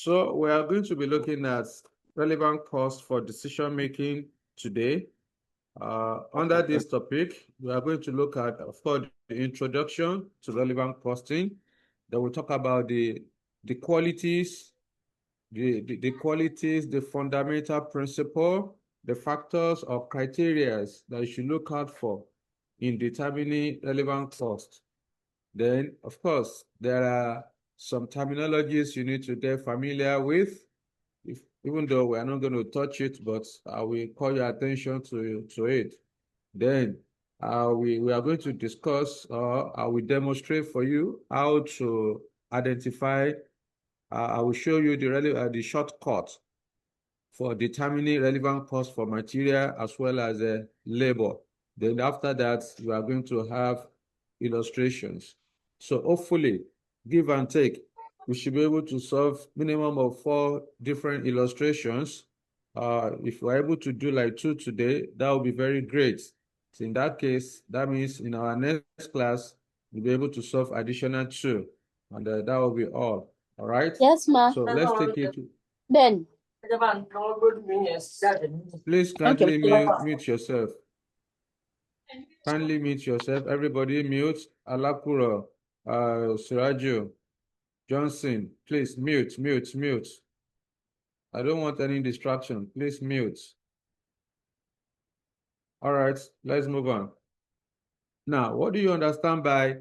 So we are going to be looking at relevant costs for decision making today. Under this topic, we are going to look at, of course, the introduction to relevant costing. Then we'll talk about the qualities, the fundamental principle, the factors or criteria that you should look out for in determining relevant cost. Then, of course, there are some terminologies you need to get familiar with, even though we are not going to touch it, but I will call your attention to it. Then we are going to discuss, I will demonstrate for you how to identify, I will show you the shortcut for determining relevant cost for material as well as labor. Then after that, we are going to have illustrations. So hopefully, give and take, we should be able to solve minimum of 4 different illustrations. If we're able to do like 2 today, that would be very great. So in that case, that means in our next class, we'll be able to solve additional 2, and that will be all. All right? Yes, ma. So let's take it. Then. Please kindly mute yourself. Kindly mute yourself. Everybody mute. Alakura, Sirajo, Johnson, please mute. I don't want any distraction. Please mute. All right, let's move on. Now, what do you understand by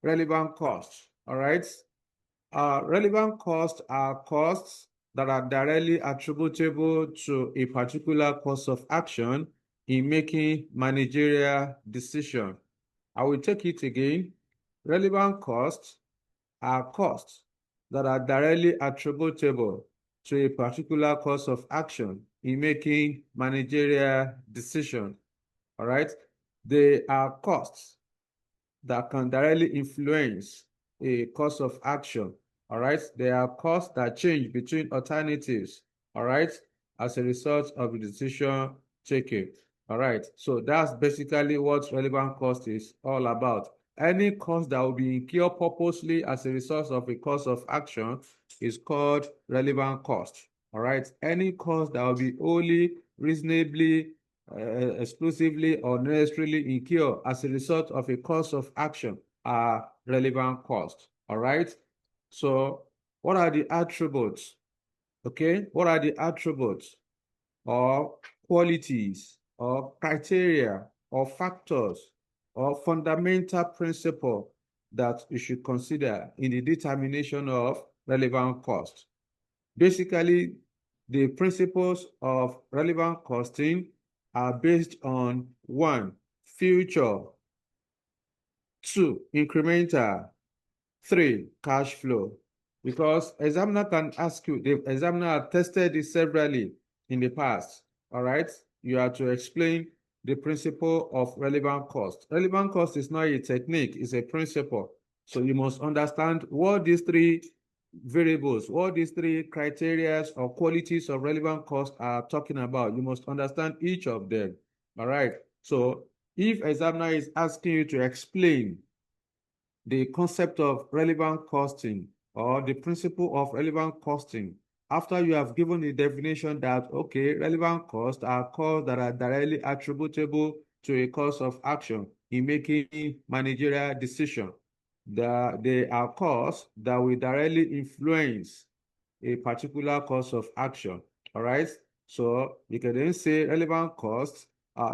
relevant costs? All right. Relevant costs are costs that are directly attributable to a particular course of action in making managerial decision. I will take it again. Relevant costs are costs that are directly attributable to a particular course of action in making managerial decision. All right. They are costs that can directly influence a course of action. All right. There are costs that change between alternatives. All right. As a result of the decision taken. All right. So that's basically what relevant cost is all about. Any cost that will be incurred purposely as a result of a course of action is called relevant cost. All right. Any cost that will be wholly, reasonably, exclusively, or necessarily incurred as a result of a course of action are relevant costs. All right. So what are the attributes? Okay. What are the attributes or qualities or criteria or factors or fundamental principle that you should consider in the determination of relevant cost? Basically, the principles of relevant costing are based on 1, future, 2, incremental, 3, cash flow. Because examiner can ask you, the examiner tested this severally in the past. All right, you have to explain the principle of relevant cost. Relevant cost is not a technique, it's a principle. So you must understand what these 3 variables, what these 3 criteria or qualities of relevant cost are talking about. You must understand each of them. All right. So if examiner is asking you to explain the concept of relevant costing or the principle of relevant costing, after you have given the definition that, okay, relevant costs are costs that are directly attributable to a course of action in making managerial decision, they are costs that will directly influence a particular course of action. All right. So you can then say relevant costs,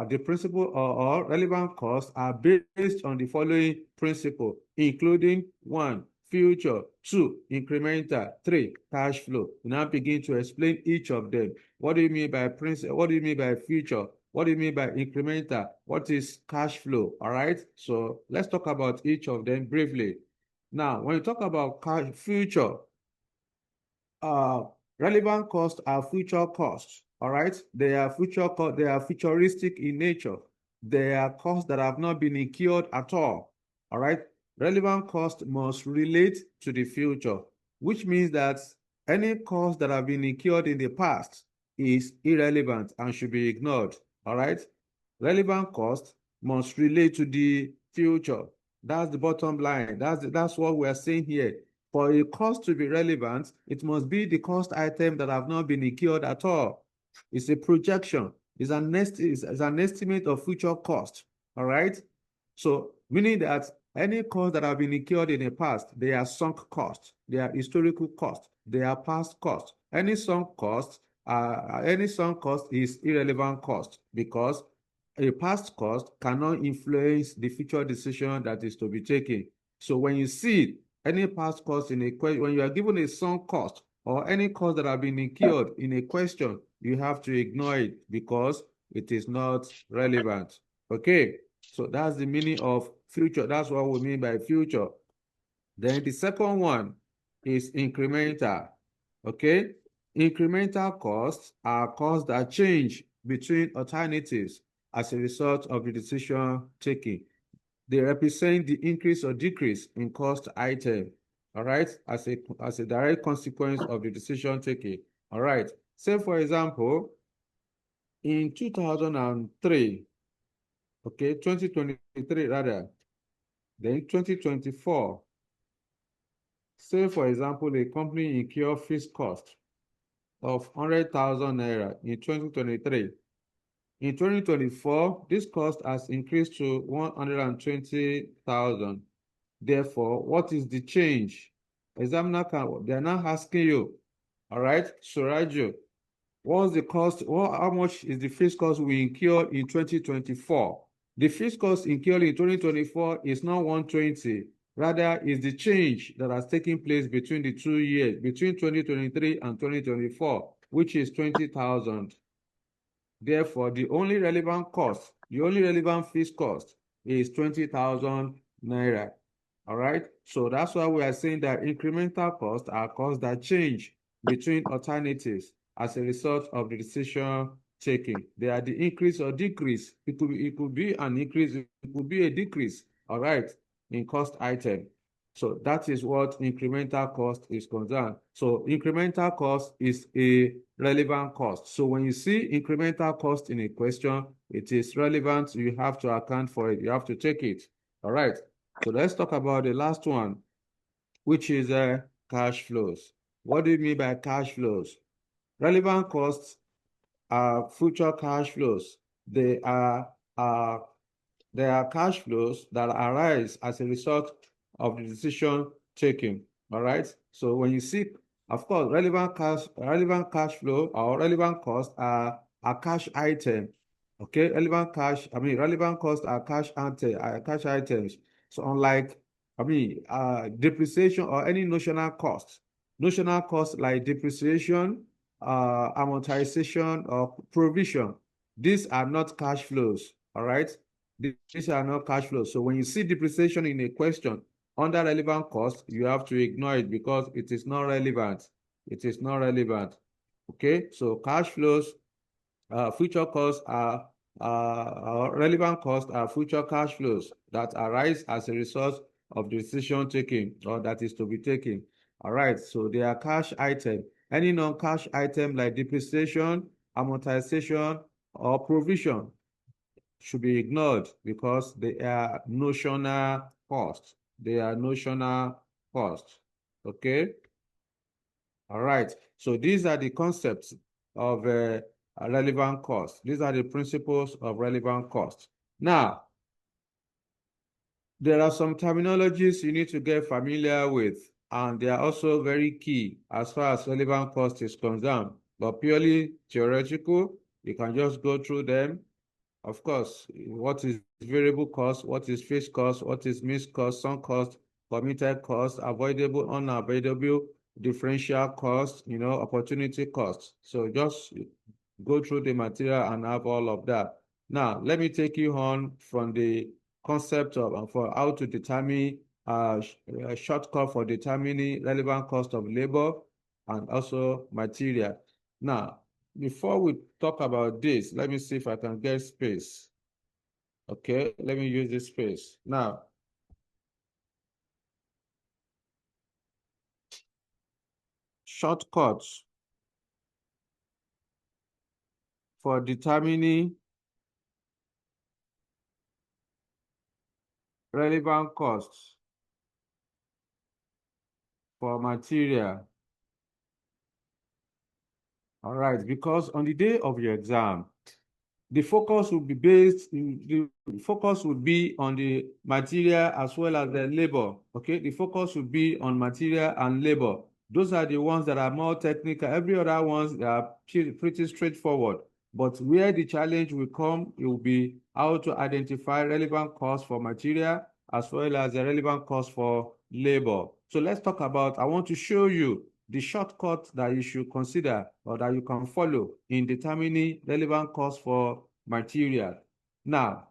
the principle or relevant costs are based on the following principle, including 1, future, 2, incremental, 3, cash flow. We now begin to explain each of them. What do you mean by principle? What do you mean by future? What do you mean by incremental? What is cash flow? All right. So let's talk about each of them briefly. Now, when you talk about future, relevant costs are future costs. All right. They are future costs. They are futuristic in nature. They are costs that have not been incurred at all. All right. Relevant costs must relate to the future, which means that any costs that have been incurred in the past is irrelevant and should be ignored. All right. Relevant costs must relate to the future. That's the bottom line. That's what we're saying here. For a cost to be relevant, it must be the cost item that have not been incurred at all. It's a projection. It's an estimate of future cost. All right. So meaning that any costs that have been incurred in the past, they are sunk costs. They are historical costs. They are past costs. Any sunk cost is irrelevant cost because a past cost cannot influence the future decision that is to be taken. So when you see any past cost in a question, when you are given a sunk cost or any cost that have been incurred in a question, you have to ignore it because it is not relevant. Okay, so that's the meaning of future. That's what we mean by future. Then the second one is incremental. Okay, incremental costs are costs that change between alternatives as a result of the decision taken. They represent the increase or decrease in cost item, all right, as a direct consequence of the decision taken. All right, say for example, in 2003, okay, 2023 rather, then 2024, say for example, a company incur fixed cost of 100,000 naira in 2023. In 2024, this cost has increased to 120,000. Therefore, what is the change? Examiner they are now asking you, all right, Suraju, what's the cost? How much is the fixed cost we incur in 2024? The fixed cost incurred in 2024 is not 120, rather is the change that has taken place between the 2 years, between 2023 and 2024, which is 20,000. Therefore, the only relevant cost, the only relevant fixed cost is 20,000 naira. All right. So that's why we are saying that incremental costs are costs that change between alternatives as a result of the decision taken. They are the increase or decrease. It could be an increase, it could be a decrease, all right, in cost item. So that is what incremental cost is concerned. So incremental cost is a relevant cost. So when you see incremental cost in a question, it is relevant. You have to account for it. You have to take it. All right. So let's talk about the last one, which is cash flows. What do you mean by cash flows? Relevant costs are future cash flows. They are cash flows that arise as a result of the decision taken. All right. So when you see, of course, relevant cash flow or relevant costs are a cash item. Okay, relevant costs are cash items. So unlike, depreciation or any notional costs like depreciation, amortization, or provision, these are not cash flows. All right. These are not cash flows. So when you see depreciation in a question under relevant cost, you have to ignore it because it is not relevant. It is not relevant. Okay, so cash flows, future costs are relevant costs are future cash flows that arise as a result of the decision taken or that is to be taken. All right, so they are cash item. Any non-cash item like depreciation, amortization, or provision should be ignored because they are notional costs. They are notional costs. Okay. All right. So these are the concepts of relevant cost. These are the principles of relevant cost. Now, there are some terminologies you need to get familiar with, and they are also very key as far as relevant cost is concerned. But purely theoretical, you can just go through them. Of course, what is variable cost, what is fixed cost, what is mixed cost, sunk cost, committed cost, avoidable, unavoidable, differential cost, opportunity cost. So just go through the material and have all of that. Now, let me take you on from the concept of for how to determine a shortcut for determining relevant cost of labor and also material. Now, before we talk about this, let me see if I can get space. Okay, let me use this space. Now, shortcuts for determining relevant costs for material. All right, because on the day of your exam, the focus will be on the material as well as the labor. Okay, the focus will be on material and labor. Those are the ones that are more technical. Every other ones are pretty straightforward. But where the challenge will come, it will be how to identify relevant costs for material as well as the relevant costs for labor. So let's talk about, I want to show you the shortcut that you should consider or that you can follow in determining relevant costs for material. Now,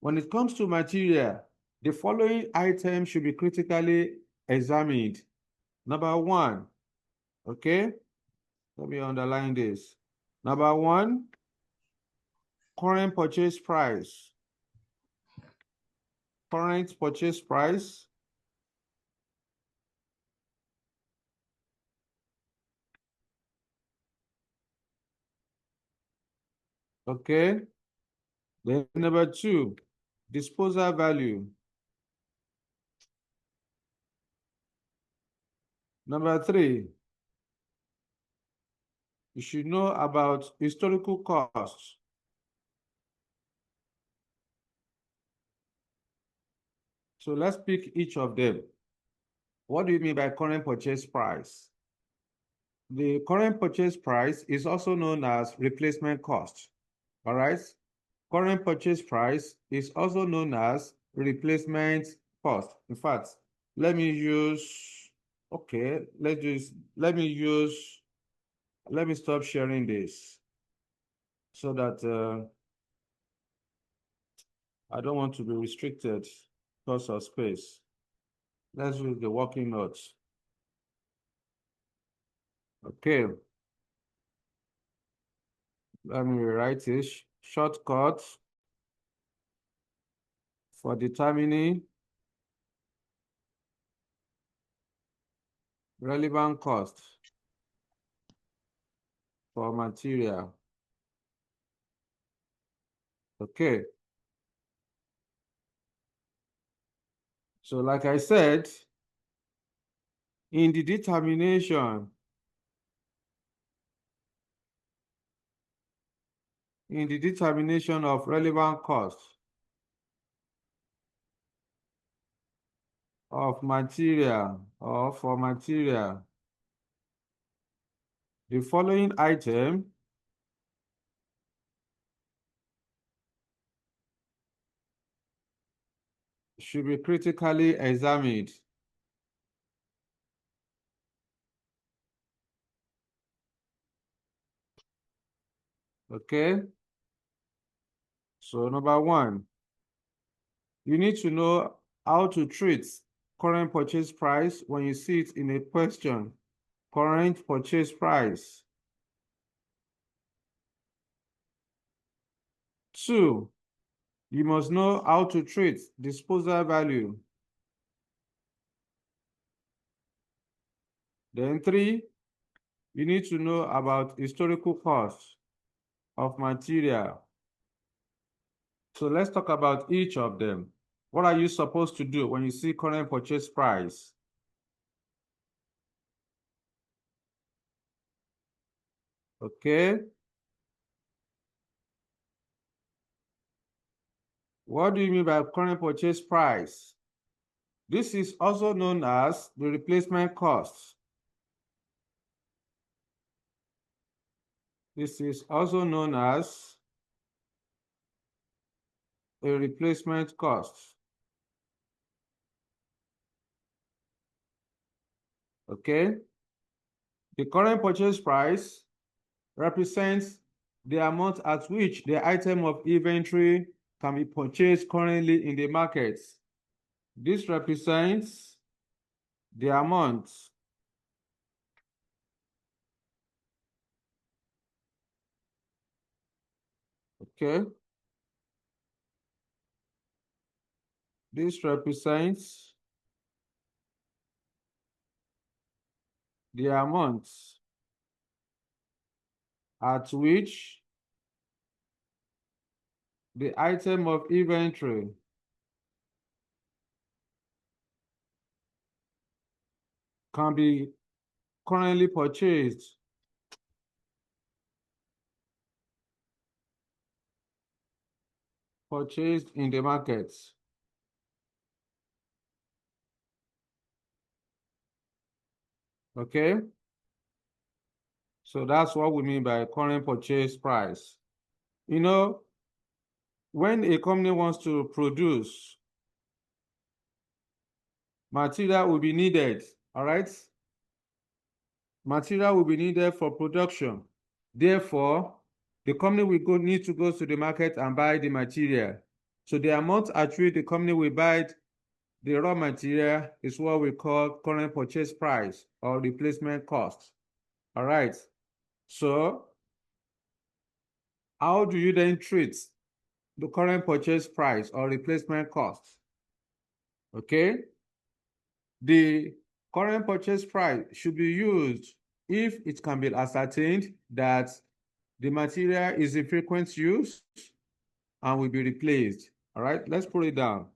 when it comes to material, the following items should be critically examined. Number one, okay, let me underline this. Number one, current purchase price. Current purchase price. Okay. Then number two, disposal value. Number three, you should know about historical costs. So let's pick each of them. What do you mean by current purchase price? The current purchase price is also known as replacement cost. All right. Current purchase price is also known as replacement cost. In fact, let me use, okay, let me stop sharing this so that I don't want to be restricted because of space. Let's use the working notes. Okay. Let me rewrite this. Shortcut for determining relevant cost for material. Okay. So like I said, in the determination of relevant cost of material or for material, the following item should be critically examined. Okay. So number one, you need to know how to treat current purchase price when you see it in a question. Current purchase price. Two, you must know how to treat disposal value. Then three, you need to know about historical costs of material. So let's talk about each of them. What are you supposed to do when you see current purchase price? Okay. What do you mean by current purchase price? This is also known as the replacement cost. This is also known as a replacement cost. Okay. The current purchase price represents the amount at which the item of inventory can be purchased currently in the market. This represents the amount okay. This represents the amount at which the item of inventory can be currently purchased in the markets. Okay? So that's what we mean by current purchase price. You know, when a company wants to produce, material will be needed, all right? Material will be needed for production. Therefore, the company will need to go to the market and buy the material. So the amount at which the company will buy the raw material is what we call current purchase price or replacement cost. All right. So how do you then treat the current purchase price or replacement cost? Okay. The current purchase price should be used if it can be ascertained that the material is in frequent use and will be replaced. All right, let's put it down.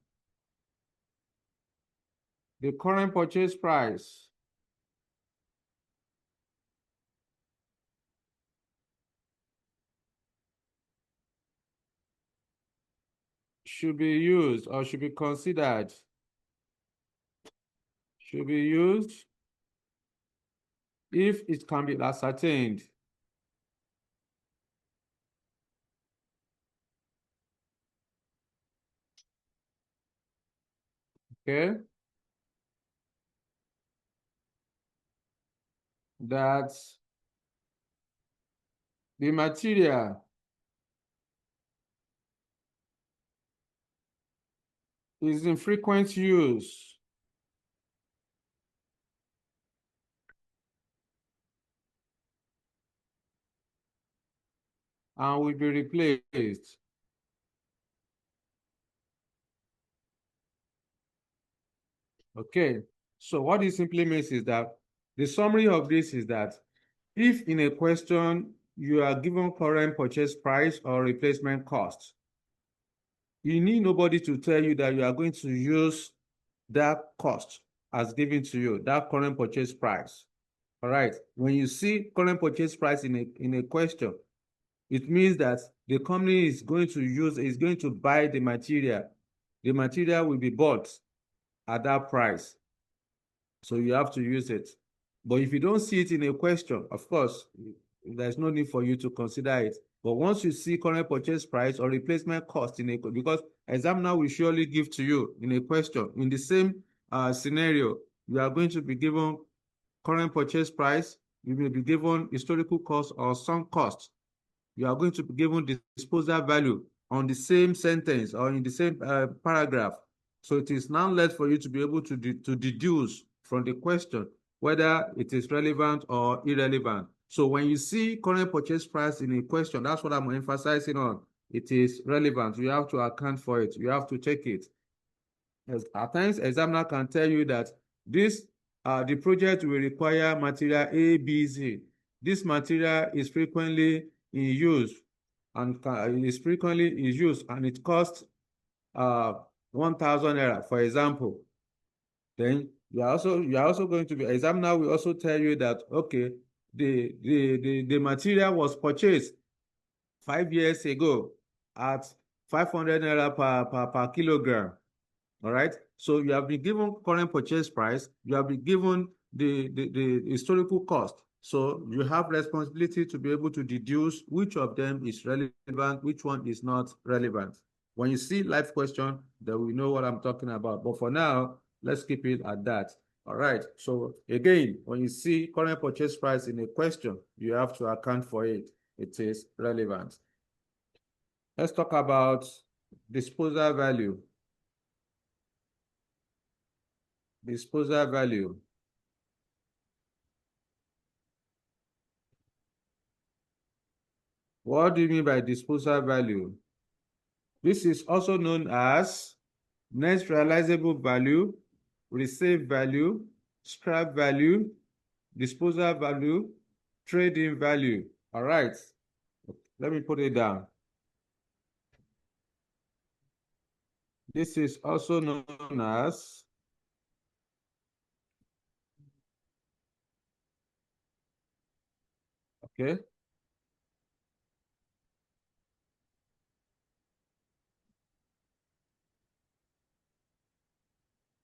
The current purchase price should be used or should be considered, if it can be ascertained okay, that the material is in frequent use and will be replaced. Okay, so what this simply means is that the summary of this is that if in a question you are given current purchase price or replacement cost, you need nobody to tell you that you are going to use that cost as given to you, that current purchase price. All right. When you see current purchase price in a question, it means that the company is going to buy the material. The material will be bought at that price. So you have to use it. But if you don't see it in a question, of course, there's no need for you to consider it. But once you see current purchase price or replacement cost because examiner will surely give to you in a question, in the same scenario, you are going to be given current purchase price, you may be given historical cost or sunk cost. You are going to be given the disposal value on the same sentence or in the same paragraph. So it is now left for you to be able to deduce from the question whether it is relevant or irrelevant. So when you see current purchase price in a question, that's what I'm emphasizing on. It is relevant. You have to account for it. You have to check it. At times, examiner can tell you that the project will require material A, B, Z. This material is frequently in use and it costs 1,000 naira, for example. Then you are also going to be examiner will also tell you that okay, the material was purchased 5 years ago at 500 naira per kilogram. All right. So you have been given current purchase price. You have been given the historical cost. So you have responsibility to be able to deduce which of them is relevant, which one is not relevant. When you see live question, then we know what I'm talking about. But for now, let's keep it at that. All right. So again, when you see current purchase price in a question, you have to account for it. It is relevant. Let's talk about disposal value. Disposal value. What do you mean by disposal value? This is also known as net realizable value, resale value, scrap value, disposal value, trading value. All right, let me put it down. This is also known as Okay.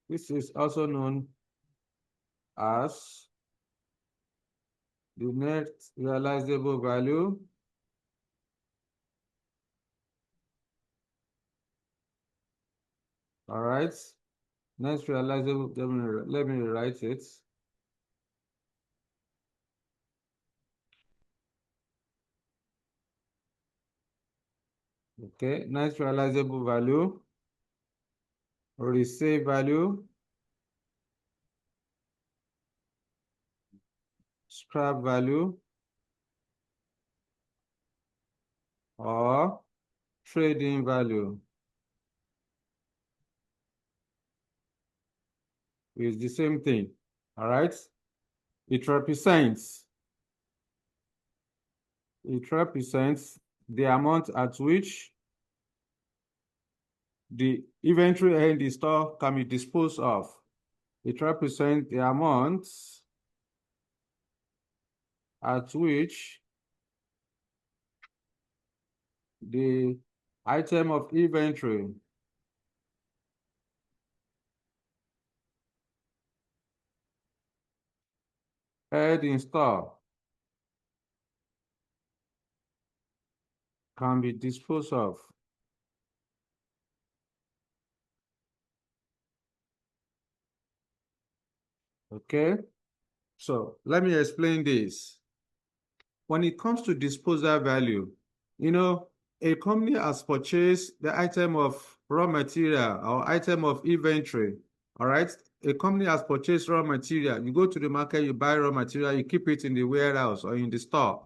This is also known as the net realizable value all right. Net realizable, let me write it. Okay, net realizable value, receive value, scrap value, or trading value is the same thing. All right. It represents the amount at which the inventory in the store can be disposed of. It represents the amount at which the item of inventory held in store can be disposed of. Okay, so let me explain this. When it comes to disposal value, you know, a company has purchased the item of raw material or item of inventory, all right? A company has purchased raw material. You go to the market, you buy raw material, you keep it in the warehouse or in the store.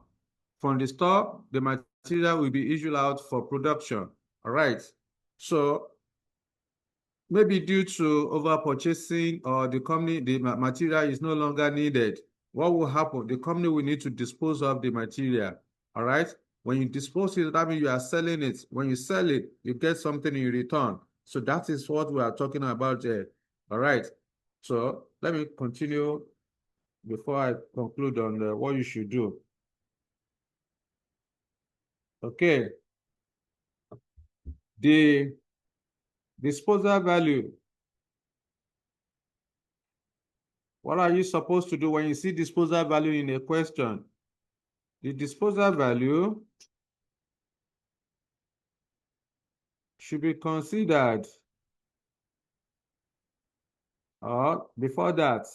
From the store, the material will be issued out for production, all right? So maybe due to over purchasing or the material is no longer needed, what will happen? The company will need to dispose of the material, all right? When you dispose it, that means you are selling it. When you sell it, you get something in return. So that is what we are talking about there, all right? So let me continue before I conclude on what you should do. Okay, the disposal value. What are you supposed to do when you see disposal value in a question? The disposal value should be considered, or before that,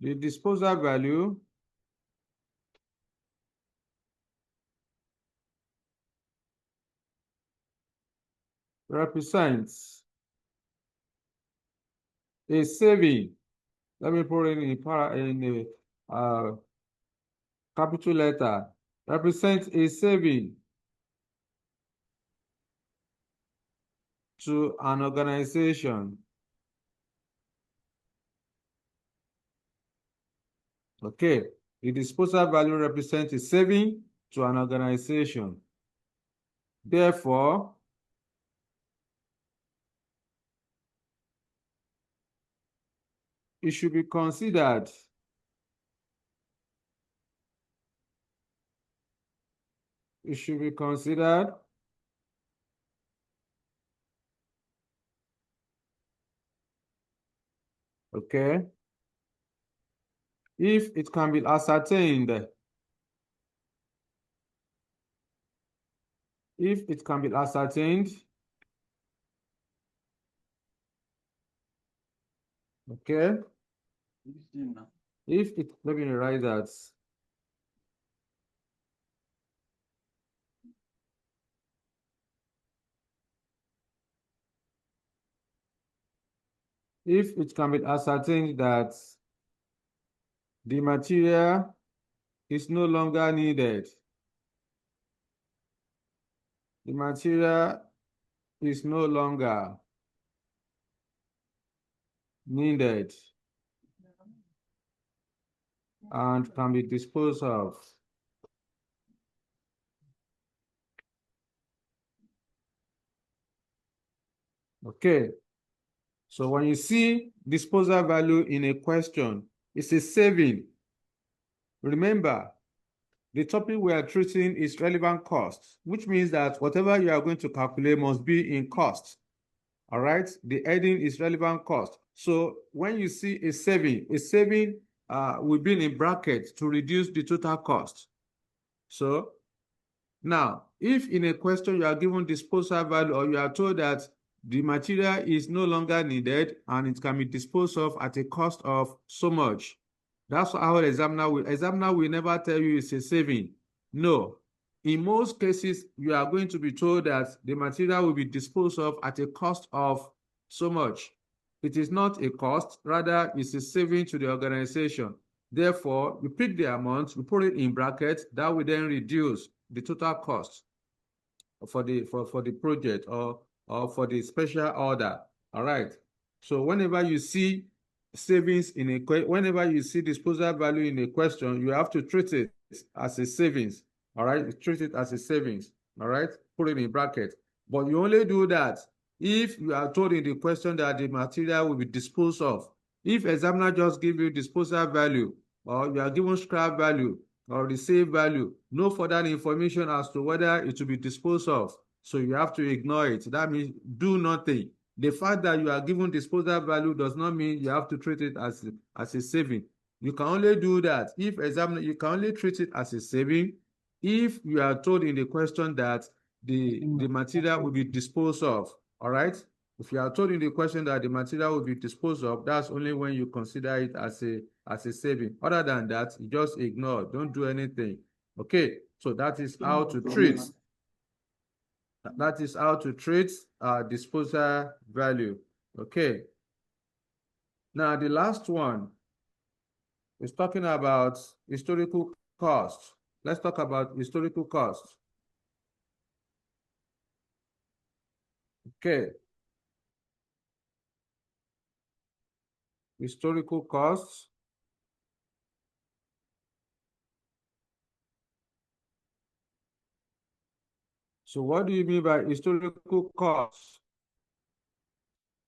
the disposal value represents a saving. Let me put it in a capital letter. Represents a saving to an organization. Okay, the disposal value represents a saving to an organization. Therefore, it should be considered okay, if it can be ascertained, okay, let me write that. If it can be ascertained that the material is no longer needed, the material is no longer needed and can be disposed of. Okay, so when you see disposal value in a question, it's a saving. Remember, the topic we are treating is relevant costs, which means that whatever you are going to calculate must be in cost. All right, the heading is relevant cost. So when you see a saving will be in brackets to reduce the total cost. So now, if in a question you are given disposal value or you are told that the material is no longer needed and it can be disposed of at a cost of so much, that's how examiner will never tell you it's a saving. No. In most cases, you are going to be told that the material will be disposed of at a cost of so much. It is not a cost, rather it's a saving to the organization. Therefore, you pick the amount, you put it in brackets, that will then reduce the total cost for the project or for the special order. All right. So whenever you see savings in whenever you see disposal value in a question, you have to treat it as a savings. All right. You treat it as a savings. All right. Put it in bracket. But you only do that if you are told in the question that the material will be disposed of. If examiner just give you disposal value or you are given scrap value or receive value, no further information as to whether it will be disposed of. So you have to ignore it. That means do nothing. The fact that you are given disposal value does not mean you have to treat it as a saving. You can only do that if you can only treat it as a saving if you are told in the question that the material will be disposed of. All right. If you are told in the question that the material will be disposed of, that's only when you consider it as a saving. Other than that, you just ignore. Don't do anything. Okay. So that is how to treat. That is how to treat disposal value. Okay. Now the last one is talking about historical cost. Let's talk about historical cost. Okay. Historical costs. So what do you mean by historical costs?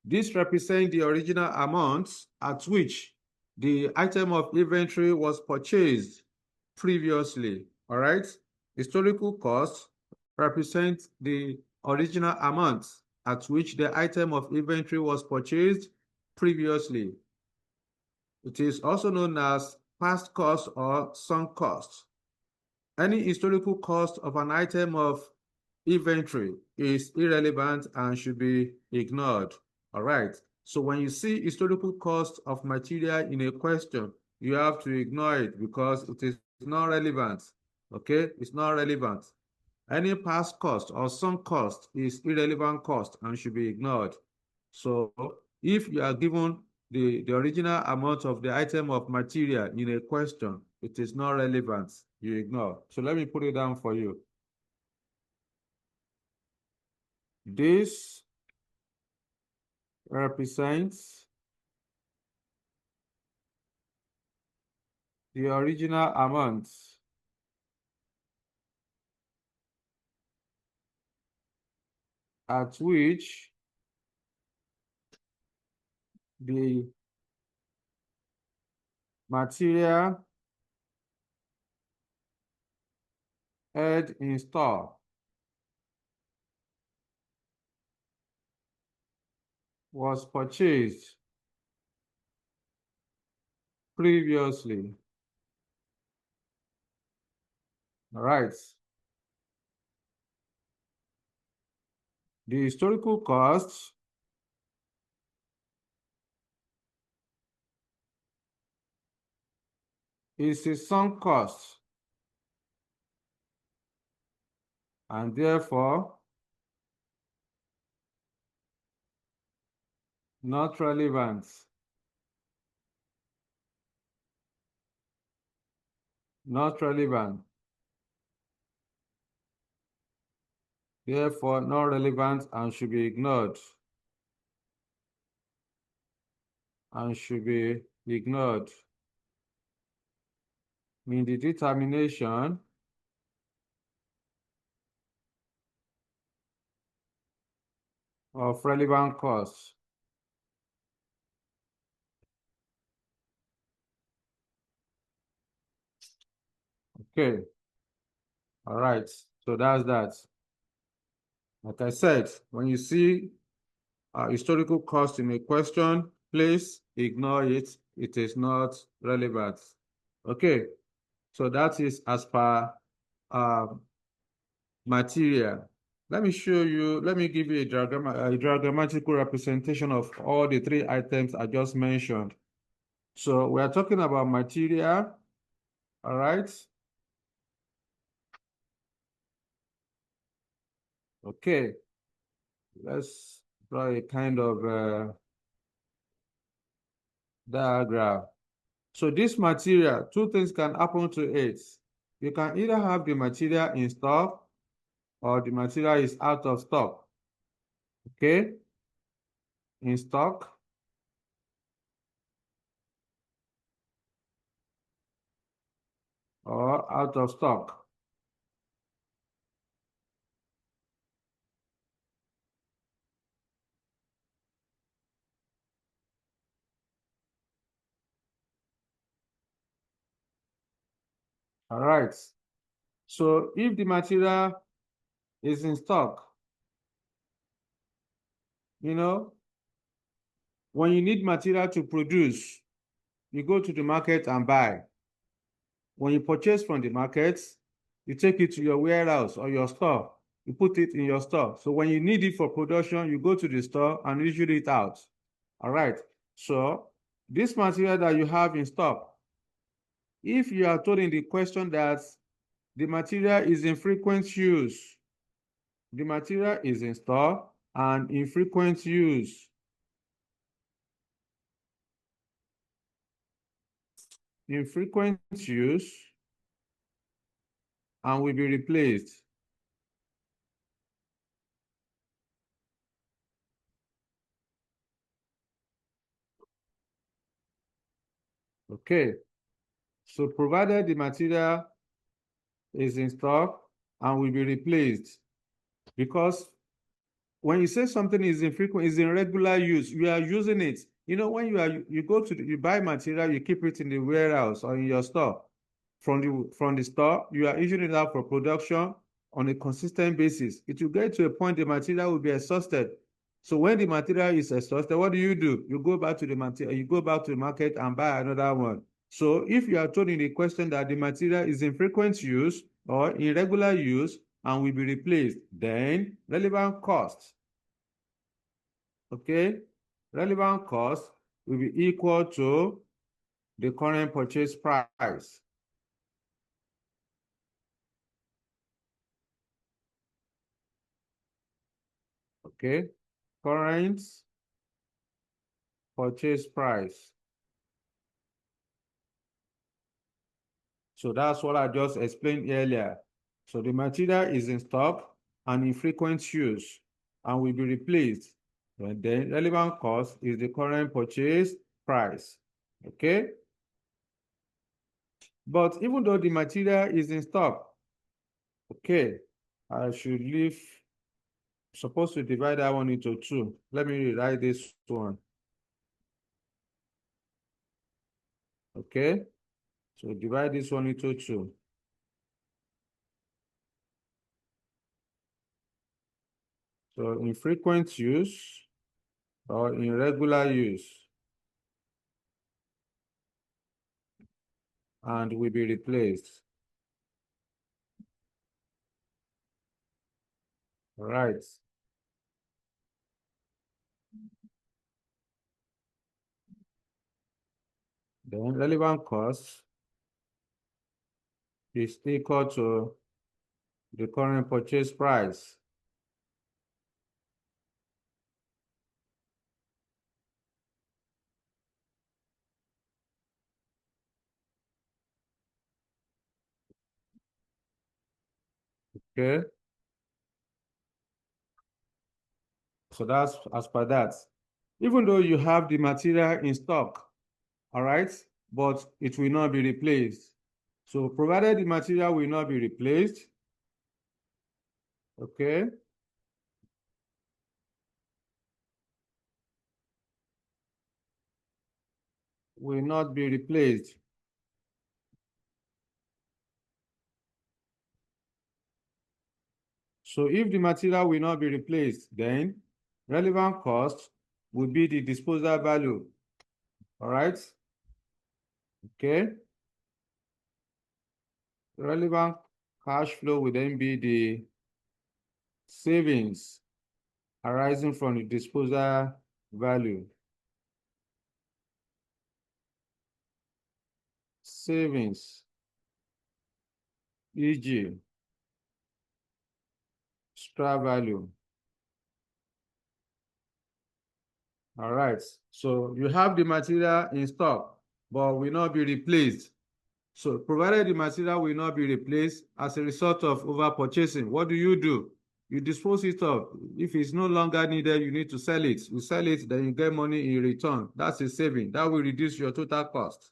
This represents the original amounts at which the item of inventory was purchased previously. All right. Historical costs represent the original amount at which the item of inventory was purchased previously. It is also known as past cost or sunk cost. Any historical cost of an item of inventory is irrelevant and should be ignored. All right. So when you see historical cost of material in a question, you have to ignore it because it is not relevant. Okay, it's not relevant. Any past cost or sunk cost is irrelevant cost and should be ignored. So if you are given the original amount of the item of material in a question, it is not relevant. You ignore. So let me put it down for you. This represents the original amount at which the material held in store was purchased previously. All right. The historical cost is a sunk cost and therefore not relevant. Not relevant. Therefore, not relevant and should be ignored. And should be ignored. In the determination of relevant costs. Okay. All right. So that's that. Like I said, when you see historical cost in a question, please ignore it. It is not relevant. Okay. So that is as per uh, material. Let me show you, let me give you a diagrammatical representation of all the three items I just mentioned. So we are talking about material, all right? Okay, let's draw a kind of diagram. So this material, two things can happen to it. You can either have the material in stock or the material is out of stock, okay? In stock or out of stock. All right. So if the material is in stock, you know, when you need material to produce, you go to the market and buy. When you purchase from the market, you take it to your warehouse or your store. You put it in your store. So when you need it for production, you go to the store and issue it out. All right. So this material that you have in stock, if you are told in the question that the material is in frequent use, the material is in store and in frequent use, in frequent use, and will be replaced. Okay. So provided the material is in stock and will be replaced, because when you say something is infrequent, is in regular use, you are using it. You know, when you go to you buy material, you keep it in the warehouse or in your store. From the store, you are issuing it out for production on a consistent basis. It will get to a point the material will be exhausted. So when the material is exhausted, what do? You go back to the material, you go back to the market and buy another one. So if you are told in the question that the material is in frequent use or in regular use and will be replaced, then relevant cost, okay, relevant cost will be equal to the current purchase price. Okay, current purchase price. So that's what I just explained earlier. So the material is in stock and in frequent use and will be replaced. And then relevant cost is the current purchase price. Okay? But even though the material is in stock, okay, I should leave, supposed to divide that one into two. Let me rewrite this one. Okay? So divide this one into two. So in frequent use or in regular use, and will be replaced. All right. Then relevant cost is equal to the current purchase price. Okay. So that's as per that. Even though you have the material in stock, all right, but it will not be replaced. So provided the material will not be replaced, okay, will not be replaced. So if the material will not be replaced, then relevant cost will be the disposal value. All right? Okay. Relevant cash flow will then be the savings arising from the disposal value. Savings, e.g., scrap value. All right. So you have the material in stock, but will not be replaced. So provided the material will not be replaced as a result of over purchasing, what do? You dispose it off. If it's no longer needed, you need to sell it. You sell it, then you get money in return. That's a saving. That will reduce your total cost.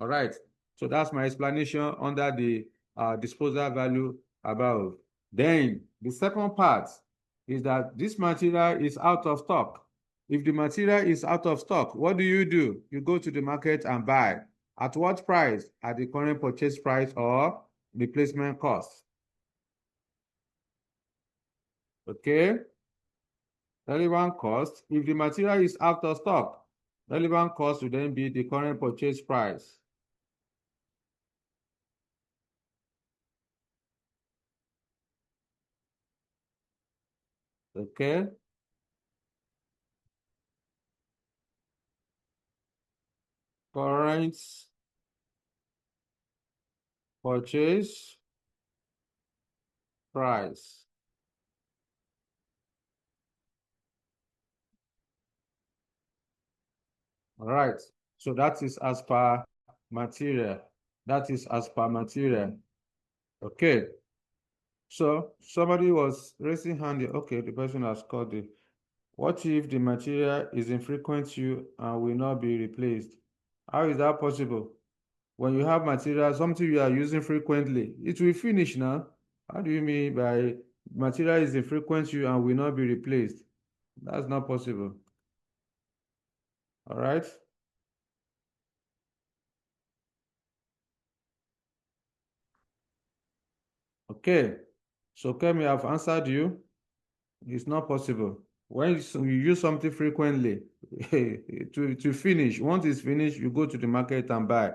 All right. So that's my explanation under the disposal value above. Then the second part is that this material is out of stock. If the material is out of stock, what do? You go to the market and buy. At what price? At the current purchase price or replacement cost. Okay. Relevant cost. If the material is out of stock, relevant cost will then be the current purchase price. Okay. Current purchase price. All right. So that is as per material. That is as per material. Okay. So somebody was raising hand here. Okay, the person has called it. What if the material is in frequent use and will not be replaced? How is that possible? When you have material, something you are using frequently, it will finish now. How do you mean by material is in frequent use and will not be replaced? That's not possible. All right. Okay. So Kemi, I've answered you. It's not possible. When you use something frequently, to finish, once it's finished, you go to the market and buy.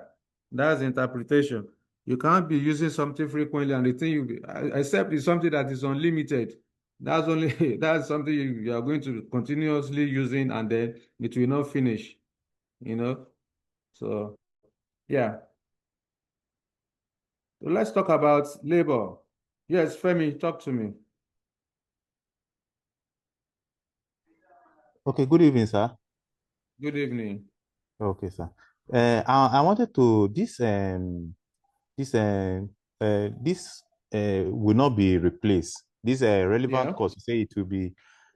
That's the interpretation. You can't be using something frequently and the thing except it's something that is unlimited. That's only that's something you are going to continuously using and then it will not finish, you know. So yeah. So let's talk about labor. Yes, Femi, talk to me. Okay, good evening, sir. Good evening. Okay, sir. I wanted to this this will not be replaced. This relevant Yeah, cost, you say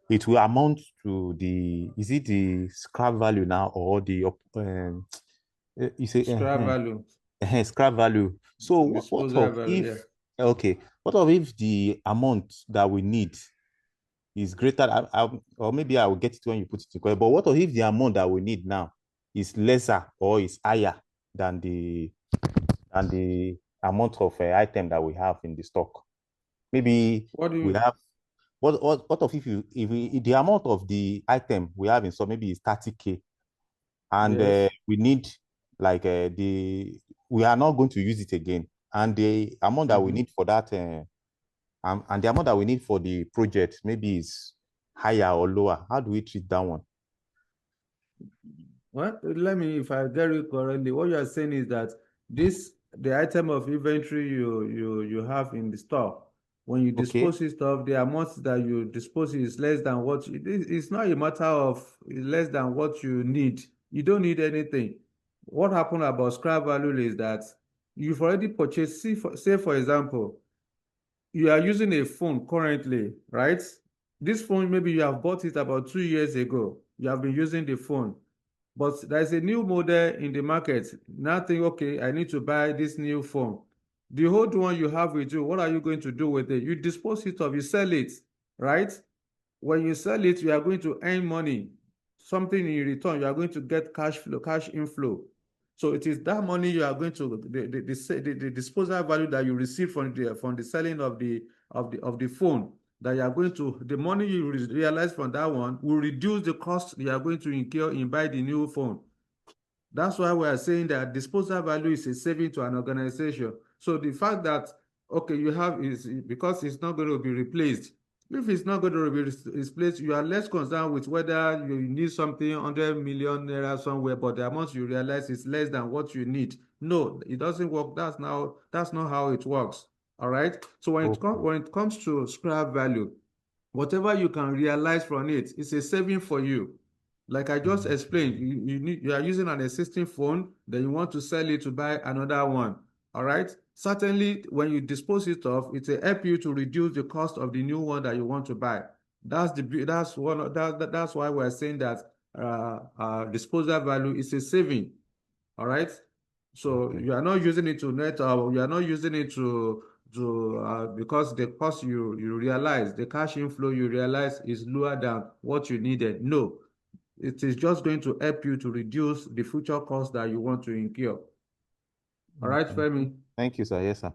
it will amount to the, is it the scrap value now or the you say scrap value, scrap value. So what disposal of value, yeah. if, okay, what of if the amount that we need is greater, or maybe I will get it when you put it in question. But what if the amount that we need now is lesser or is higher than the amount of item that we have in the stock? Maybe What do we you, have, what of if the amount of the item we have in stock maybe is 30K, and yes. we need like the we are not going to use it again, and the amount that we Mm-hmm. need for that and the amount that we need for the project maybe is higher or lower. How do we treat that one? Well, let me, if I get it correctly, what you are saying is that the item of inventory you have in the store, when you Okay. dispose it of, the amount that you dispose is less than what it's not a matter of less than what you need. You don't need anything. What happened about scrap value is that you've already purchased, say for example, you are using a phone currently, right? This phone, maybe you have bought it about 2 years ago. You have been using the phone, but there's a new model in the market. Now think, okay, I need to buy this new phone. The old one you have with you, what are you going to do with it? You dispose it of, you sell it, right? When you sell it, you are going to earn money. Something in return, you are going to get cash flow, cash inflow. So it is that money you are going to the disposal value that you receive from the selling of the phone. that you are going to, the money you realize from that one will reduce the cost you are going to incur in buying the new phone. That's why we are saying that disposal value is a saving to an organization. So the fact that, okay, you have is because it's not going to be replaced. If it's not going to be replaced, you are less concerned with whether you need something 100 million naira somewhere, but the amount you realize is less than what you need. No, it doesn't work. That's not how it works. All right. So when it comes to scrap value, whatever you can realize from it is a saving for you. Like I just explained, you are using an existing phone, then you want to sell it to buy another one. All right. Certainly, when you dispose it off, it will help you to reduce the cost of the new one that you want to buy. That's why we're saying that disposal value is a saving. All right. So you are not using it to net, or you are not using it to because the cost you realize, the cash inflow you realize is lower than what you needed. No, it is just going to help you to reduce the future cost that you want to incur. All right, Okay. Femi. Thank you, sir. Yes, sir.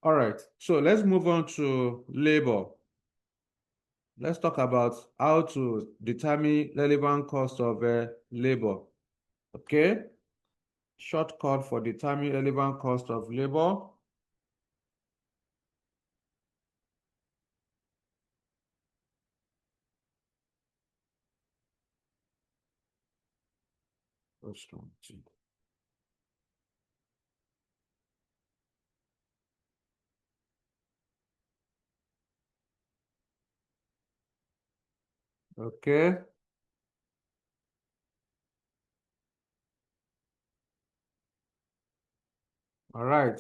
All right. So let's move on to labor. Let's talk about how to determine relevant cost of labor. Okay. Shortcut for determining relevant cost of labor. Okay. All right.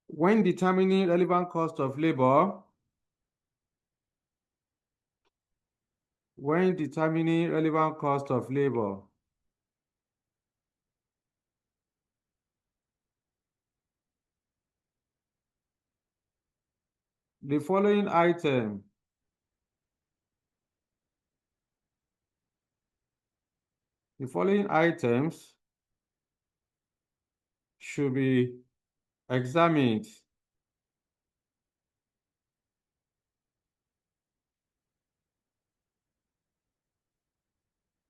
When determining relevant cost of labor, the following item the following items should be examined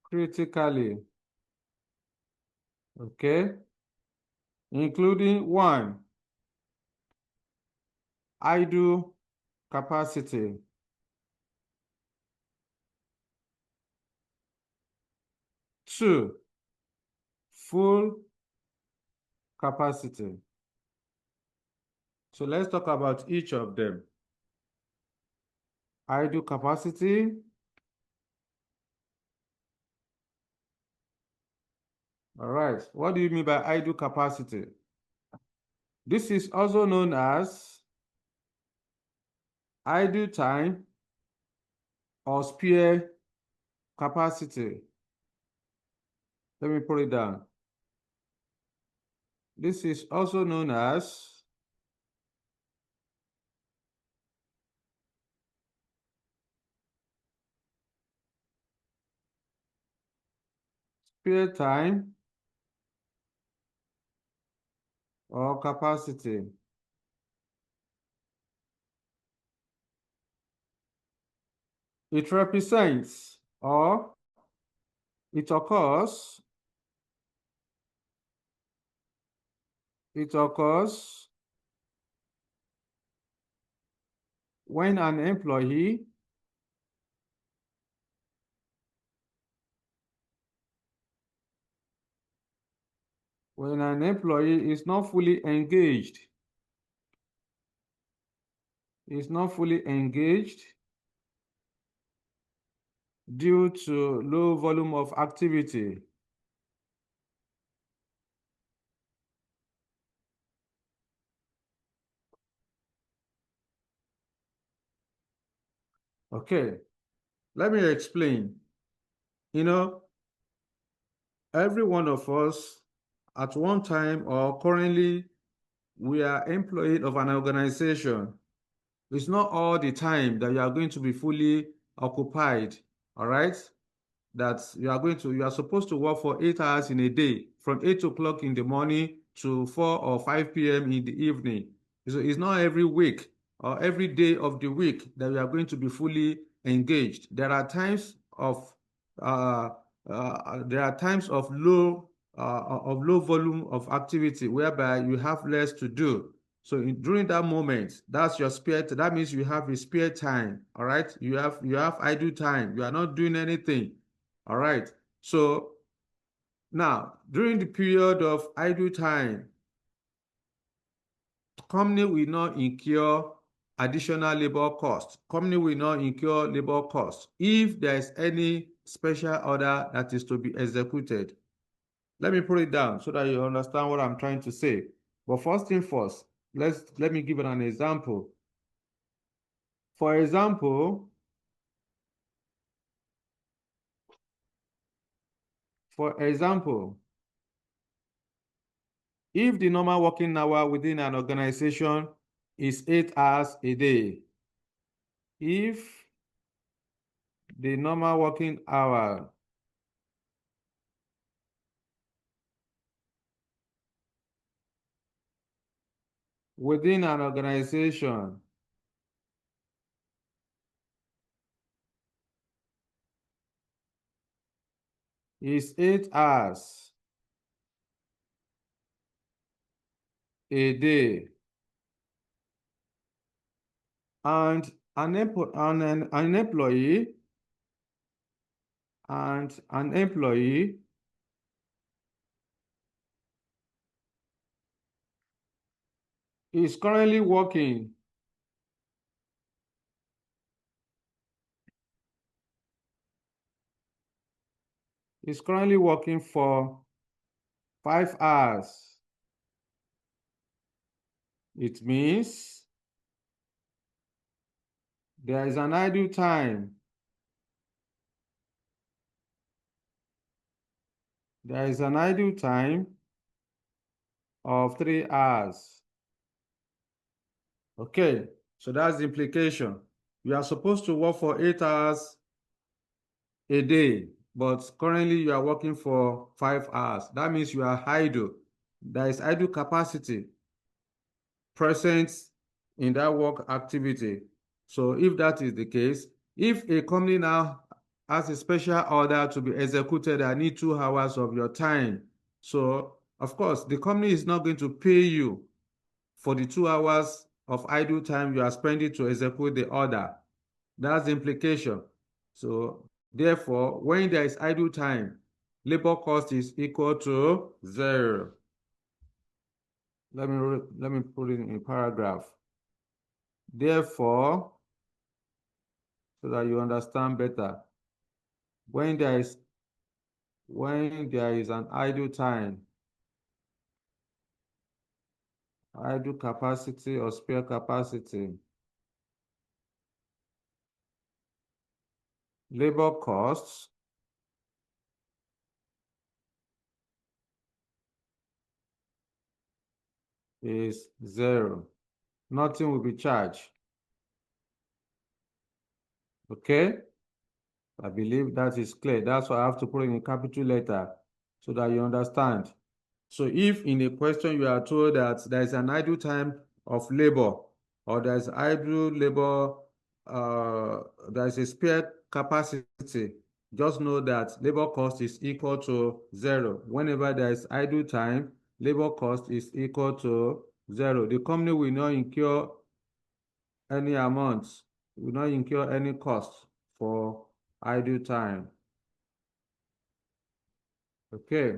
critically, okay, including one, idle capacity, two, full capacity. So let's talk about each of them. Idle capacity, all right. What do you mean by idle capacity? This is also known as idle time or spare capacity. Let me put it down. This is also known as spare time or capacity. It represents or it occurs when an employee is not fully engaged, due to low volume of activity. Okay, let me explain. You know, every one of us at one time or currently, we are employed of an organization. It's not all the time that you are going to be fully occupied, all right? That you are supposed to work for 8 hours in a day, from 8 o'clock in the morning to 4 or 5 p.m. in the evening. So it's not every week or every day of the week that we are going to be fully engaged. There are times of uh, low volume of activity whereby you have less to do. So during that moment, that's your spare. That means you have a spare time. All right, you have idle time. You are not doing anything. All right. So now during the period of idle time, company will not incur additional labor cost. Company will not incur labor cost if there is any special order that is to be executed. Let me put it down so that you understand what I'm trying to say. But first thing first, let me give an example. For example, if the normal working hour within an organization is 8 hours a day, if the normal working hour within an organization is 8 hours a day, and an employee is currently working for 5 hours. It means there is an idle time. There is an idle time of 3 hours. Okay, so that's the implication. You are supposed to work for 8 hours a day, but currently you are working for 5 hours. That means you are idle. There is idle capacity present in that work activity. So if that is the case, if a company now has a special order to be executed, I need 2 hours of your time. So of course, the company is not going to pay you for the 2 hours of idle time you are spending to execute the order. That's the implication. So therefore, when there is idle time, labor cost is equal to 0. Let me put it in a paragraph. Therefore, so that you understand better, when there is an idle time, idle capacity or spare capacity, labor costs is 0. Nothing will be charged. Okay? I believe that is clear. That's why I have to put in a capital letter so that you understand. So if in a question you are told that there is an idle time of labor or there is idle labor, there is a spare capacity, just know that labor cost is equal to 0. Whenever there is idle time, labor cost is equal to 0. The company will not incur any amount, will not incur any cost for idle time. Okay.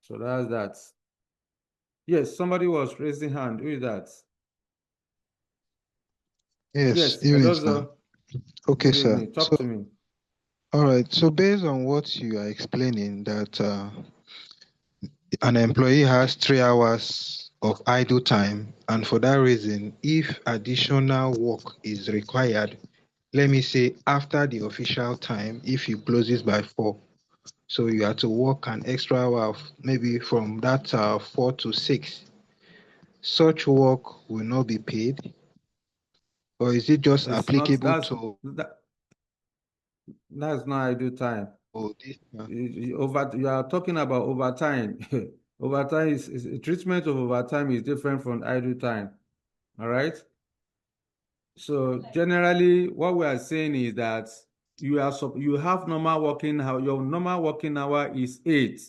So that's that. Yes, somebody was raising hand. Who is that? Yes, Yes, evening, hello, sir. sir. Okay, Good sir. evening. Talk to me. All right. So based on what you are explaining, that an employee has 3 hours of idle time, and for that reason, if additional work is required, let me say after the official time, if you closes by 4, so you have to work an extra hour of maybe from that 4 to 6, such work will not be paid, or is it just It's not, applicable to? that, That's not idle time. Oh, this, You are talking about overtime. Overtime treatment of overtime is different from idle time. All right. So generally, what we are saying is that you have normal working hour. Your normal working hour is 8.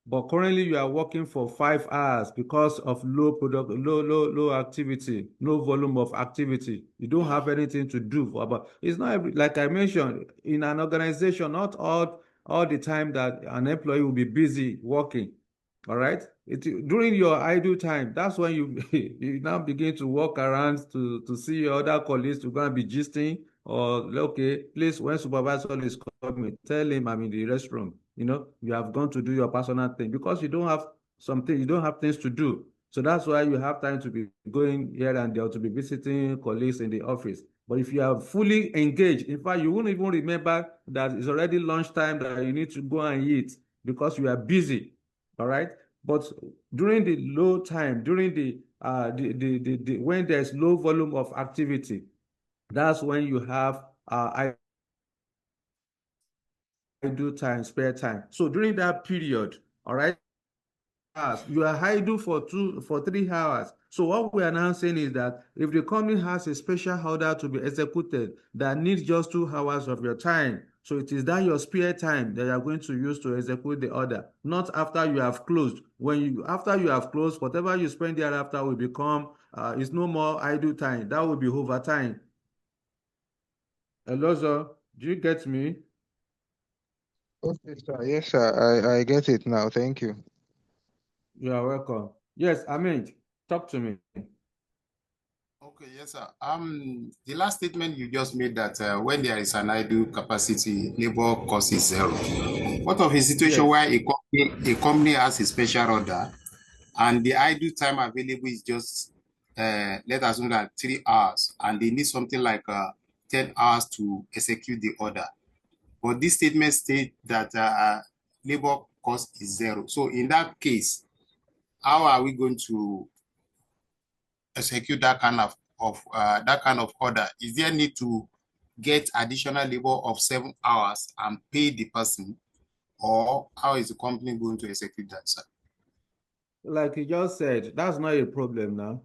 But currently you are working for 5 hours because of low activity, no volume of activity. You don't have anything to do for about it's not like I mentioned in an organization, not all the time that an employee will be busy working. All right. During your idle time, that's when you you now begin to walk around to see your other colleagues to go and be gisting or okay, please when supervisor is coming, tell him I'm in the restroom. You have gone to do your personal thing because you don't have things to do. So that's why you have time to be going here and there to be visiting colleagues in the office. But if you are fully engaged, in fact, you won't even remember that it's already lunchtime that you need to go and eat because you are busy. All right. But during the low time, during the when there's low volume of activity, that's when you have idle time, spare time. So during that period, all right, you are idle for 3 hours. So what we are now saying is that if the company has a special order to be executed that needs just 2 hours of your time, so it is that your spare time that you are going to use to execute the order, not after you have closed. After you have closed, whatever you spend thereafter will become is no more idle time. That will be overtime. Hello, sir. Do you get me? okay, sir. Yes, sir. I get it now. Thank you. You are welcome. Yes, Amit, talk to me. Okay, yes, sir. The last statement you just made that when there is an idle capacity, labor cost is zero. What of a situation Yes. where a company has a special order and the idle time available is just let us know that 3 hours, and they need something like 10 hours to execute the order. But this statement states that labor cost is zero. So in that case, how are we going to execute that kind of order? Is there need to get additional labor of 7 hours and pay the person, or how is the company going to execute that, sir? Like you just said, that's not a problem now.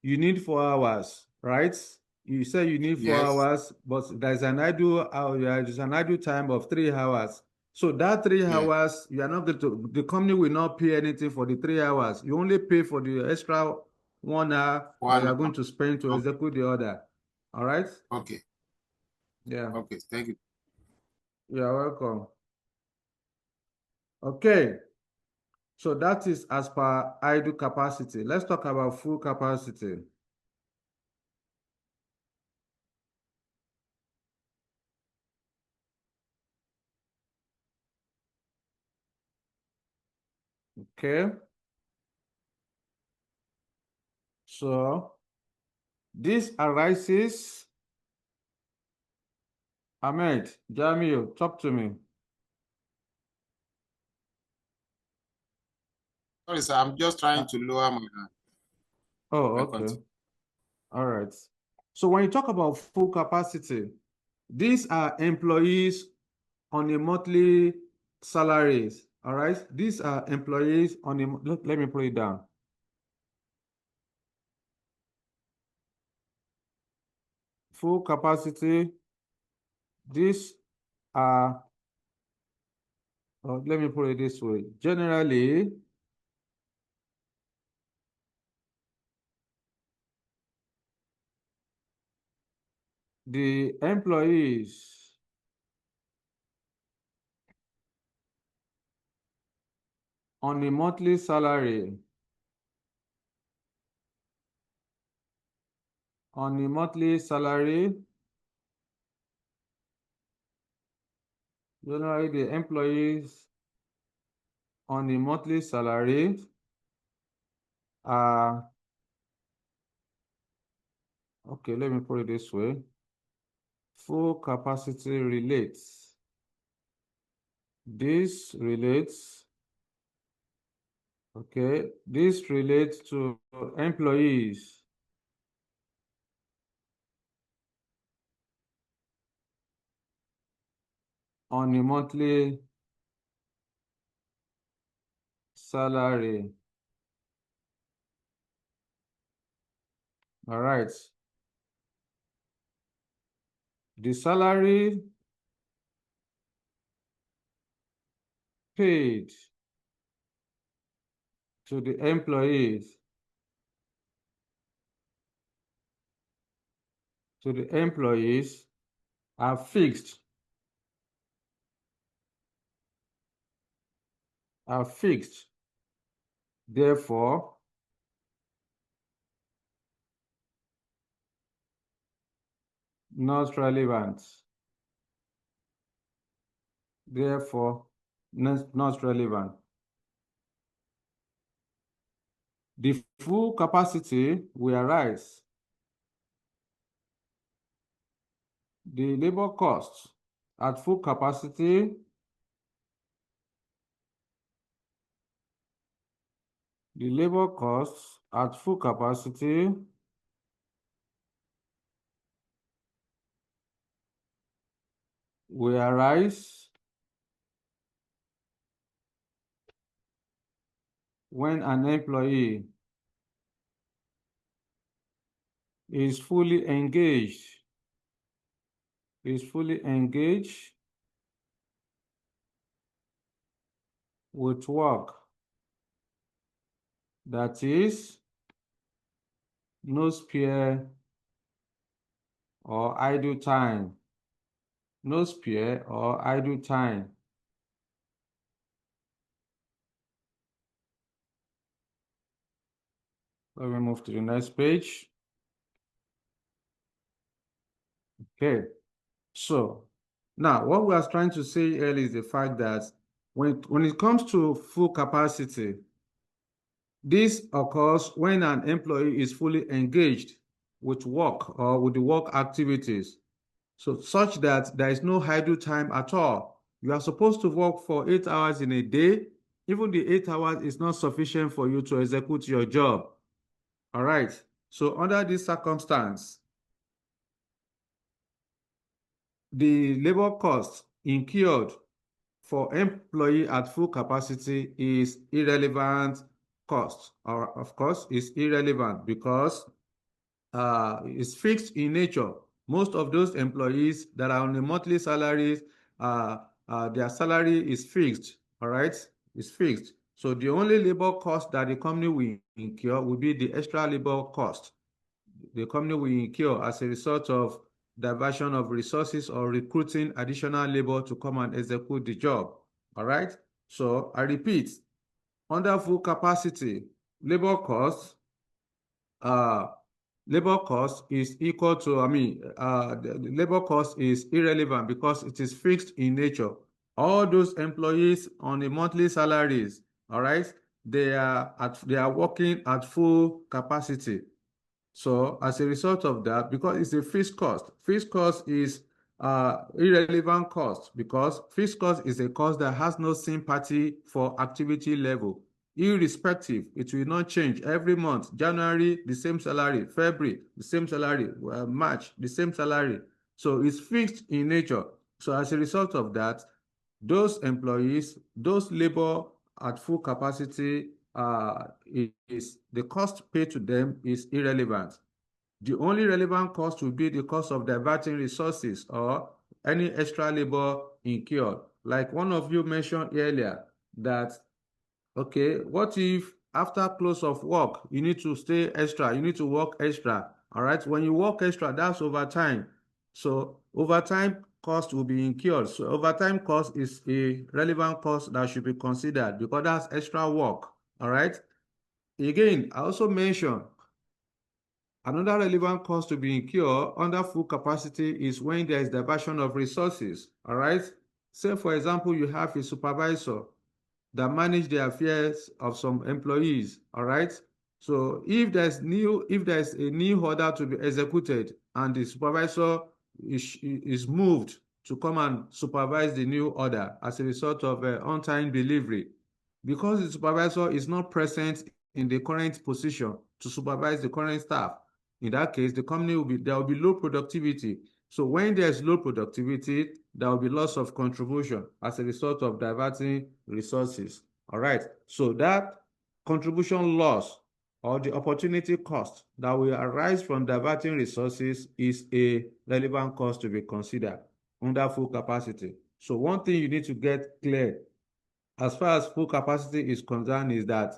You need 4 hours, right? You say you need four Yes. hours, but there's an idle time of 3 hours. So that three Yeah. hours, you are not going to, the company will not pay anything for the 3 hours. You only pay for the extra 1 hour that you One. are going to spend to execute the order. All right? Okay. Yeah. Okay. Thank you. You are welcome. Okay. So that is as per idle capacity. Let's talk about full capacity. Okay. So this arises. Ahmed, Jamil, talk to me. Sorry, sir. I'm just trying Uh, to lower oh, my okay. content. All right. So when you talk about full capacity, these are employees on a monthly salaries. All right. These are employees on a, let me put it down. Full capacity. These are, let me put it this way. Generally, the employees on a monthly salary, generally the employees on a monthly salary are, okay, let me put it this way. Full capacity relates. This relates, okay, this relates to employees on a monthly salary. All right. The salary paid to the employees are fixed. Therefore, not relevant. Therefore, not relevant. The full capacity will arise. The labor cost at full capacity will arise when an employee is fully engaged with work. That is, no spare or idle time. No spare or idle time. Let me move to the next page. Okay. So now what we are trying to say earlier is the fact that when it comes to full capacity, this occurs when an employee is fully engaged with work or with the work activities, so such that there is no idle time at all. You are supposed to work for 8 hours in a day. Even the 8 hours is not sufficient for you to execute your job. All right. So under this circumstance, the labor cost incurred for employee at full capacity is irrelevant cost, or of course is irrelevant because it's fixed in nature. Most of those employees that are on a monthly salaries, their salary is fixed, all right? It's fixed. So the only labor cost that the company will incur will be the extra labor cost the company will incur as a result of diversion of resources or recruiting additional labor to come and execute the job. All right. So I repeat, under full capacity, labor cost is equal to, the labor cost is irrelevant because it is fixed in nature. All those employees on a monthly salaries, all right, they are working at full capacity. So as a result of that, because it's a fixed cost is irrelevant cost because fixed cost is a cost that has no sympathy for activity level. Irrespective, it will not change every month. January, the same salary. February, the same salary. March, the same salary. So it's fixed in nature. So as a result of that, those employees, those labor at full capacity, is the cost paid to them is irrelevant. The only relevant cost will be the cost of diverting resources or any extra labor incurred. Like one of you mentioned earlier that, okay, what if after close of work, you need to stay extra, you need to work extra, all right? When you work extra, that's overtime. So overtime cost will be incurred. So overtime cost is a relevant cost that should be considered because that's extra work, all right? Again, I also mentioned another relevant cost to be incurred under full capacity is when there is diversion of resources, all right? Say, for example, you have a supervisor that manage the affairs of some employees, all right? So if there's a new order to be executed and the supervisor is moved to come and supervise the new order as a result of on-time delivery, because the supervisor is not present in the current position to supervise the current staff, in that case, there will be low productivity. So when there's low productivity, there will be loss of contribution as a result of diverting resources. All right. So that contribution loss or the opportunity cost that will arise from diverting resources is a relevant cost to be considered under full capacity. So one thing you need to get clear as far as full capacity is concerned is that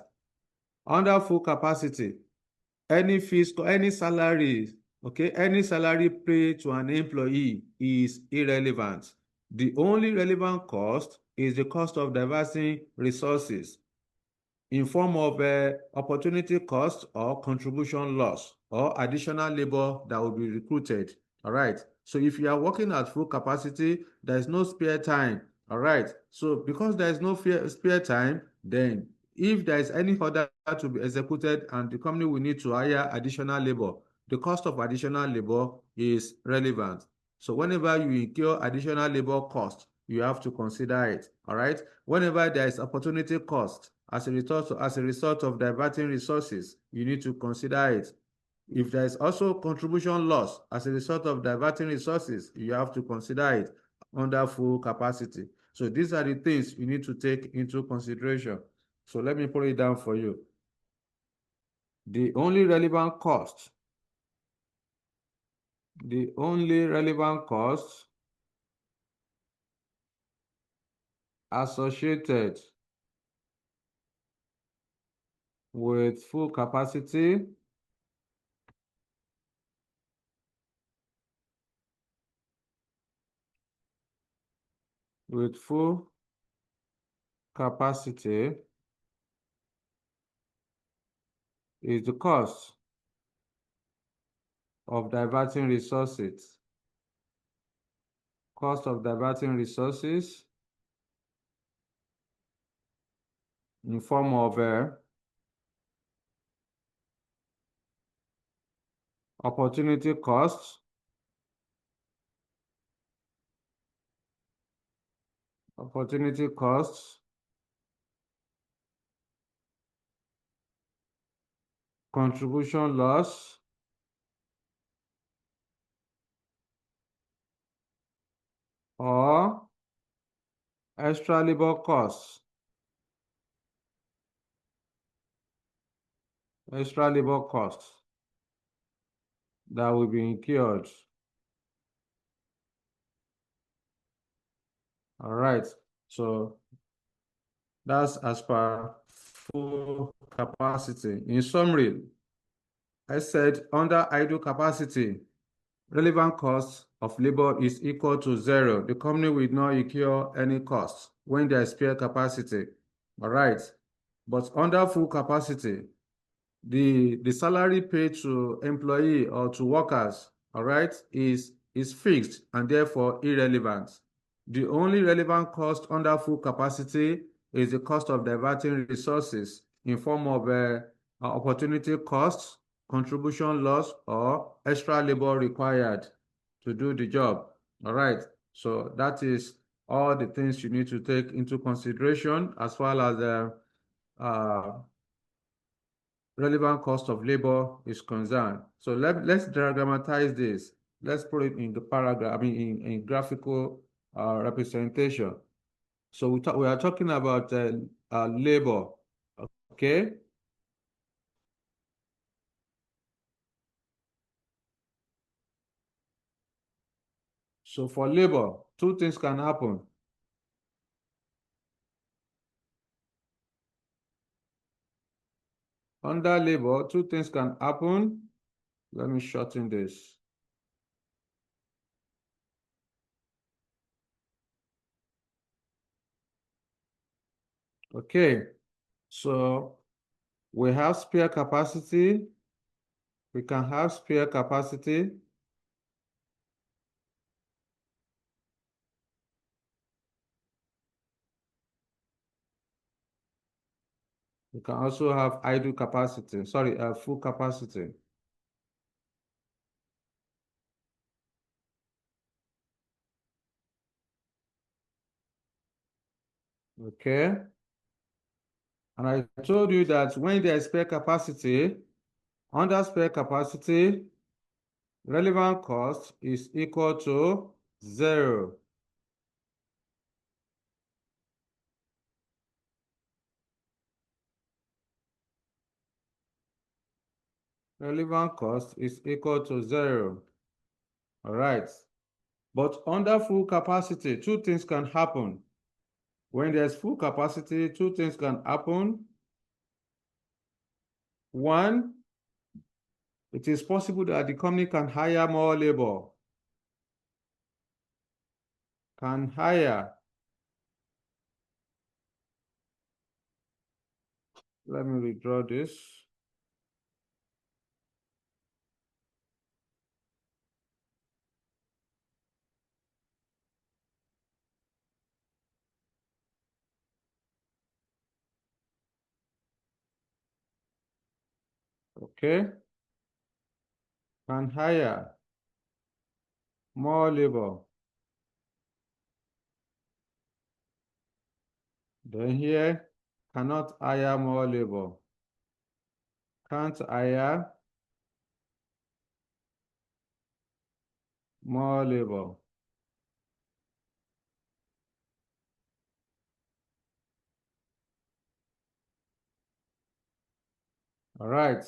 under full capacity, any fees, any salary, okay, any salary paid to an employee is irrelevant. The only relevant cost is the cost of diverting resources in form of opportunity cost or contribution loss or additional labor that will be recruited. All right. So if you are working at full capacity, there is no spare time. All right. So because there is no spare time, then if there is any order to be executed and the company will need to hire additional labor, the cost of additional labor is relevant. So whenever you incur additional labor cost, you have to consider it. All right. Whenever there is opportunity cost as a result of diverting resources, you need to consider it. If there is also contribution loss as a result of diverting resources, you have to consider it under full capacity. So these are the things you need to take into consideration. So let me put it down for you. The only relevant cost associated with full capacity is the cost of diverting resources. Cost of diverting resources in form of opportunity cost, contribution loss, or extra labor costs. That will be incurred. All right. So that's as per full capacity. In summary, I said under idle capacity, relevant cost of labor is equal to 0. The company will not incur any costs when there is spare capacity. All right. But under full capacity, the salary paid to employee or to workers, all right, is fixed and therefore irrelevant. The only relevant cost under full capacity is the cost of diverting resources in form of opportunity costs, contribution loss, or extra labor required to do the job. All right. So that is all the things you need to take into consideration as well as relevant cost of labor is concerned. So let's diagrammatize this. Let's put it in the paragraph, I mean, in graphical representation. So we are talking about labor, okay? So for labor, two things can happen. Under labor, two things can happen. Let me shorten this. Okay, so we have spare capacity. We can have spare capacity. We can also have idle capacity, sorry, full capacity. Okay. And I told you that when there is spare capacity, under spare capacity, relevant cost is equal to 0. relevant cost is equal to 0. All right. But under full capacity, two things can happen. When there's full capacity, two things can happen. One, it is possible that the company can hire more labor, let me redraw this. Okay, can hire more labor. Then here, cannot hire more labor. Can't hire more labor. All right.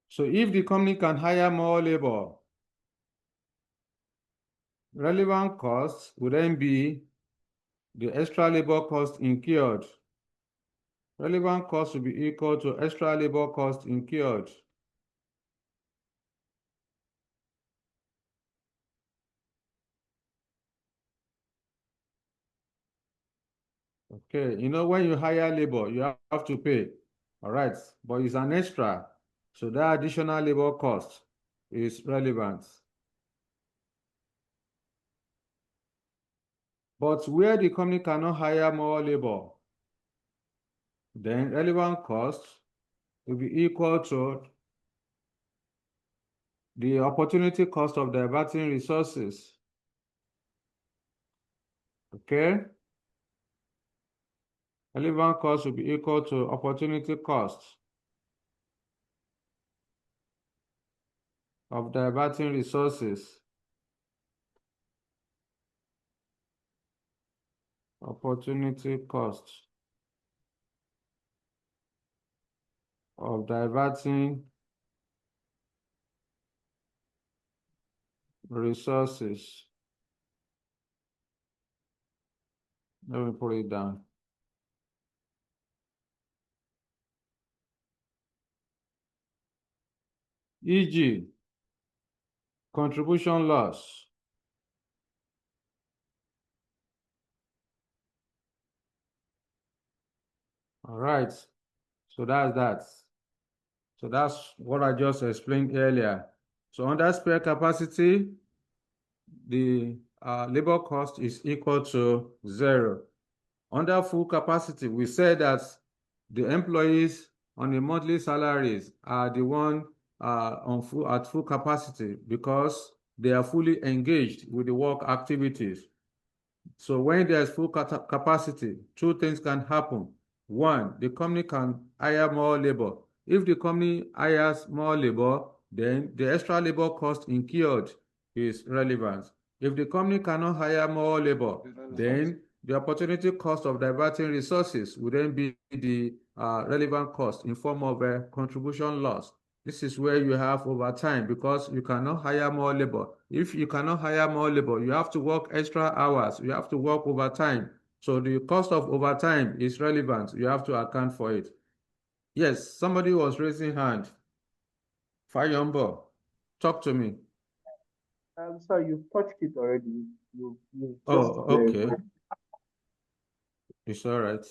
So if the company can hire more labor, relevant costs would then be the extra labor cost incurred. Relevant cost will be equal to extra labor cost incurred. Okay, you know, when you hire labor, you have to pay. All right, but it's an extra. So that additional labor cost is relevant. But where the company cannot hire more labor, then relevant cost will be equal to the opportunity cost of diverting resources. Okay? Relevant cost will be equal to opportunity cost of diverting resources. Opportunity cost of diverting resources. Let me put it down. E.g., contribution loss. All right, so that's that. So that's what I just explained earlier. So under spare capacity, the labor cost is equal to 0. Under full capacity, we said that the employees on the monthly salaries are the one at full capacity because they are fully engaged with the work activities. So when there's full capacity, two things can happen. One, the company can hire more labor. If the company hires more labor, then the extra labor cost incurred is relevant. If the company cannot hire more labor, then the opportunity cost of diverting resources would then be the relevant cost in form of a contribution loss. This is where you have overtime because you cannot hire more labor. If you cannot hire more labor, you have to work extra hours. You have to work overtime. So the cost of overtime is relevant. You have to account for it. Yes, somebody was raising hand. Fayombo, talk to me. Sir, you've touched it already. You just Oh, okay. It's all right.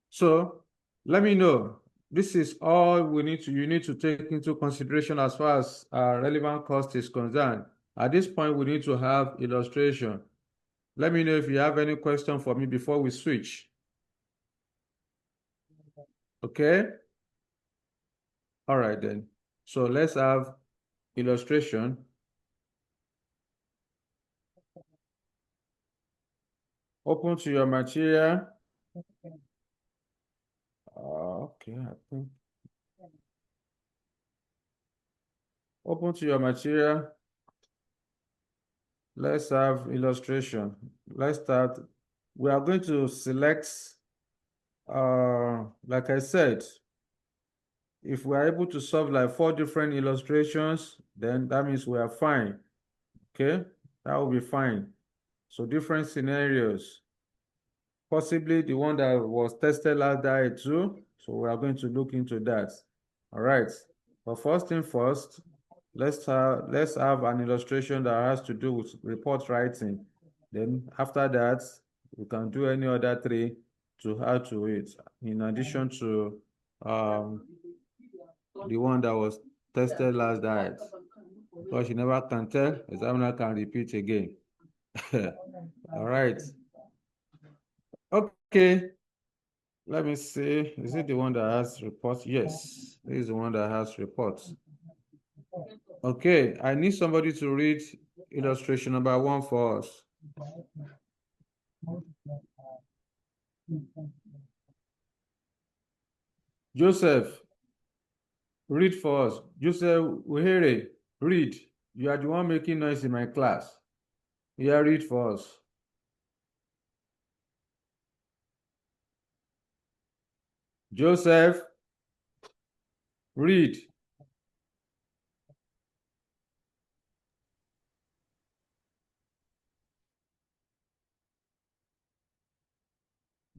So let me know. This is all you need to take into consideration as far as relevant cost is concerned. At this point, we need to have illustration. Let me know if you have any question for me before we switch. Okay? All right then. So let's have illustration. Open to your material. Okay, I think. Open to your material. Let's have illustration. Let's start. We are going to select, like I said, If we are able to solve like 4 different illustrations, then that means we are fine. Okay, that will be fine. So different scenarios, possibly the one that was tested last day too. So we are going to look into that. All right. But first thing first, let's have an illustration that has to do with report writing. Then after that, we can do any other 3 to add to it, in addition to the one that was tested last diet. Because you never can tell, examiner can repeat again. All right. Okay. Let me see. Is it the one that has reports? Yes, this is the one that has reports. Okay, I need somebody to read illustration number 1 for us. Joseph, read for us. Joseph Uhere, read. You are the one making noise in my class. Yeah, read for us. Joseph, read.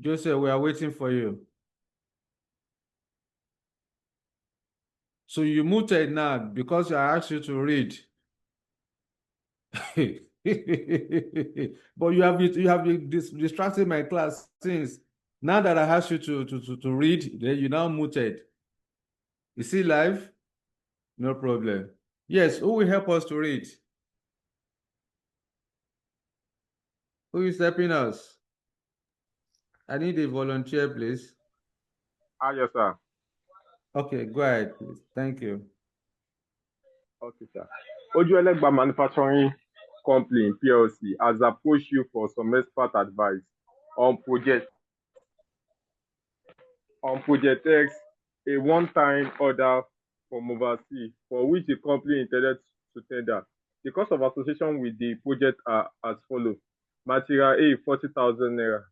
Joseph, we are waiting for you. So you muted now because I asked you to read. But you have been distracting my class since. Now that I asked you to read, then you now muted. Is he live? No problem. Yes, who will help us to read? Who is helping us? I need a volunteer, please. Yes, sir. Okay, go ahead, please. Thank you. Okay, sir. Ojuelegba Manufacturing Company PLC has approached you for some expert advice on Project X, a one-time order from overseas for which the company intended to tender. The cost of association with the project are as follows: Material A, 40,000 naira.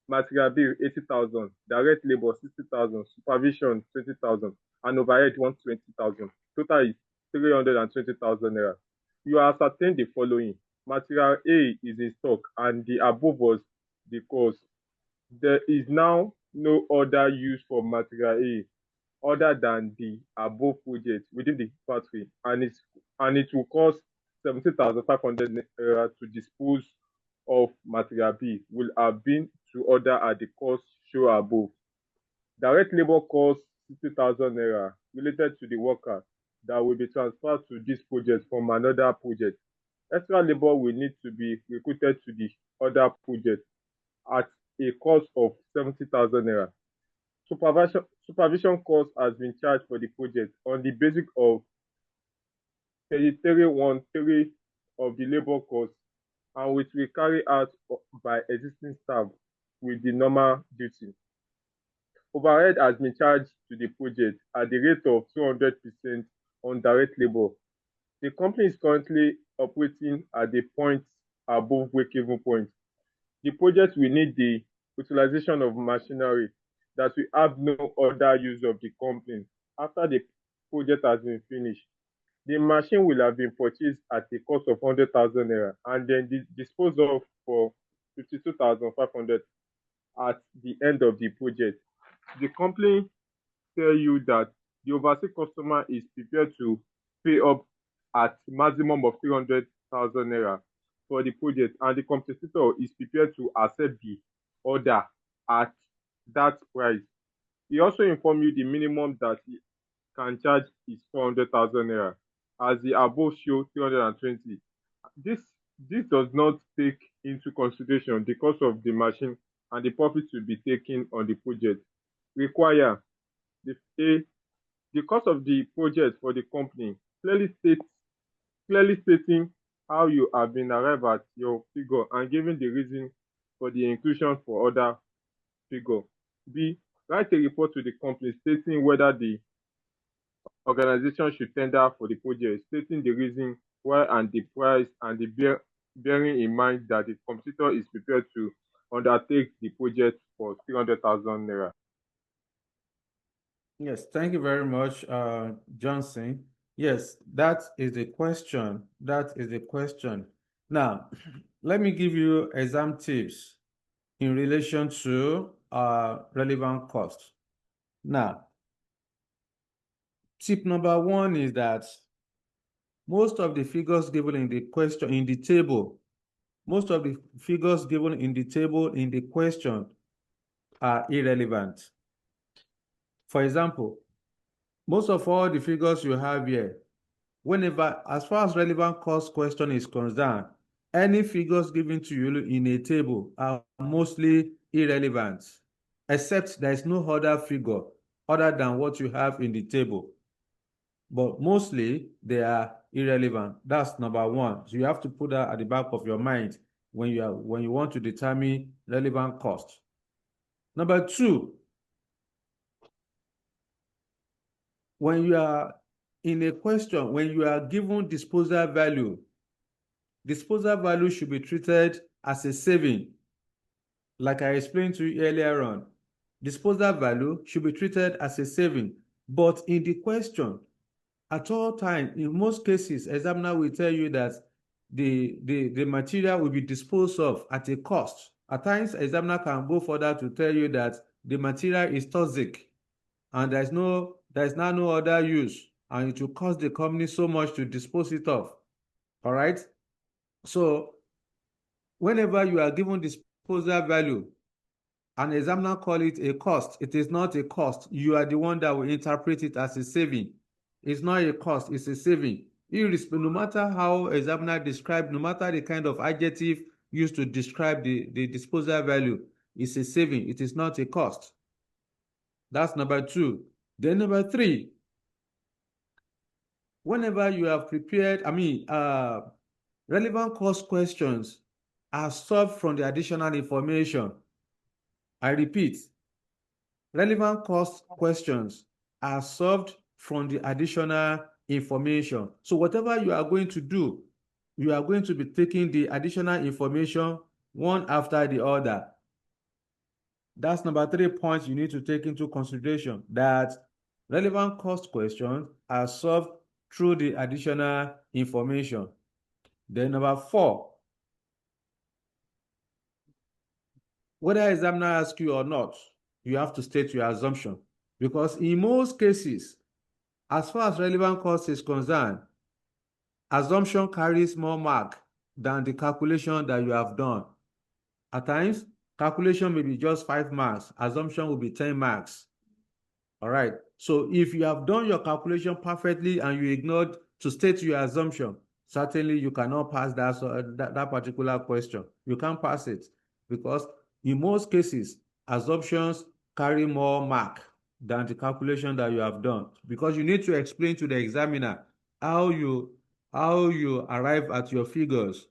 Material B, 80,000. Direct labor, 60,000. Supervision, 20,000. And overhead, 120,000. Total is 320,000 naira. You are ascertain the following. Material A is in stock and the above was the cost. There is now no other use for material A other than the above project within the factory, and it will cost 17,500 naira to dispose of material B will have been to order at the cost shown above. Direct labor costs 60,000 naira related to the worker that will be transferred to this project from another project. Extra labor will need to be recruited to the other project at a cost of 70,000 naira. Supervision cost has been charged for the project on the basis of 3313 of the labor cost, and which will carry out by existing staff with the normal duty. Overhead has been charged to the project at the rate of 200% on direct labor. The company is currently operating at the point above break-even point. The project will need the utilization of machinery that will have no other use of the company after the project has been finished. The machine will have been purchased at a cost of 100,000 naira and then disposed of for 52,500 at the end of the project. The company tell you that the overseas customer is prepared to pay up at maximum of 300,000 naira for the project, and the competitor is prepared to accept the order at that price. He also informed you the minimum that he can charge is 400,000 naira, as the above show 320. This does not take into consideration the cost of the machine and the profit to be taken on the project. Require the cost of the project for the company, clearly stating how you have been arrived at your figure and giving the reason for the inclusion for other figure. B, write a report to the company stating whether the organization should tender for the project, stating the reason why and the price, and bearing in mind that the competitor is prepared to undertake the project for 300,000 naira. Yes, thank you very much, Johnson. Yes, that is the question. That is the question. Now, let me give you exam tips in relation to relevant cost. Now, tip number one is that most of the figures given in the question, in the table, most of the figures given in the table in the question are irrelevant. For example, most of all the figures you have here, whenever, as far as relevant cost question is concerned, any figures given to you in a table are mostly irrelevant, except there is no other figure other than what you have in the table. But mostly they are irrelevant. That's number one. So you have to put that at the back of your mind when you want to determine relevant cost. Number two, when you are in a question, when you are given disposal value should be treated as a saving. Like I explained to you earlier on, disposal value should be treated as a saving. But in the question, at all times, in most cases, examiner will tell you that the material will be disposed of at a cost. At times, examiner can go further to tell you that the material is toxic and there is now no other use, and it will cost the company so much to dispose it of. All right. So whenever you are given disposal value, an examiner call it a cost. It is not a cost. You are the one that will interpret it as a saving. It's not a cost, it's a saving. No matter how examiner describe, no matter the kind of adjective used to describe the disposal value, it's a saving. It is not a cost. That's number two. Then number three, whenever you have prepared, relevant cost questions are solved from the additional information. I repeat, relevant cost questions are solved from the additional information. So whatever you are going to do, you are going to be taking the additional information one after the other. That's number 3 points you need to take into consideration, that relevant cost questions are solved through the additional information. Then number 4, whether examiner asks you or not, you have to state your assumption, because in most cases, as far as relevant cost is concerned, assumption carries more mark than the calculation that you have done. At times, calculation may be just 5 marks, assumption will be 10 marks. All right. So if you have done your calculation perfectly and you ignored to state your assumption, certainly you cannot pass that particular question. You can't pass it, because in most cases, assumptions carry more mark than the calculation that you have done, because you need to explain to the examiner how you arrive at your figures,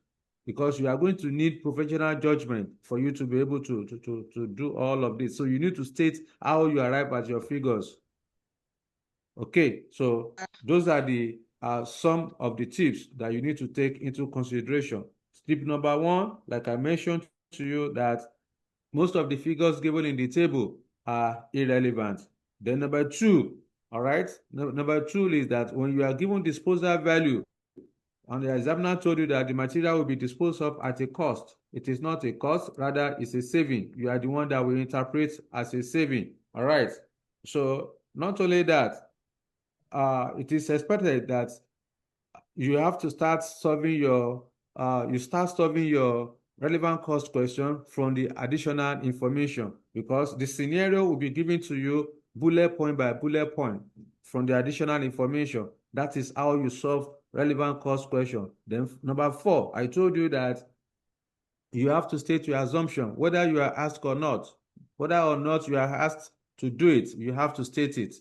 because you are going to need professional judgment for you to be able to do all of this. So you need to state how you arrive at your figures. Okay, so those are the some of the tips that you need to take into consideration. Tip number 1, like I mentioned to you, that most of the figures given in the table are irrelevant. Then number 2, all right, number 2 is that when you are given disposal value and the examiner told you that the material will be disposed of at a cost, it is not a cost, rather it's a saving. You are the one that will interpret as a saving. All right, so not only that, it is expected that you have to start solving your relevant cost question from the additional information, because the scenario will be given to you bullet point by bullet point from the additional information. That is how you solve relevant cost question. Then number 4, I told you that you have to state your assumption, whether you are asked or not. Whether or not you are asked to do it, you have to state it.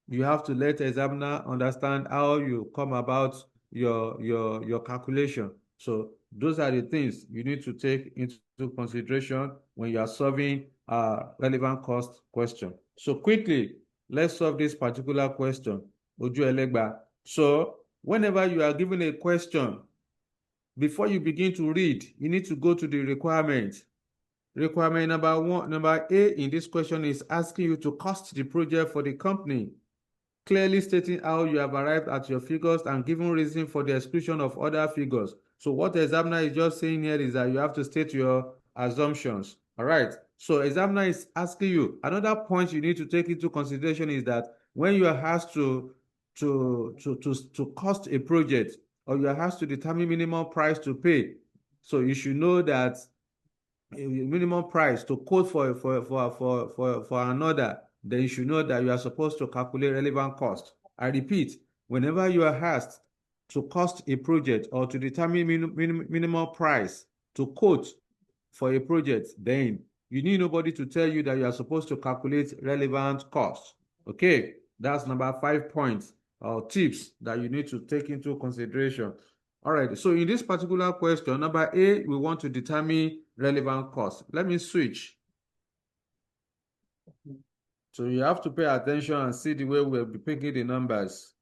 You have to let the examiner understand how you come about your calculation. So those are the things you need to take into consideration when you are solving a relevant cost question. So quickly, let's solve this particular question. Oju Elegba. So whenever you are given a question, before you begin to read, you need to go to the requirement. Requirement number A in this question is asking you to cost the project for the company, clearly stating how you have arrived at your figures and giving reason for the exclusion of other figures. So what the examiner is just saying here is that you have to state your assumptions. All right. So examiner is asking you, another point you need to take into consideration is that when you are asked to cost a project, or you are asked to determine minimum price to pay, so you should know that a minimum price to quote for another, then you should know that you are supposed to calculate relevant cost. I repeat, whenever you are asked to cost a project or to determine minimum price to quote for a project, then you need nobody to tell you that you are supposed to calculate relevant cost. Okay, that's number 5 points or tips that you need to take into consideration. All right, so in this particular question, number A, we want to determine relevant cost. Let me switch. So you have to pay attention and see the way we'll be picking the numbers.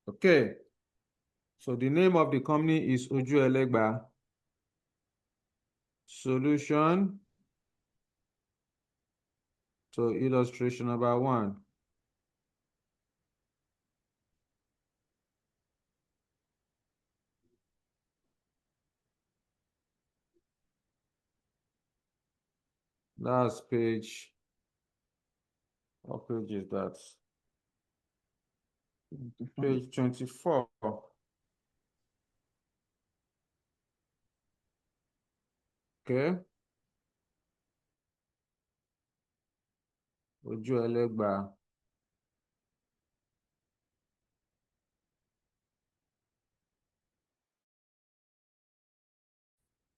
Okay, so the name of the company is Oju Elegba Solution. So illustration number 1. That's page, what page is that? Page 24. Okay. Oju Elegba.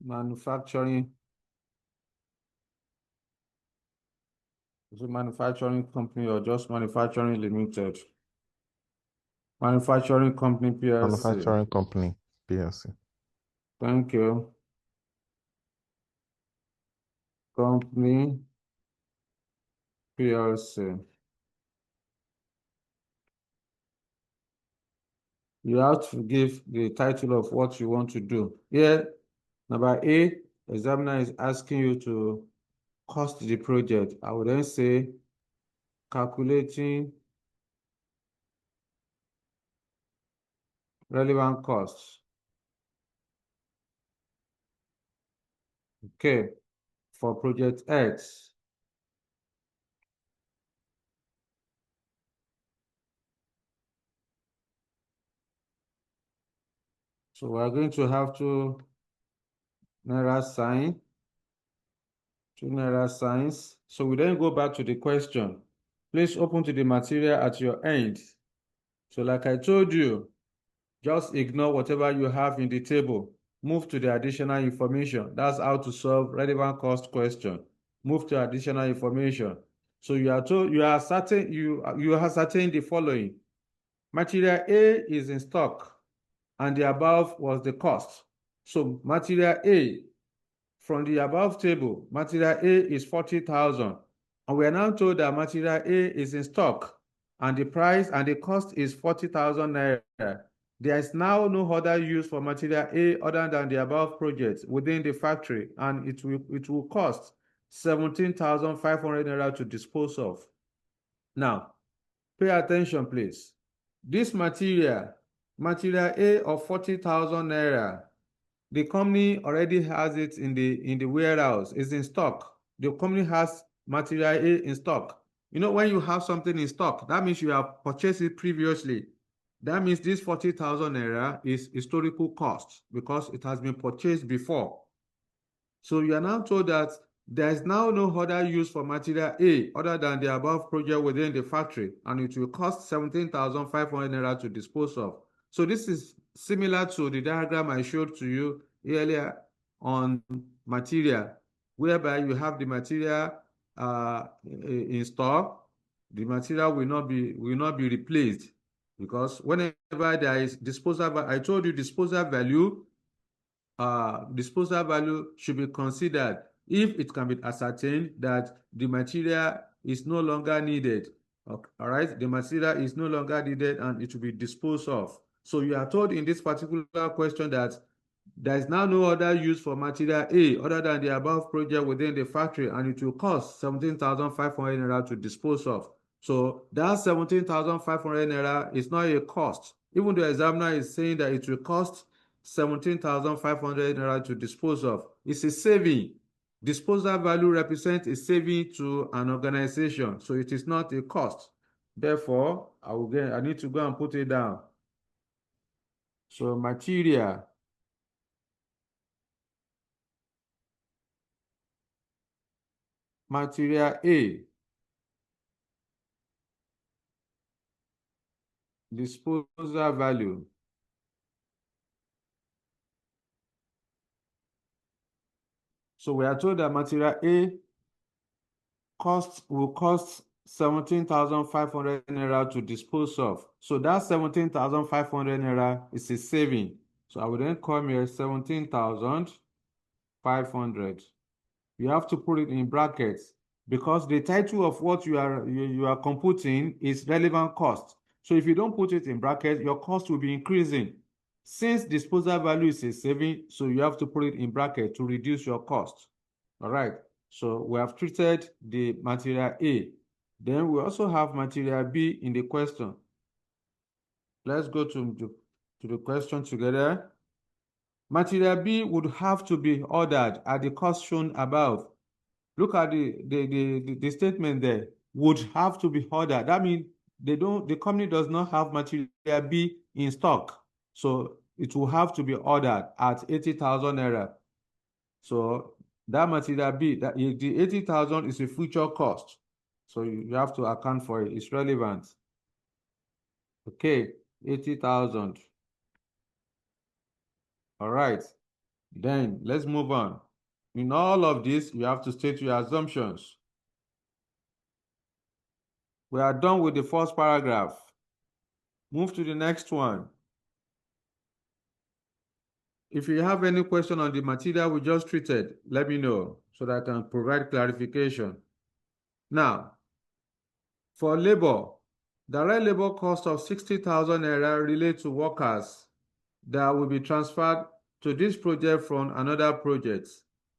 Manufacturing. Is it manufacturing company or just manufacturing limited? Manufacturing company PLC. Manufacturing company, PLC. Thank you. Company PLC. You have to give the title of what you want to do. Here, number A, examiner is asking you to cost the project. I would then say calculating relevant costs. Okay, for project X. So we're going to have to Naira sign, 2 Naira signs. So we then go back to the question. Please open to the material at your end. So like I told you, just ignore whatever you have in the table. Move to the additional information. That's how to solve relevant cost question. Move to additional information. So you are told you have ascertained the following. Material A is in stock, and the above was the cost. So material A, from the above table, material A is 40,000. And we are now told that material A is in stock and the price and the cost is 40,000 naira. There is now no other use for material A other than the above project within the factory, and it will cost 17,500 naira to dispose of. Now, pay attention, please. This material A of 40,000 naira, the company already has it in the warehouse. It's in stock. The company has material A in stock. You know, when you have something in stock, that means you have purchased it previously. That means this 40,000 naira is historical cost because it has been purchased before. So you are now told that there is now no other use for material A other than the above project within the factory, and it will cost 17,500 naira to dispose of. So this is similar to the diagram I showed to you earlier on material, whereby you have the material in stock. The material will not be replaced because whenever there is disposal, I told you disposal value should be considered if it can be ascertained that the material is no longer needed. Okay, all right, the material is no longer needed and it will be disposed of. So you are told in this particular question that there is now no other use for material A other than the above project within the factory, and it will cost 17,500 naira to dispose of. So that 17,500 naira is not a cost. Even the examiner is saying that it will cost 17,500 naira to dispose of. It's a saving. Disposal value represents a saving to an organization, so it is not a cost. Therefore, I need to go and put it down. So material A, disposal value. So we are told that material A will cost 17,500 naira to dispose of. So that 17,500 naira is a saving. So I will then come here 17,500. You have to put it in brackets because the title of what you are computing is relevant cost. So if you don't put it in brackets, your cost will be increasing. Since disposal value is a saving, so you have to put it in bracket to reduce your cost. All right. So we have treated the material A. Then we also have material B in the question. Let's go to the question together. Material B would have to be ordered at the cost shown above. Look at the statement there. Would have to be ordered. That means the company does not have material B in stock. So it will have to be ordered at 80,000 naira. So that material B, the 80,000 is a future cost. So you have to account for it. It's relevant. Okay, 80,000. All right. Then let's move on. In all of this, you have to state your assumptions. We are done with the first paragraph. Move to the next one. If you have any question on the material we just treated, let me know so that I can provide clarification. Now, for labor, direct labor cost of 60,000 naira relate to workers that will be transferred to this project from another project.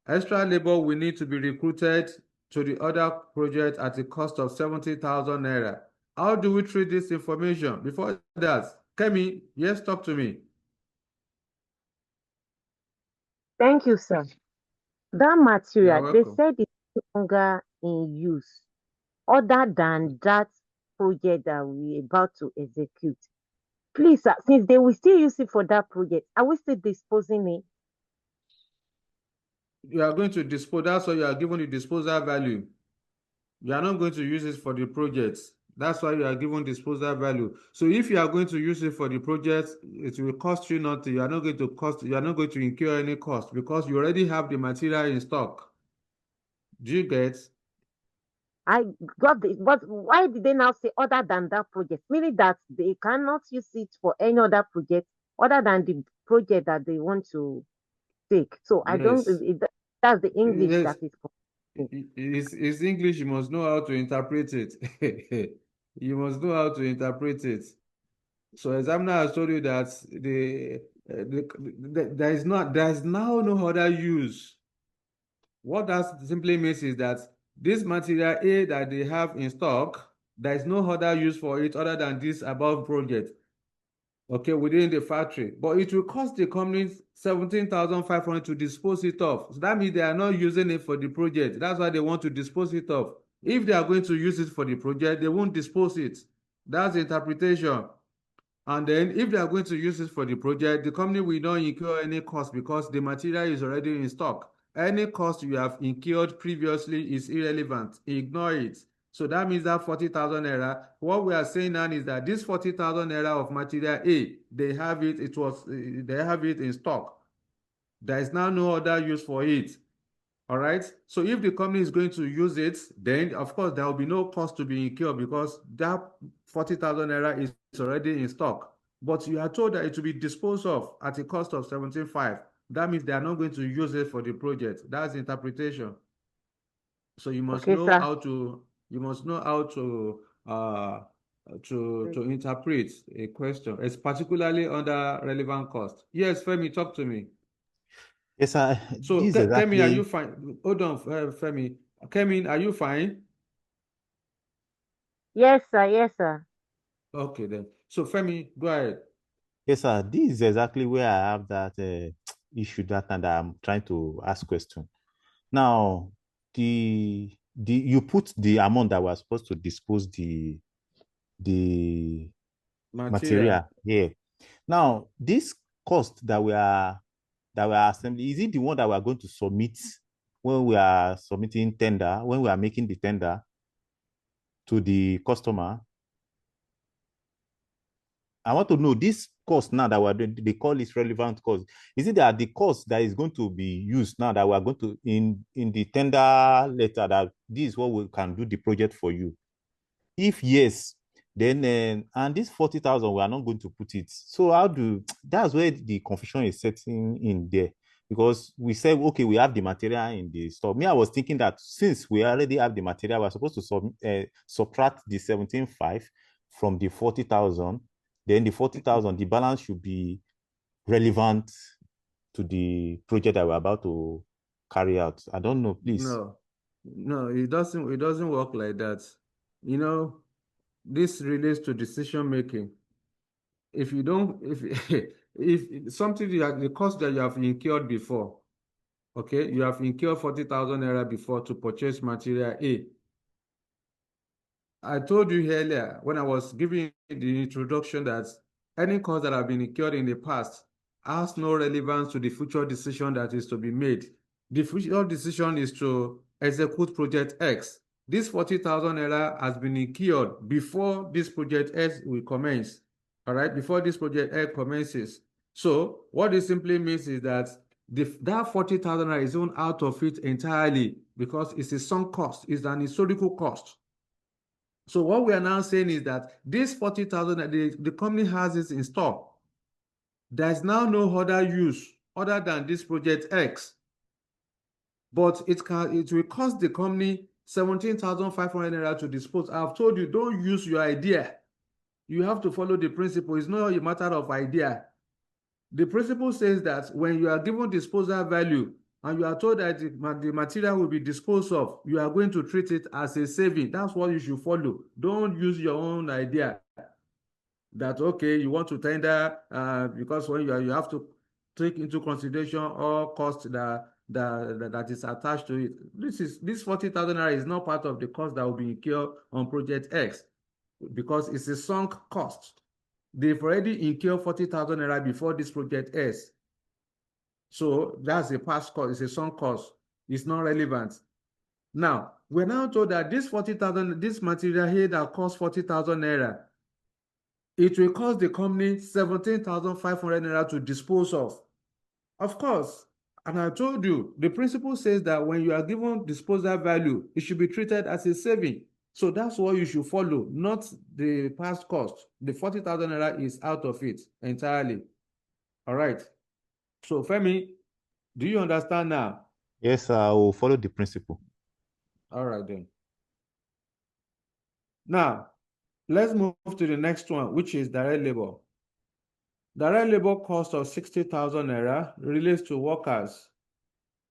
Extra labor will need to be recruited to the other project at a cost of 70,000 naira. How do we treat this information? Before that, Kemi, yes, talk to me. Thank you, sir. That material, they welcome. said it's no longer in use other than that project that we're about to execute. Please, sir, since they will still use it for that project, are we still disposing it? You are going to dispose, that's why you are given the disposal value. You are not going to use it for the project. That's why you are given disposal value. So if you are going to use it for the project, it will cost you nothing. You are not going to incur any cost because you already have the material in stock. Do you get? I got this, but why did they now say other than that project? Meaning that they cannot use it for any other project other than the project that they want to take. So I don't, Yes. that's the English Yes. that is. It's English, you must know how to interpret it. You must know how to interpret it. So examiner has told you that there is now no other use. What that simply means is that this material A that they have in stock, there is no other use for it other than this above project. Okay, within the factory, but it will cost the company 17,500 to dispose it off. So that means they are not using it for the project. That's why they want to dispose it off. If they are going to use it for the project, they won't dispose it. That's the interpretation. And then if they are going to use it for the project, the company will not incur any cost because the material is already in stock. Any cost you have incurred previously is irrelevant. Ignore it. So that means that 40,000 naira, what we are saying now is that this 40,000 naira of material A, they have it in stock. There is now no other use for it. All right. So if the company is going to use it, then of course there will be no cost to be incurred because that 40,000 naira is already in stock. But you are told that it will be disposed of at a cost of 17,500. That means they are not going to use it for the project. That's the interpretation. So you must Okay, know sir. how to to interpret a question. It's particularly under relevant cost. Yes, Femi, talk to me. Yes, sir. So, This is Kemi, are you exactly. fine? Hold on, Femi. Kemi, are you fine? Yes, sir. Yes, sir. Okay, then. So, Femi, go ahead. Yes, sir. This is exactly where I have that issue that and I'm trying to ask question. Now, the you put the amount that we're supposed to dispose the Material. material here. Now, this cost that we are assembling, is it the one that we are going to submit when we are submitting tender, when we are making the tender to the customer? I want to know this cost now that we're doing, they call it relevant cost. Is it that the cost that is going to be used now that we are going to in the tender letter that this is what we can do the project for you? If yes, then and this 40,000 we are not going to put it. So how do that's where the confusion is setting in there because we said okay we have the material in the store. Me I was thinking that since we already have the material we're supposed to subtract the 17,500 from the 40,000. Then the 40,000 the balance should be relevant to the project that we're about to carry out. I don't know, please. No, it doesn't work like that. You know, this relates to decision making. If you don't, if if something the cost that you have incurred before, okay, you have incurred 40,000 naira before to purchase material A. I told you earlier when I was giving the introduction that any cost that have been incurred in the past has no relevance to the future decision that is to be made. The future decision is to execute project X. This 40,000 naira has been incurred before this project X will commence. All right, before this project X commences. So what this simply means is that that 40,000 naira is owned out of it entirely because it's a sunk cost, it's an historical cost. So what we are now saying is that this 40,000 that the company has is in stock. There's now no other use other than this project X. But it will cost the company 17,500 naira to dispose. I've told you, don't use your idea. You have to follow the principle. It's not a matter of idea. The principle says that when you are given disposal value and you are told that the material will be disposed of, you are going to treat it as a saving. That's what you should follow. Don't use your own idea that, okay, you want to tender because when you have to take into consideration all costs that is attached to it. This 40,000 naira is not part of the cost that will be incurred on project X because it's a sunk cost. They've already incurred 40,000 naira before this project X. So that's a past cost, it's a sunk cost. It's not relevant. Now, we're now told that this 40,000, this material here that costs 40,000 naira, it will cost the company 17,500 naira to dispose of. Of course, and I told you, the principle says that when you are given disposal value, it should be treated as a saving. So that's what you should follow, not the past cost. The 40,000 naira is out of it entirely. All right. So Femi, do you understand now? Yes, I will follow the principle. All right then. Now, let's move to the next one, which is direct labor. Direct labor cost of 60,000 naira relates to workers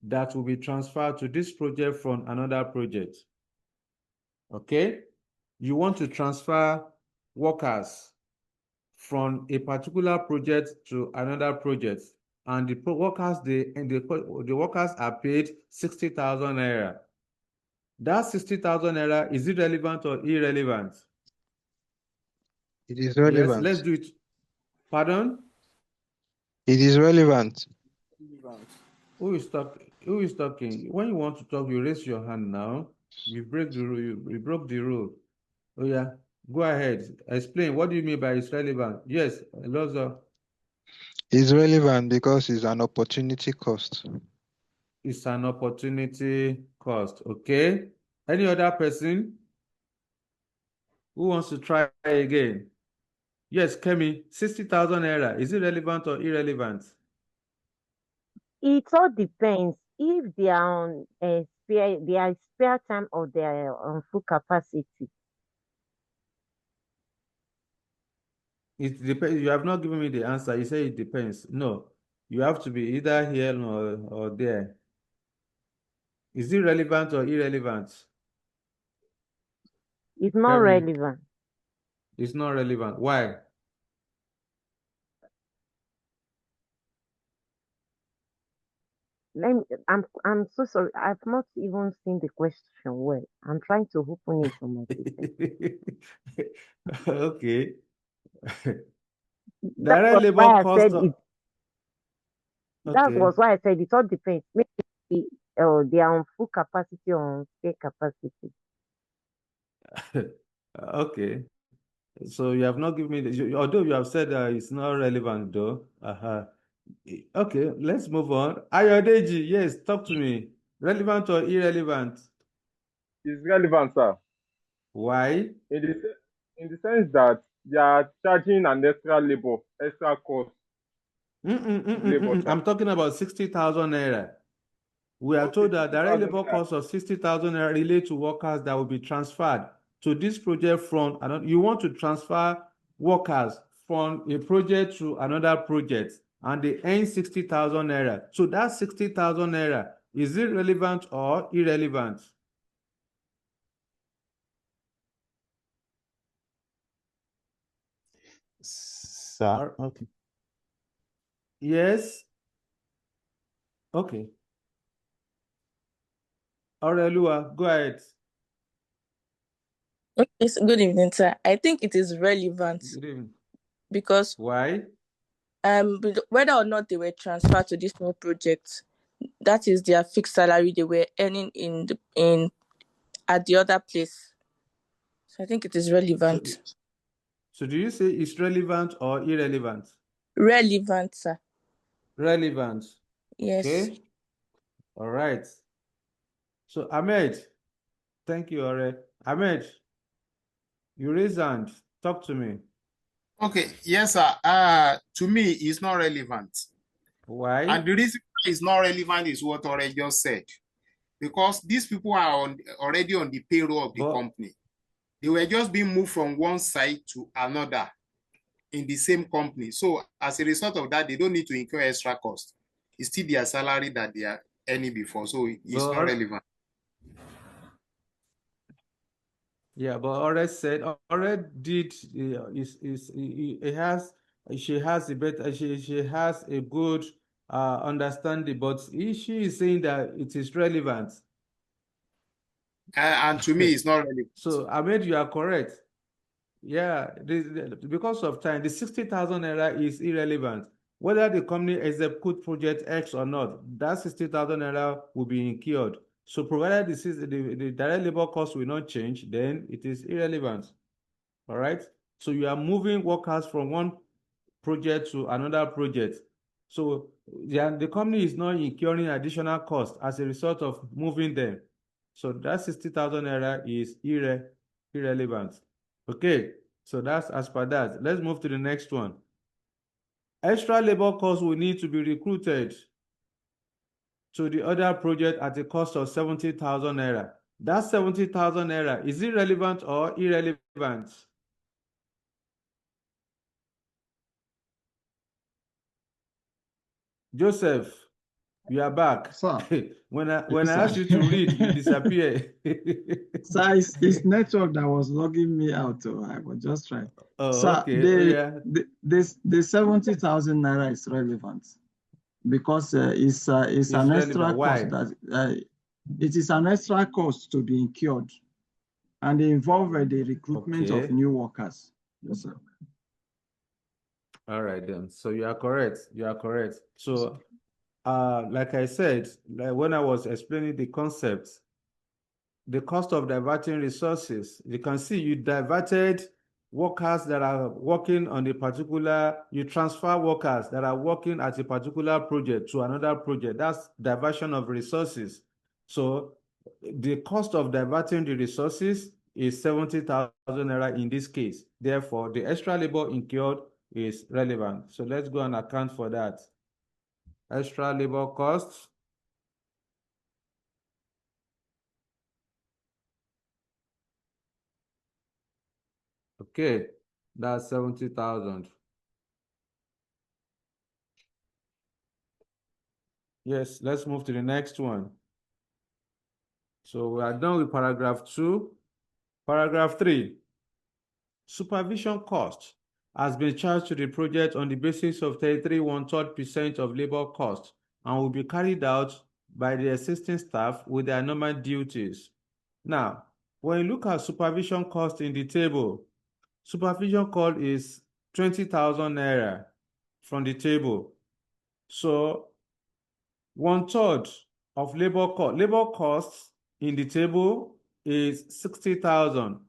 that will be transferred to this project from another project. Okay? You want to transfer workers from a particular project to another project, and the workers are paid 60,000 naira. That 60,000 naira, is it relevant or irrelevant? It is Yes, let's relevant. do it. Pardon? It is relevant. Who is talking? Who is talking? When you want to talk, you raise your hand now. You break the rule. You broke the rule. Oh yeah, go ahead. Explain. What do you mean by it's relevant? Yes, Lozo, It's relevant because it's an opportunity cost. it's an opportunity cost. Okay. Any other person who wants to try again? Yes, Kemi, 60,000 naira. Is it relevant or irrelevant? It all depends. If they are on a spare time or they are on full capacity. It depends. You have not given me the answer. You say it depends. No, you have to be either here or there. Is it relevant or irrelevant? It's not Tell me. relevant. It's not relevant. Why? I'm so sorry. I've not even seen the question well. I'm trying to open it on my system. Okay. That Direct was labor why I cost. said it. That Okay. was why I said it all depends. Maybe they are on full capacity or on spare capacity. Okay. So you have not given me although you have said it's not relevant though. Okay, let's move on. Ayodeji, yes, talk to me. Relevant or irrelevant? It's relevant, sir. Why? In the sense that they are charging an extra cost of labor time. I'm talking about 60,000 naira. We are Okay, told that direct 60,000 labor cost of 60,000 naira relate to workers that will be transferred to this project from you want to transfer workers from a project to another project and they earn 60,000 naira. So that 60,000 naira, is it relevant or irrelevant? Sir, okay. Yes. Okay. Aurelua, go ahead. Okay, so good evening, sir. I think it is relevant Good evening. because Why? whether or not they were transferred to this new project, that is their fixed salary they were earning at the other place. So I think it is relevant. So do you say it's relevant or irrelevant? Relevant, sir. Relevant. Yes. Okay. All right. So Ahmed, thank you, Ore. Ahmed, you raise hand. Talk to me. Okay, yes, sir. To me, it's not relevant. Why? And the reason why it's not relevant is what Ore just said. Because these people are already on the payroll of the company. They were just being moved from one site to another in the same company. So as a result of that, they don't need to incur extra cost. It's still their salary that they are earning before. So it's not relevant. Yeah, but Ore said Ore did he has she has a better she has a good understanding, but she is saying that it is relevant. And to me, it's not relevant. So Ahmed, you are correct. Yeah, because of time, the 60,000 naira is irrelevant. Whether the company execute project X or not, that 60,000 naira will be incurred. So provided the direct labor cost will not change, then it is irrelevant. All right. So you are moving workers from one project to another project. So the company is not incurring additional cost as a result of moving them. So that 60,000 naira is irrelevant. Okay, so that's as per that. Let's move to the next one. Extra labor costs will need to be recruited to the other project at a cost of 70,000 naira. That 70,000 naira, is it relevant or irrelevant? Joseph, you are back. Sir. when I asked you to read, you disappear. Sir, it's network that was logging me out. I was just trying. Oh, Sir, okay. the 70,000 naira is relevant because it's an relevant. extra Why? cost that it is an extra cost to be incurred, and they involve the recruitment of new workers. Yes, sir. All right then. So you are correct. You are correct. So, like I said, when I was explaining the concept, the cost of diverting resources, you can see you diverted workers that are working on a particular, you transfer workers that are working at a particular project to another project. That's diversion of resources. So the cost of diverting the resources is 70,000 naira in this case. Therefore, the extra labor incurred is relevant. So let's go and account for that. Extra labor costs. Okay. That's 70,000. Yes, let's move to the next one. So we are done with paragraph 2. Paragraph 3. Supervision cost has been charged to the project on the basis of 33 1/3% of labor cost and will be carried out by the existing staff with their normal duties. Now, when you look at supervision cost in the table, supervision cost is 20,000 naira from the table. So 1/3 of labor costs in the table is 60,000.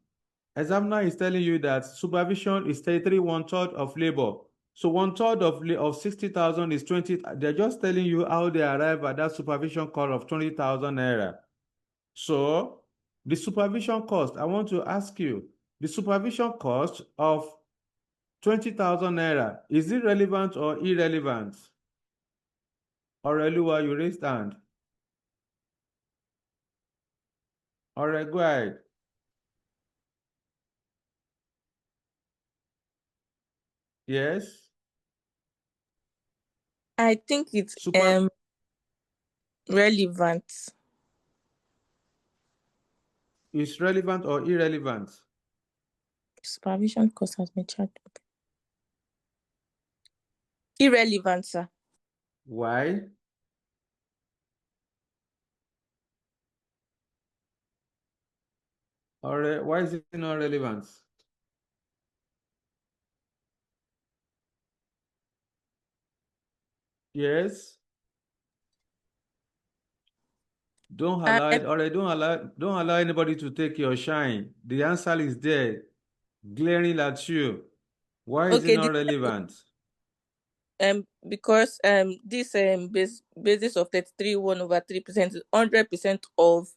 Examiner is telling you that supervision is 33 1/3 of labor. So 1/3 of 60,000 is 20. They're just telling you how they arrive at that supervision cost of 20,000 naira. So the supervision cost, I want to ask you, the supervision cost of 20,000 naira, is it relevant or irrelevant? Oreluwa, you raised hand. All right, go ahead. Yes. I think it's relevant. Is relevant or irrelevant? Supervision cost has been charged. Irrelevant, sir. Why? Or why is it not relevant? Yes. Don't allow it, or don't allow anybody to take your shine. The answer is there, glaring at you. Why is it not relevant? Because this basis of 33 1/3% is 100% of,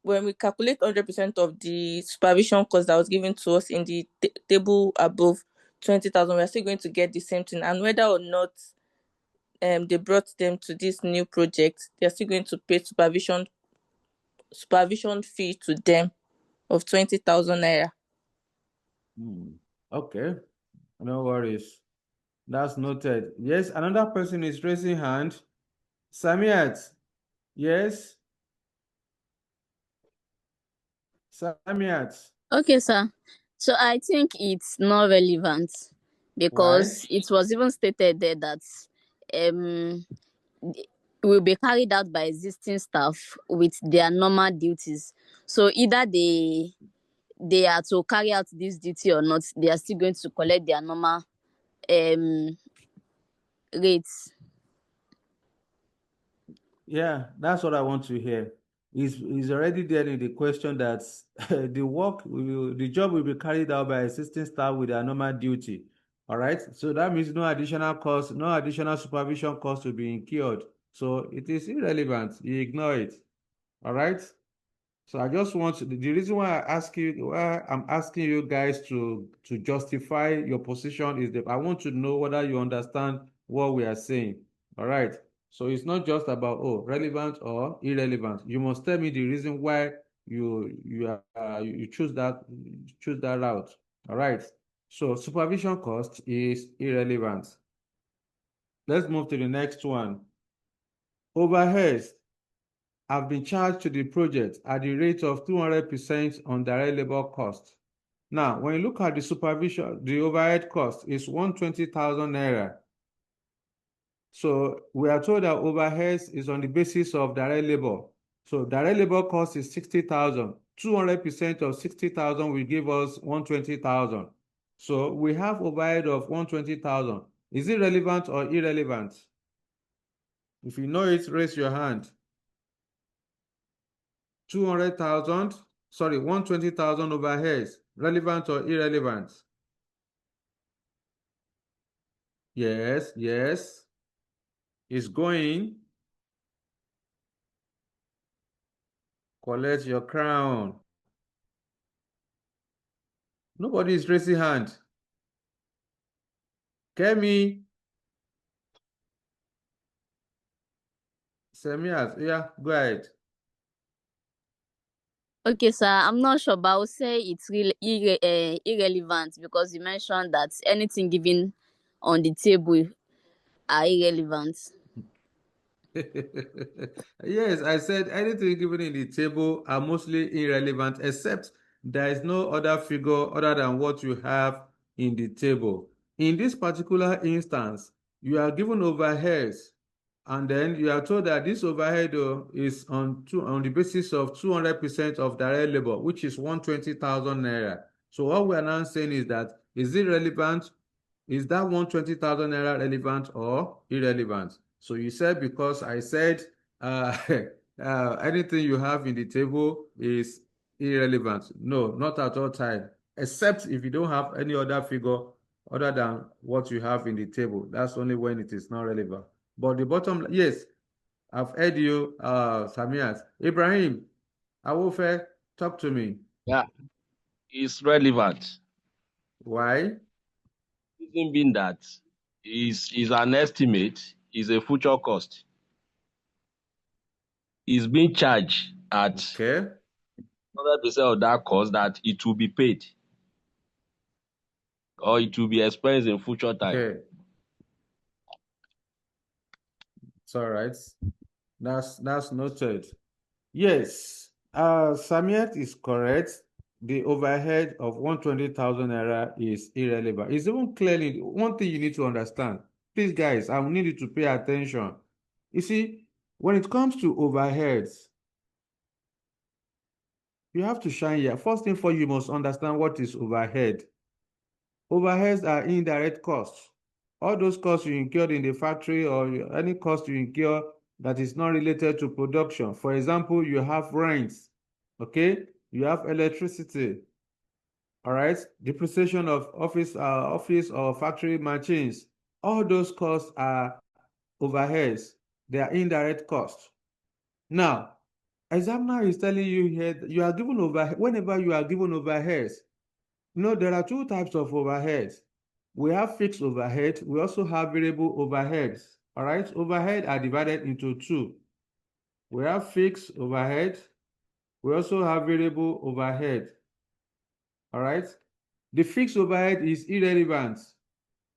when we calculate 100% of the supervision cost that was given to us in the table above 20,000, we are still going to get the same thing. And whether or not they brought them to this new project, they are still going to pay supervision fee to them of 20,000 naira. Okay, no worries. That's noted. Yes, another person is raising hand. Samiat. Yes. Samiat. Okay, sir. So I think it's not relevant because Why? it was even stated there that um will be carried out by existing staff with their normal duties. So either they are to carry out this duty or not, they are still going to collect their normal rates. Yeah, that's what I want to hear. Is already there in the question that the job will be carried out by assisting staff with their normal duty. All right. So that means no additional cost, no additional supervision cost will be incurred. So it is irrelevant. You ignore it. All right. So I just want the reason why I'm asking you guys to justify your position is that I want to know whether you understand what we are saying. All right. So it's not just about relevant or irrelevant. You must tell me the reason why you choose that route. All right. So supervision cost is irrelevant. Let's move to the next one. Overheads have been charged to the project at the rate of 200% on direct labor cost. Now, when you look at the supervision, the overhead cost is 120,000 naira. So we are told that overheads is on the basis of direct labor. So direct labor cost is 60,000. 200% of 60,000 will give us 120,000. So we have overhead of 120,000. Is it relevant or irrelevant? If you know it, raise your hand. 200,000, sorry, 120,000 overheads, relevant or irrelevant? Yes, yes. It's going. Collect your crown. Nobody is raising hand. Kemi. Semias, yeah, go ahead. Okay, sir, I'm not sure, but I would say it's really irrelevant because you mentioned that anything given on the table are irrelevant. Yes, I said anything given in the table are mostly irrelevant, except there is no other figure other than what you have in the table. In this particular instance, you are given overheads, and then you are told that this overhead is on the basis of 200% of direct labor, which is 120,000 naira. So what we are now saying is that, is it relevant? Is that 120,000 naira relevant or irrelevant? So you said, because I said anything you have in the table is irrelevant. No, not at all time, except if you don't have any other figure other than what you have in the table. That's only when it is not relevant. But the bottom, yes, I've heard you, Samiat. Ibrahim, Awofe, talk to me. Yeah, it's relevant. Why? Reason being that is an estimate, is a future cost. Is being charged at 100% of that cost that it will be paid or it will be expensed in future time. Okay. It's all right. That's noted. Yes, Samiat is correct. The overhead of 120,000 naira is irrelevant. It's even clearly one thing you need to understand. Please, guys, I need you to pay attention. You see, when it comes to overheads, you have to shine here. First thing for you must understand what is overhead. Overheads are indirect costs. All those costs you incurred in the factory or any cost you incur that is not related to production. For example, you have rents, okay? You have electricity, all right? Depreciation of office or factory machines. All those costs are overheads. They are indirect costs. Now, examiner is telling you here that you are given overhead. Whenever you are given overheads, there are two types of overheads. We have fixed overhead. We also have variable overheads. All right. Overhead are divided into two. We have fixed overhead. We also have variable overhead. All right. The fixed overhead is irrelevant.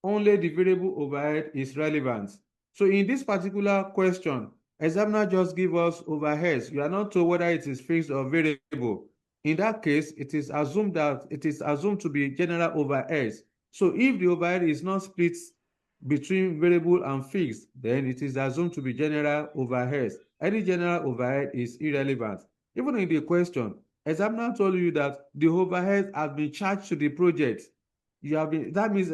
Only the variable overhead is relevant. So in this particular question, examiner just give us overheads. You are not told whether it is fixed or variable. In that case, it is assumed to be general overheads. So if the overhead is not split between variable and fixed, then it is assumed to be general overheads. Any general overhead is irrelevant. Even in the question, examiner told you that the overhead has been charged to the project. That means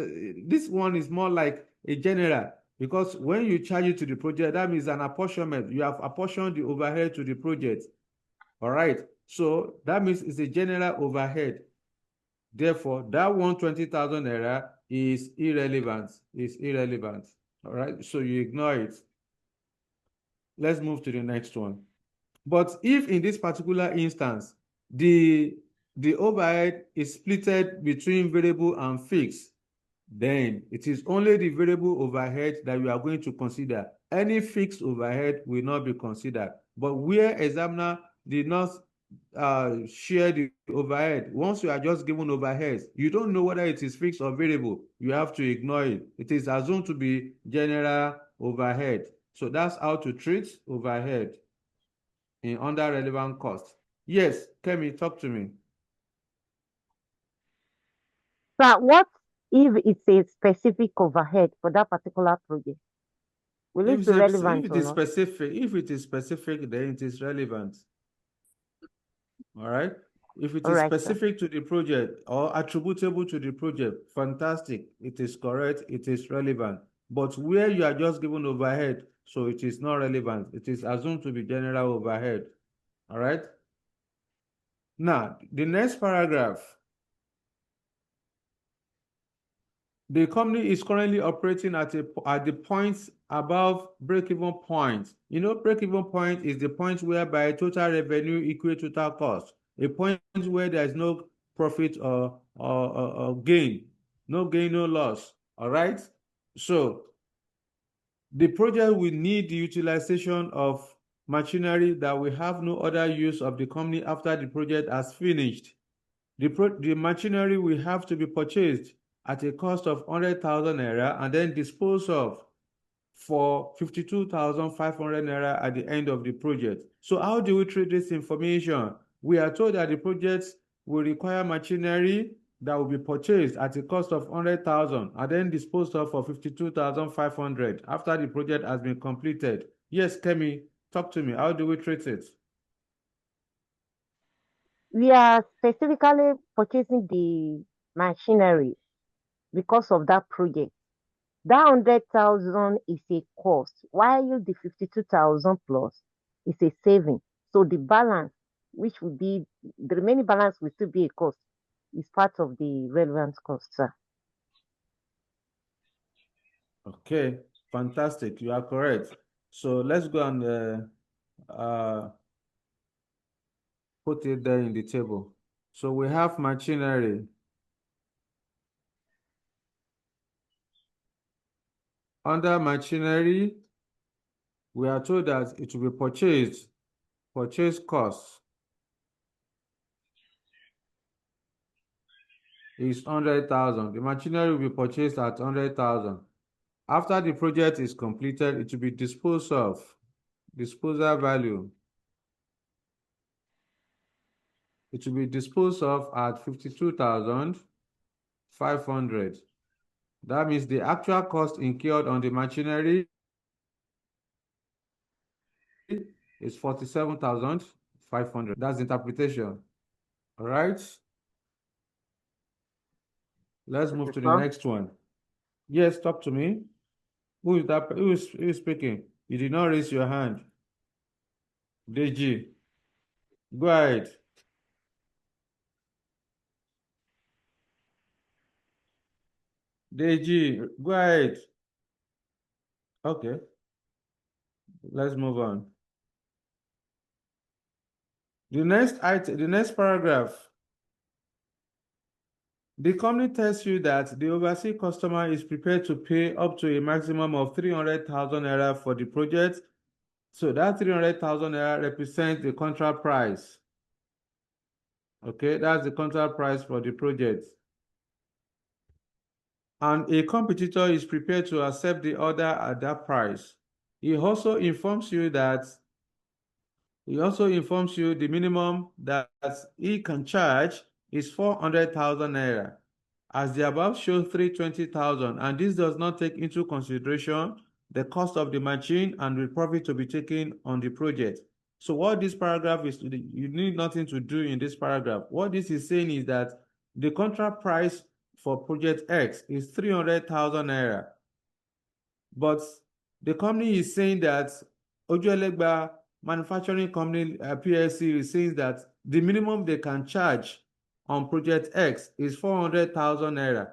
this one is more like a general, because when you charge it to the project, that means an apportionment. You have apportioned the overhead to the project. All right. So that means it's a general overhead. Therefore, that 120,000 naira is irrelevant. It's irrelevant. All right. So you ignore it. Let's move to the next one. But if in this particular instance, the overhead is splitted between variable and fixed, then it is only the variable overhead that you are going to consider. Any fixed overhead will not be considered. But where examiner did not share the overhead, once you are just given overheads, you don't know whether it is fixed or variable. You have to ignore it. It is assumed to be general overhead. So that's how to treat overhead in under relevant cost. Yes, Kemi, talk to me. So what if it's a specific overhead for that particular project? Will it be relevant if it or is not? specific, then it is relevant. All right. If it All is right, sir. specific to the project or attributable to the project, fantastic. It is correct. It is relevant. But where you are just given overhead, so it is not relevant. It is assumed to be general overhead. All right. Now, the next paragraph. The company is currently operating at the point above break-even point. Break-even point is the point whereby total revenue equals total cost. A point where there is no profit or gain. No gain, no loss. All right? So, the project will need the utilization of machinery that will have no other use of the company after the project has finished. The machinery will have to be purchased at a cost of 100,000 naira and then disposed of for 52,500 naira at the end of the project. So how do we treat this information? We are told that the project will require machinery that will be purchased at a cost of 100,000 and then disposed of for 52,500 after the project has been completed. Yes, Kemi, talk to me. How do we treat it? We are specifically purchasing the machinery because of that project. That 100,000 is a cost, while the 52,000 plus is a saving. So the balance, which will be the remaining balance, will still be a cost, is part of the relevant cost, sir. Okay, fantastic. You are correct. So let's go and put it there in the table. So we have machinery. Under machinery, we are told that it will be purchased. Purchase cost is 100,000. The machinery will be purchased at 100,000. After the project is completed, it will be disposed of. Disposal value. It will be disposed of at 52,500. That means the actual cost incurred on the machinery is 47,500. That's the interpretation. All right. Let's move to the next one. Yes, talk to me. Who is that? Who is speaking? You did not raise your hand. Deji. Go ahead. Deji, go ahead. Okay. Let's move on. The next item, the next paragraph. The company tells you that the overseas customer is prepared to pay up to a maximum of 300,000 naira for the project. So that 300,000 naira represents the contract price. Okay, that's the contract price for the project. And a competitor is prepared to accept the order at that price. He also informs you the minimum that he can charge is 400,000 naira. As the above shows 320,000, and this does not take into consideration the cost of the machine and the profit to be taken on the project. So what this paragraph is, you need nothing to do in this paragraph. What this is saying is that the contract price for project X is 300,000 naira. But the company is saying that Ojuelegba Manufacturing Company PLC is saying that the minimum they can charge on project X is 400,000 naira,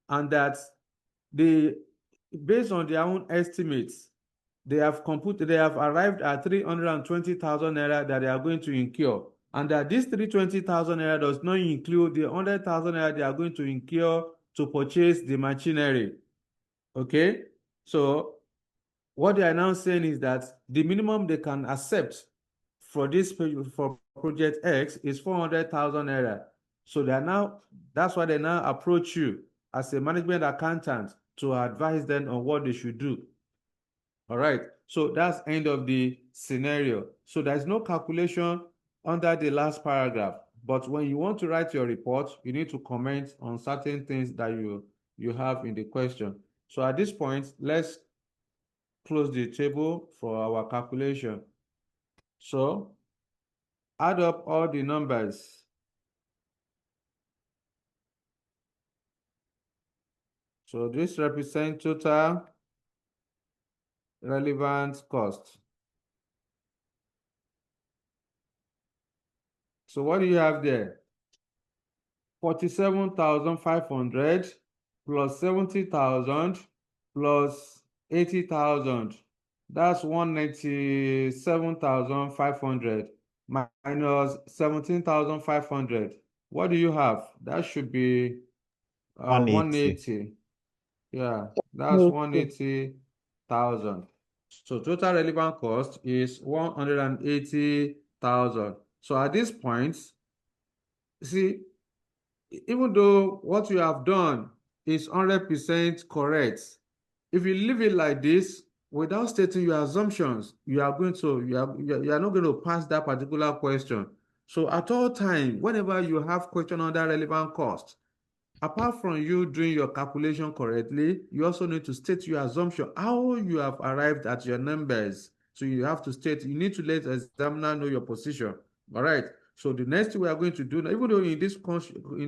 and that based on their own estimates, they have arrived at 320,000 naira that they are going to incur, and that this 320,000 naira does not include the 100,000 naira they are going to incur to purchase the machinery. Okay, so what they are now saying is that the minimum they can accept for project X is 400,000 naira. So that's why they now approach you as a management accountant to advise them on what they should do. All right, so that's end of the scenario. So there's no calculation under the last paragraph, but when you want to write your report, you need to comment on certain things that you have in the question. So at this point, let's close the table for our calculation. So add up all the numbers. So this represents total relevant cost. So what do you have there? 47,500 plus 70,000 plus 80,000. That's 197,500 minus 17,500. What do you have? That should be 180. Yeah, that's 180,000. So total relevant cost is 180,000. So at this point, see, even though what you have done is 100% correct, if you leave it like this without stating your assumptions, you are not going to pass that particular question. So at all time, whenever you have question on that relevant cost, apart from you doing your calculation correctly, you also need to state your assumption, how you have arrived at your numbers. So you have to state, you need to let the examiner know your position. All right. So the next thing we are going to do, even though in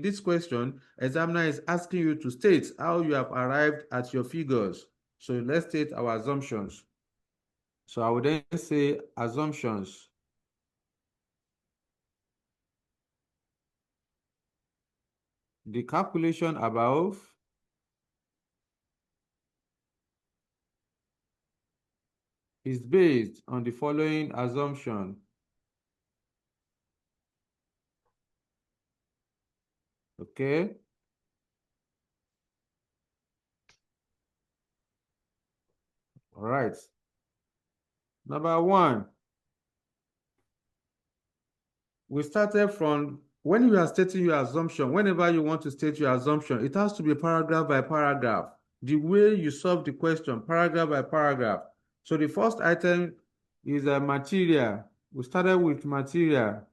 this question, examiner is asking you to state how you have arrived at your figures. So let's state our assumptions. So I would then say assumptions. The calculation above is based on the following assumption. Okay. All right. Number one, we started from when you are stating your assumption, whenever you want to state your assumption, it has to be paragraph by paragraph. The way you solve the question, paragraph by paragraph. So the first item is a material. We started with material.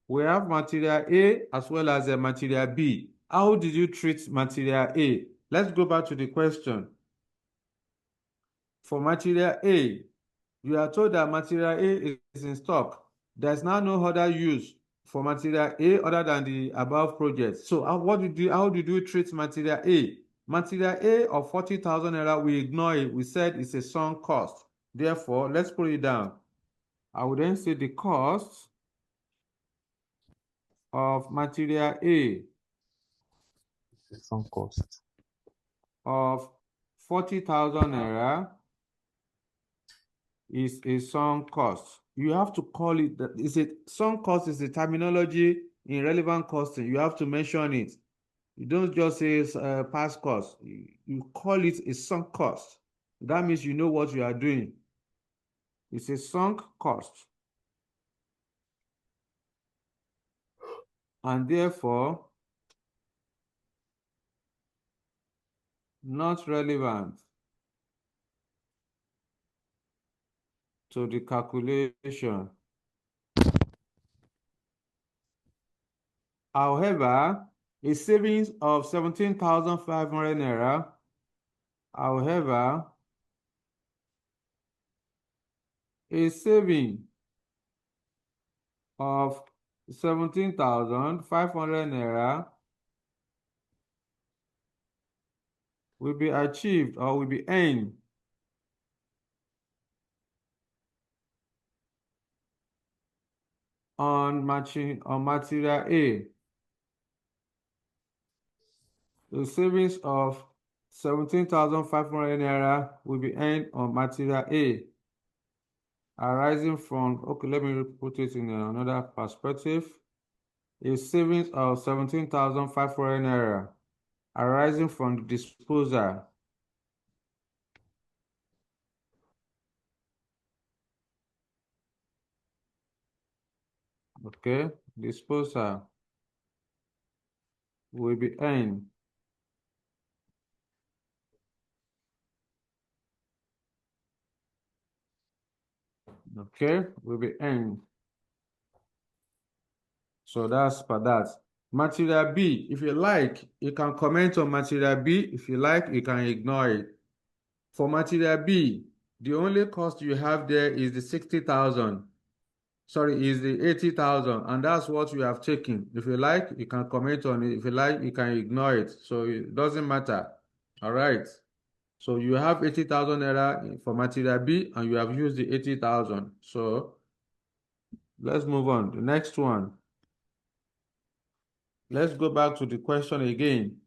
We have material A as well as a material B. How did you treat material A? Let's go back to the question. For material A, you are told that material A is in stock. There's now no other use for material A other than the above project. So how did you treat material A? Material A of 40,000 naira, we ignore it. We said it's a sunk cost. Therefore, let's put it down. I would then say the cost of material A Sunk cost of 40,000 naira is a sunk cost. You have to call it that. Is it sunk cost is the terminology in relevant costing. You have to mention it. You don't just say it's past cost. You call it a sunk cost. That means you know what you are doing. It's a sunk cost. And therefore, not relevant to the calculation. However, a savings of 17,500 naira, however, a saving of 17,500 naira will be achieved or will be earned on material A. The savings of 17,500 naira will be earned on material A, arising from, okay, let me put it in another perspective. A savings of 17,500 naira arising from the disposal okay, disposal will be earned will be earned. So that's for that. Material B, if you like, you can comment on material B. If you like, you can ignore it. For material B, the only cost you have there is the 60,000. Sorry, is the 80,000, and that's what you have taken. If you like, you can comment on it. If you like, you can ignore it. So it doesn't matter. All right. So you have 80,000 naira for material B, and you have used the 80,000. So let's move on. The next one. Let's go back to the question again.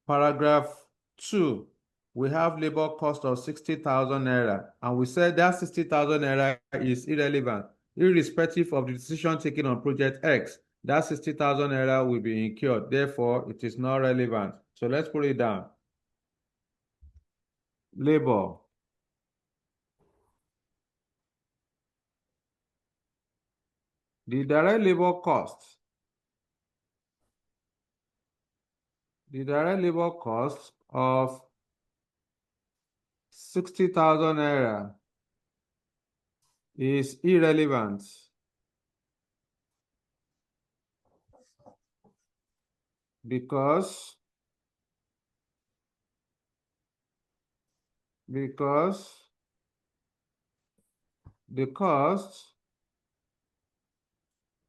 Paragraph 2. We have labor cost of 60,000 naira, and we said that 60,000 naira is irrelevant. Irrespective of the decision taken on project X, that 60,000 naira will be incurred. Therefore, it is not relevant. So let's put it down. Labor The direct labor cost. The direct labor cost of 60,000 naira is irrelevant because the cost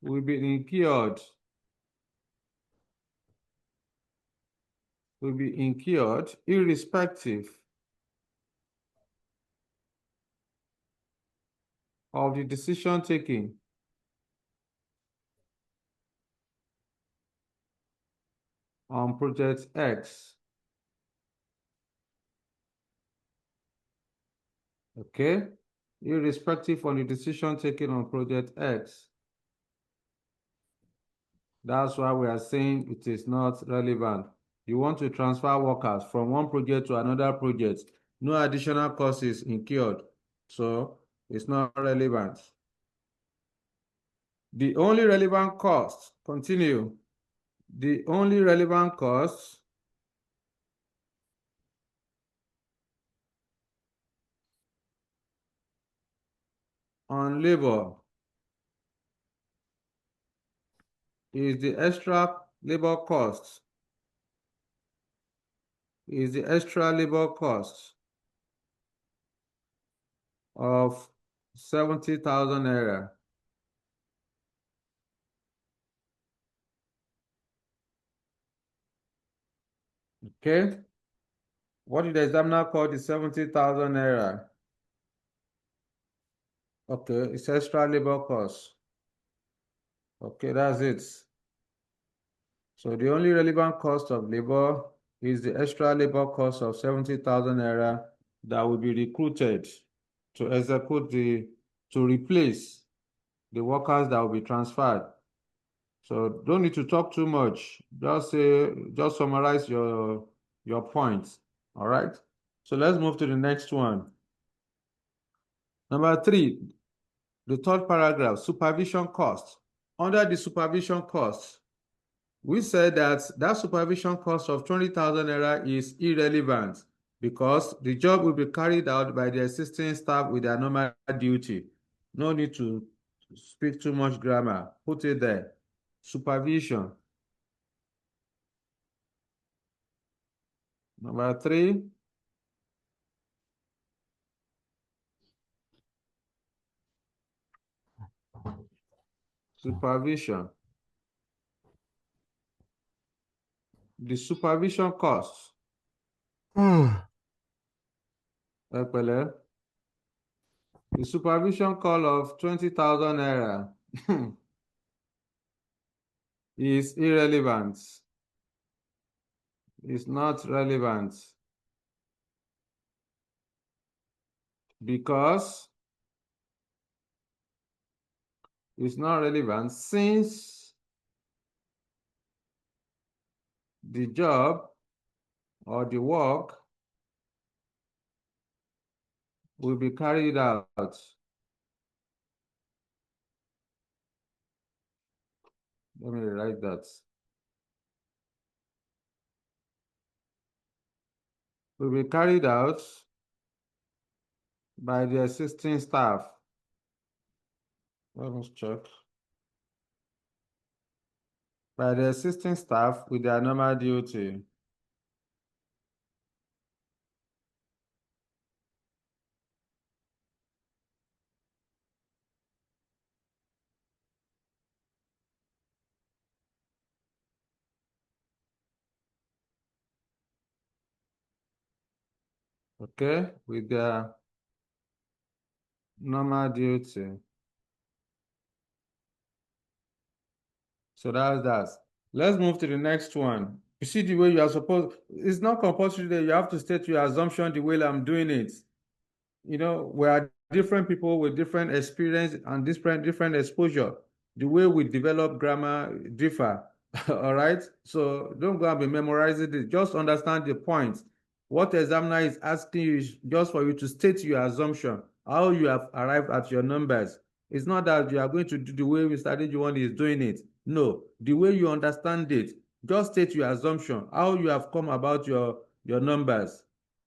will be incurred irrespective of the decision taken on project X. Okay, irrespective of the decision taken on project X. That's why we are saying it is not relevant. You want to transfer workers from one project to another project. No additional cost is incurred, so it's not relevant. The only relevant cost, continue. The only relevant cost on labor is the extra labor cost. Of 70,000 naira. Okay. What did the examiner call the 70,000 naira? Okay, it's extra labor cost. Okay, that's it. So the only relevant cost of labor is the extra labor cost of 70,000 naira that will be recruited to execute to replace the workers that will be transferred. So don't need to talk too much. Just summarize your points. All right. So let's move to the next one. Number 3, the third paragraph, supervision cost. Under the supervision cost, we said that supervision cost of 20,000 naira is irrelevant because the job will be carried out by the existing staff with their normal duty. No need to speak too much grammar. Put it there. Supervision. Number 3. Supervision. The supervision cost. The supervision call of 20,000 naira is irrelevant. It's not relevant because it's not relevant since the job or the work will be carried out. Let me write that. Will be carried out by the existing staff. Let me check. By the existing staff with their normal duty. Okay, with their normal duty. So that's that. Let's move to the next one. You see the way you are supposed, it's not compulsory that you have to state your assumption the way I'm doing it. You know, we are different people with different experience and different exposure. The way we develop grammar differ. All right. So don't go and be memorizing it. Just understand the point. What the examiner is asking you is just for you to state your assumption, how you have arrived at your numbers. It's not that you are going to do the way Mr. Adejuwon is doing it. No, the way you understand it. Just state your assumption, how you have come about your numbers.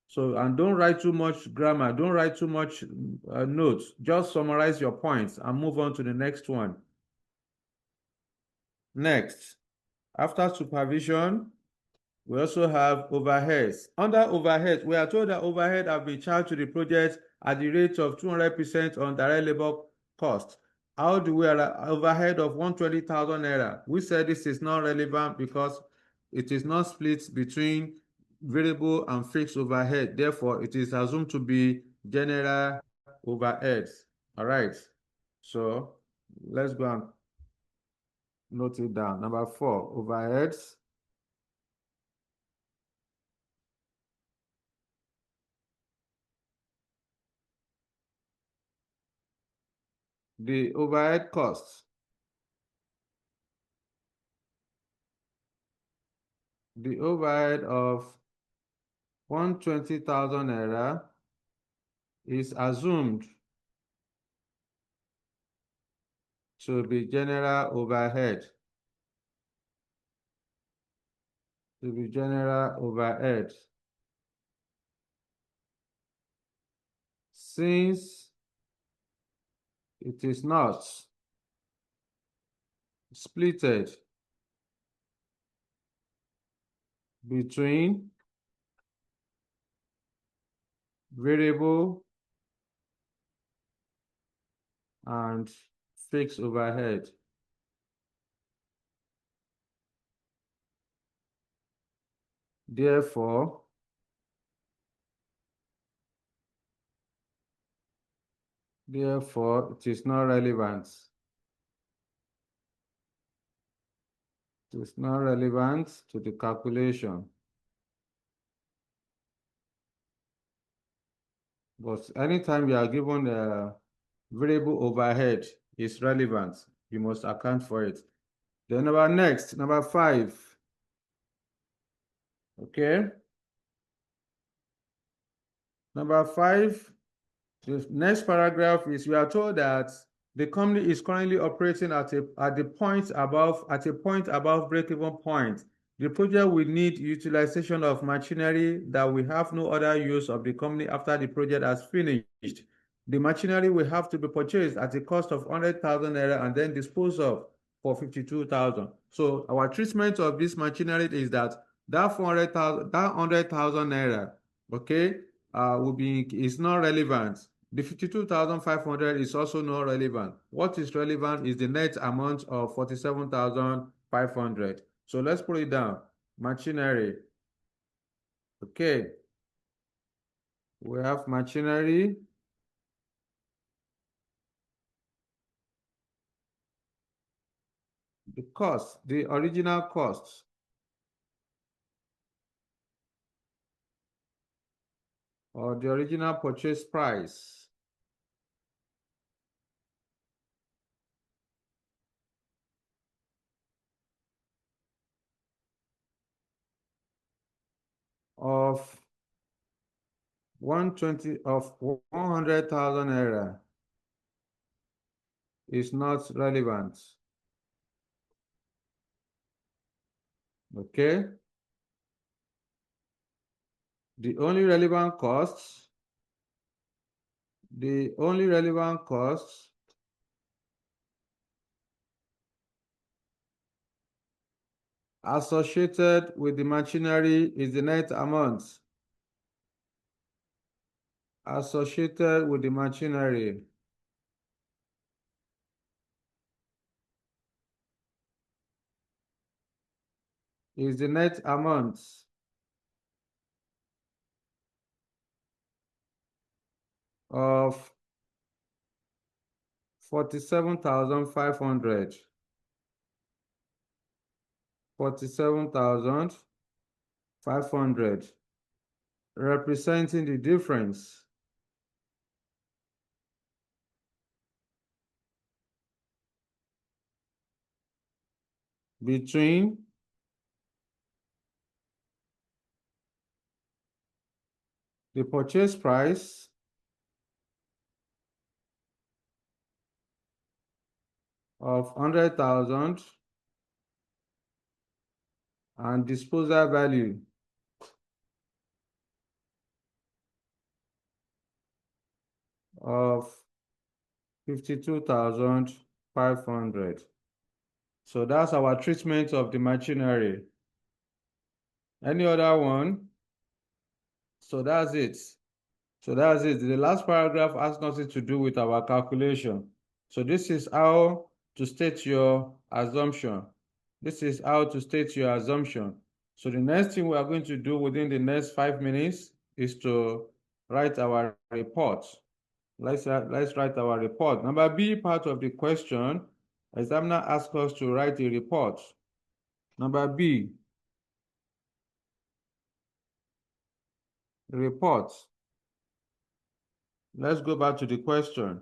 So, and don't write too much grammar, don't write too much notes. Just summarize your points and move on to the next one. Next, after supervision, we also have overheads. Under overheads, we are told that overhead have been charged to the project at the rate of 200% on direct labor cost. How do we overhead of 120,000 naira? We said this is not relevant because it is not split between variable and fixed overhead. Therefore, it is assumed to be general overheads. All right. So let's go and note it down. Number 4, overheads. The overhead costs. The overhead of 120,000 naira is assumed to be general overhead. To be general overhead. Since it is not splitted between variable and fixed overhead. Therefore, it is not relevant. It is not relevant to the calculation. But anytime you are given a variable overhead is relevant, you must account for it. Then number 5. Okay. Number 5, the next paragraph is we are told that the company is currently operating at a point above break-even point. The project will need utilization of machinery that will have no other use of the company after the project has finished. The machinery will have to be purchased at a cost of 100,000 naira and then disposed of for 52,000. So our treatment of this machinery is that 100,000 naira, okay, is not relevant. The 52,500 is also not relevant. What is relevant is the net amount of 47,500. So let's put it down. Machinery. Okay. We have machinery. The cost, the original cost. Or the original purchase price. Of 100,000 naira is not relevant. Okay. The only relevant costs associated with the machinery is the net amount associated with the machinery. Is the net amount of 47,500. 47,500, representing the difference between the purchase price of 100,000 and disposal value of 52,500. So that's our treatment of the machinery. Any other one? So that's it. So that's it. The last paragraph has nothing to do with our calculation. So this is how to state your assumption. This is how to state your assumption. So the next thing we are going to do within the next 5 minutes is to write our report. Let's write our report. Number B, part of the question, examiner asks us to write a report. Number B, report. Let's go back to the question.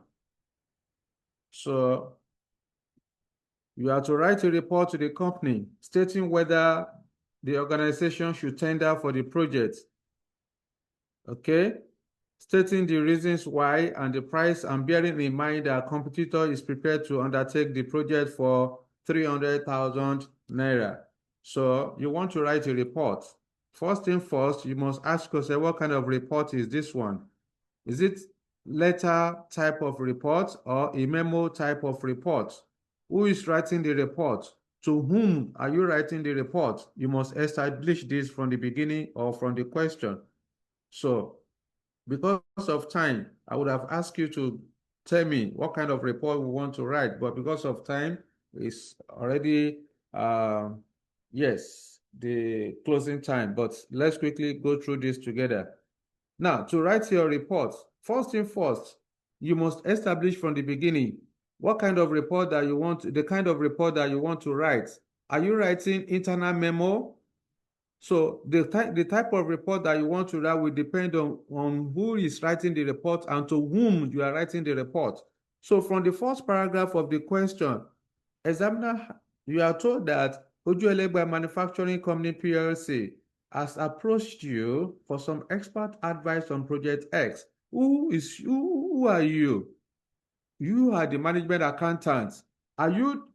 So you are to write a report to the company stating whether the organization should tender for the project. Okay? Stating the reasons why and the price, and bearing in mind that a competitor is prepared to undertake the project for 300,000 naira. So you want to write a report. First thing first, you must ask yourself, what kind of report is this one? Is it letter type of report or a memo type of report? Who is writing the report? To whom are you writing the report? You must establish this from the beginning or from the question. So because of time, I would have asked you to tell me what kind of report we want to write, but because of time, it's already, yes, the closing time, but let's quickly go through this together. Now, to write your report, first thing first, you must establish from the beginning what kind of report that you want, the kind of report that you want to write. Are you writing internal memo? So the type of report that you want to write will depend on who is writing the report and to whom you are writing the report. So from the first paragraph of the question, examiner, you are told that Ojuelegba Manufacturing Company PLC has approached you for some expert advice on Project X. Who are you? You are the management accountant. Are you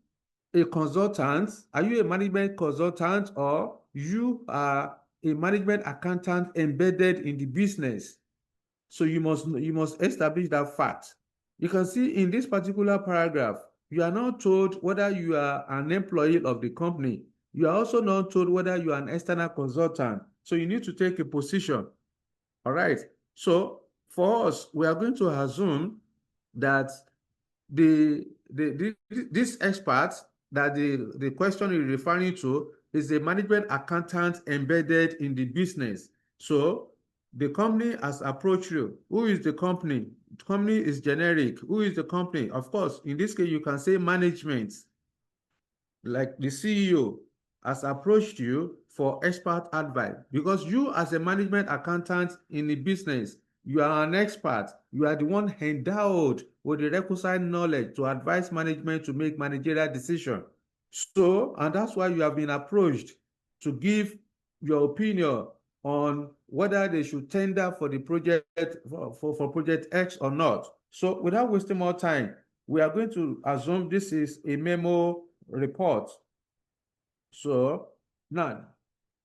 a consultant? Are you a management consultant, or you are a management accountant embedded in the business? So you must establish that fact. You can see in this particular paragraph, you are not told whether you are an employee of the company. You are also not told whether you are an external consultant. So you need to take a position. All right. So for us, we are going to assume that this expert that the question is referring to is a management accountant embedded in the business. So the company has approached you. Who is the company? The company is generic. Who is the company? Of course, in this case, you can say management, like the CEO has approached you for expert advice, because you as a management accountant in the business, you are an expert. You are the one endowed with the requisite knowledge to advise management to make managerial decisions. So, and that's why you have been approached to give your opinion on whether they should tender for the project for Project X or not. So without wasting more time, we are going to assume this is a memo report. So now,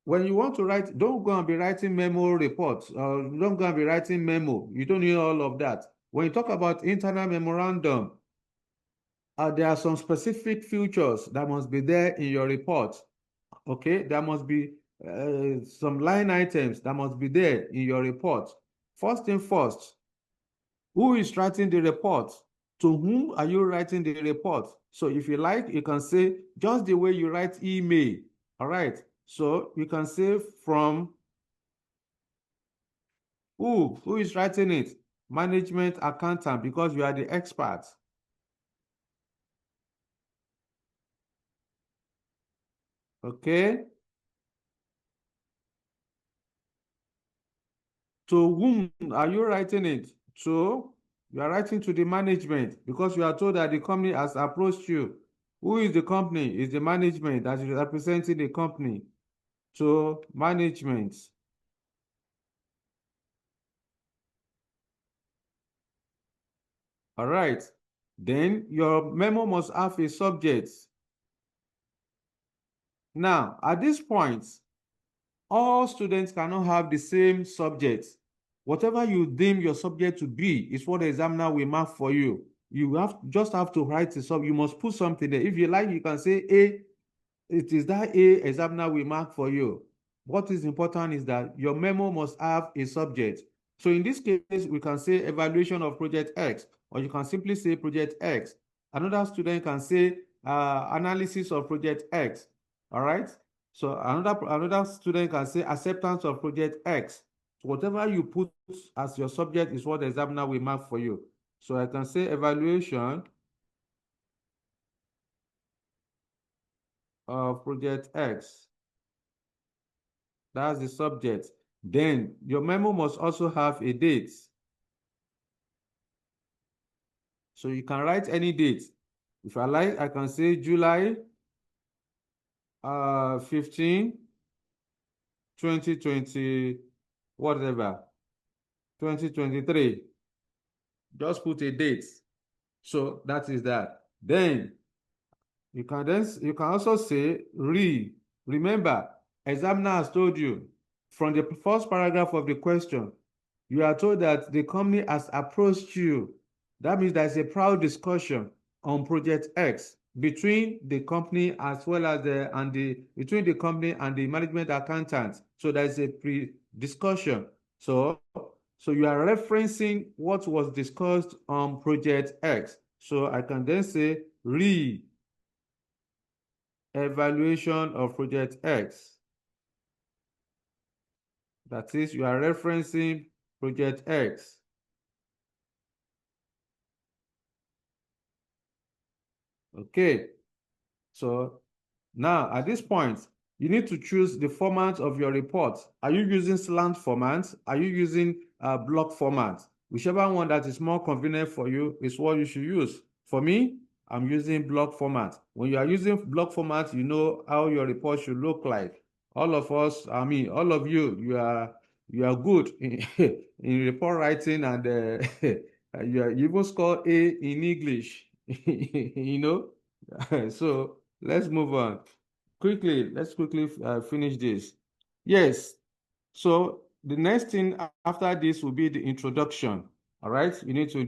when you want to write, don't go and be writing memo reports, or don't go and be writing memo. You don't need all of that. When you talk about internal memorandum, there are some specific features that must be there in your report. Okay, there must be some line items that must be there in your report. First thing first, who is writing the report? To whom are you writing the report? So if you like, you can say just the way you write email. All right. So you can say from who is writing it? Management accountant, because you are the expert. Okay. To whom are you writing it? So you are writing to the management because you are told that the company has approached you. Who is the company? Is the management that is representing the company. To management. All right. Then your memo must have a subject. Now, at this point, all students cannot have the same subject. Whatever you deem your subject to be is what the examiner will mark for you. You just have to write it up. You must put something there. If you like, you can say A. It is that A examiner will mark for you. What is important is that your memo must have a subject. So in this case, we can say evaluation of project X, or you can simply say project X. Another student can say analysis of project X. All right. So another student can say acceptance of project X. So whatever you put as your subject is what the examiner will mark for you. So I can say evaluation of project X. That's the subject. Then your memo must also have a date. So you can write any date. If I like, I can say July 15, 2020, whatever, 2023. Just put a date. So that is that. Then you can also say remember, examiner has told you from the first paragraph of the question, you are told that the company has approached you. That means there's a proud discussion on project X between the company as well as between the company and the management accountant. So there's a pre-discussion. So you are referencing what was discussed on project X. So I can then say evaluation of project X. That is, you are referencing project X. Okay, so now at this point, you need to choose the format of your report. Are you using slant format? Are you using block format? Whichever one that is more convenient for you is what you should use. For me, I'm using block format. When you are using block format, you know how your report should look like. All of us, I mean, all of you, you are good in, in report writing, and you even score A in English. You know. So let's move on quickly. Let's quickly finish this. Yes. So the next thing after this will be the introduction. All right. You need to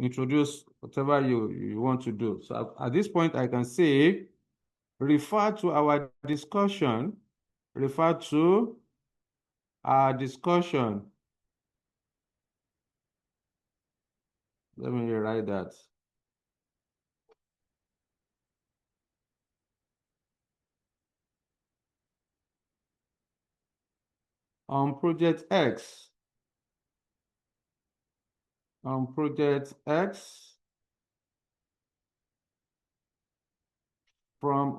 introduce whatever you want to do. So at this point, I can say, refer to our discussion. Refer to our discussion. Let me write that. On project X. On project X. From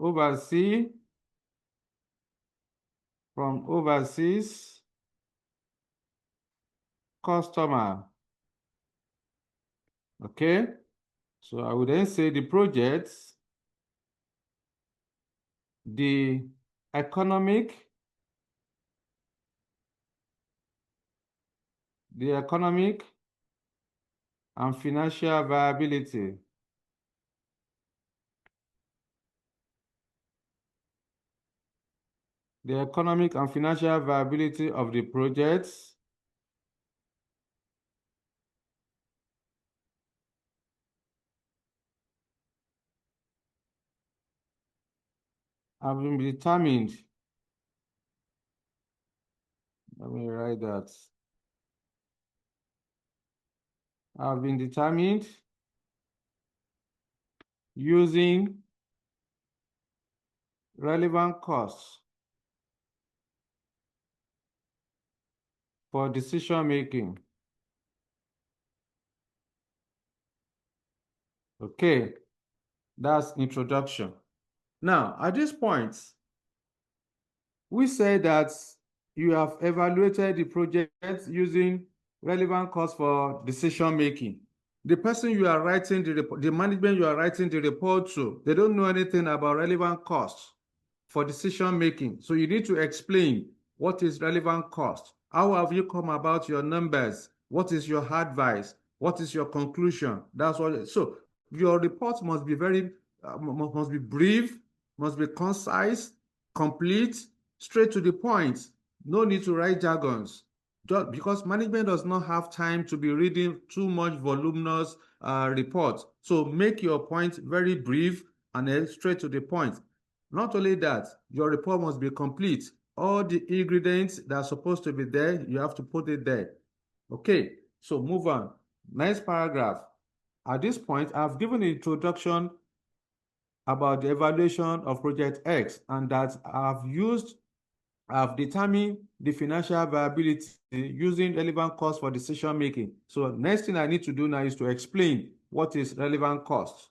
overseas customer. Okay, so I would then say the projects, the economic and financial viability. The economic and financial viability of the projects have been determined. Let me write that. Have been determined using relevant costs for decision making. Okay, that's introduction. Now, at this point, we say that you have evaluated the project using relevant costs for decision making. The person you are writing the report, the management you are writing the report to, they don't know anything about relevant costs for decision making. So you need to explain what is relevant cost. How have you come about your numbers? What is your advice? What is your conclusion? That's what. So your report must be must be brief, must be concise, complete, straight to the point. No need to write jargons. Just because management does not have time to be reading too much voluminous reports. So make your point very brief and then straight to the point. Not only that, your report must be complete. All the ingredients that are supposed to be there, you have to put it there. Okay, so move on. Next paragraph. At this point, I've given an introduction about the evaluation of Project X, and that I've determined the financial viability using relevant cost for decision making. So next thing I need to do now is to explain what is relevant cost.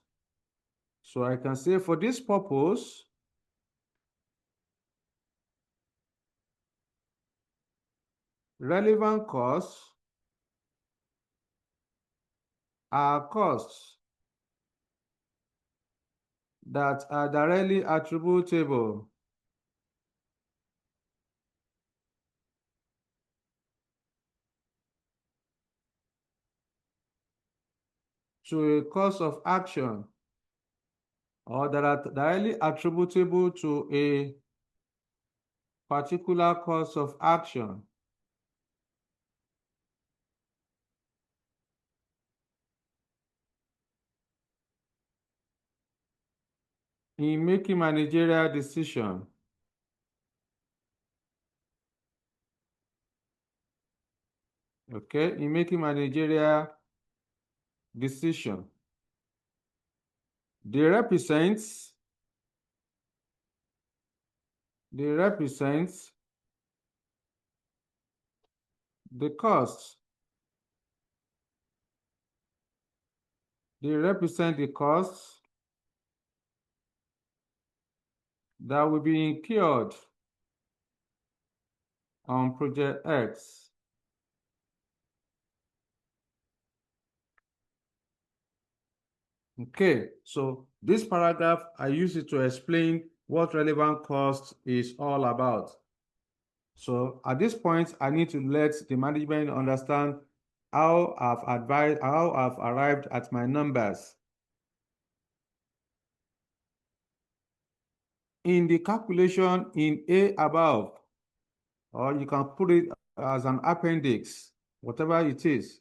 So I can say for this purpose, relevant costs are costs that are directly attributable to a course of action, or that are directly attributable to a particular course of action. In making managerial decision. Okay, in making managerial decision. They represent the cost. They represent the costs that will be incurred on Project X. Okay, so this paragraph, I use it to explain what relevant cost is all about. So at this point, I need to let the management understand how I've arrived at my numbers. In the calculation in A above, or you can put it as an appendix, whatever it is.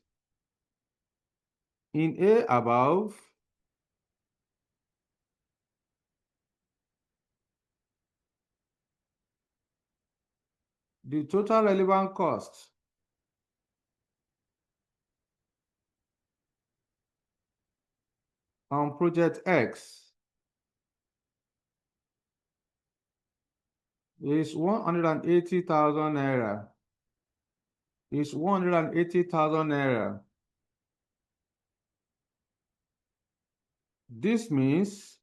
In A above, the total relevant cost on Project X is 180,000 naira. Is 180,000 naira. This means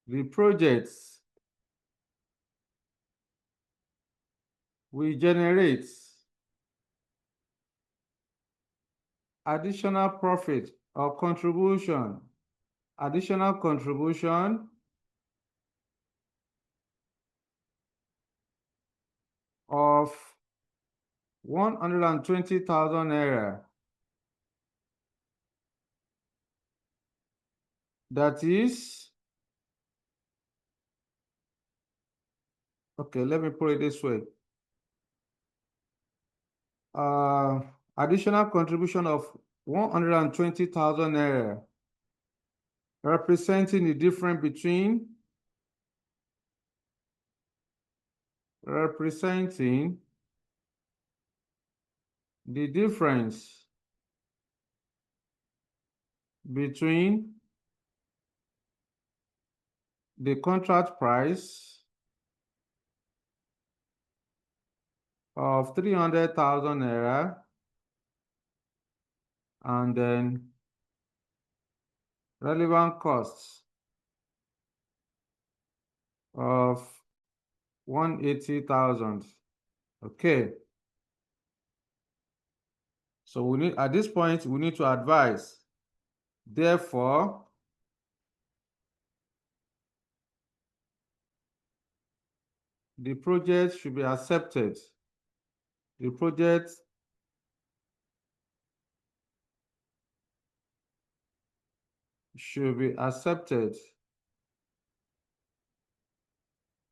the projects will generate additional profit or contribution, additional contribution of 120,000 naira. That is, okay, let me put it this way. Additional contribution of 120,000 naira, representing the difference between the contract price of 300,000 naira and then relevant costs of 180,000. Okay. So we need, at this point, we need to advise. Therefore, the project should be accepted. The project should be accepted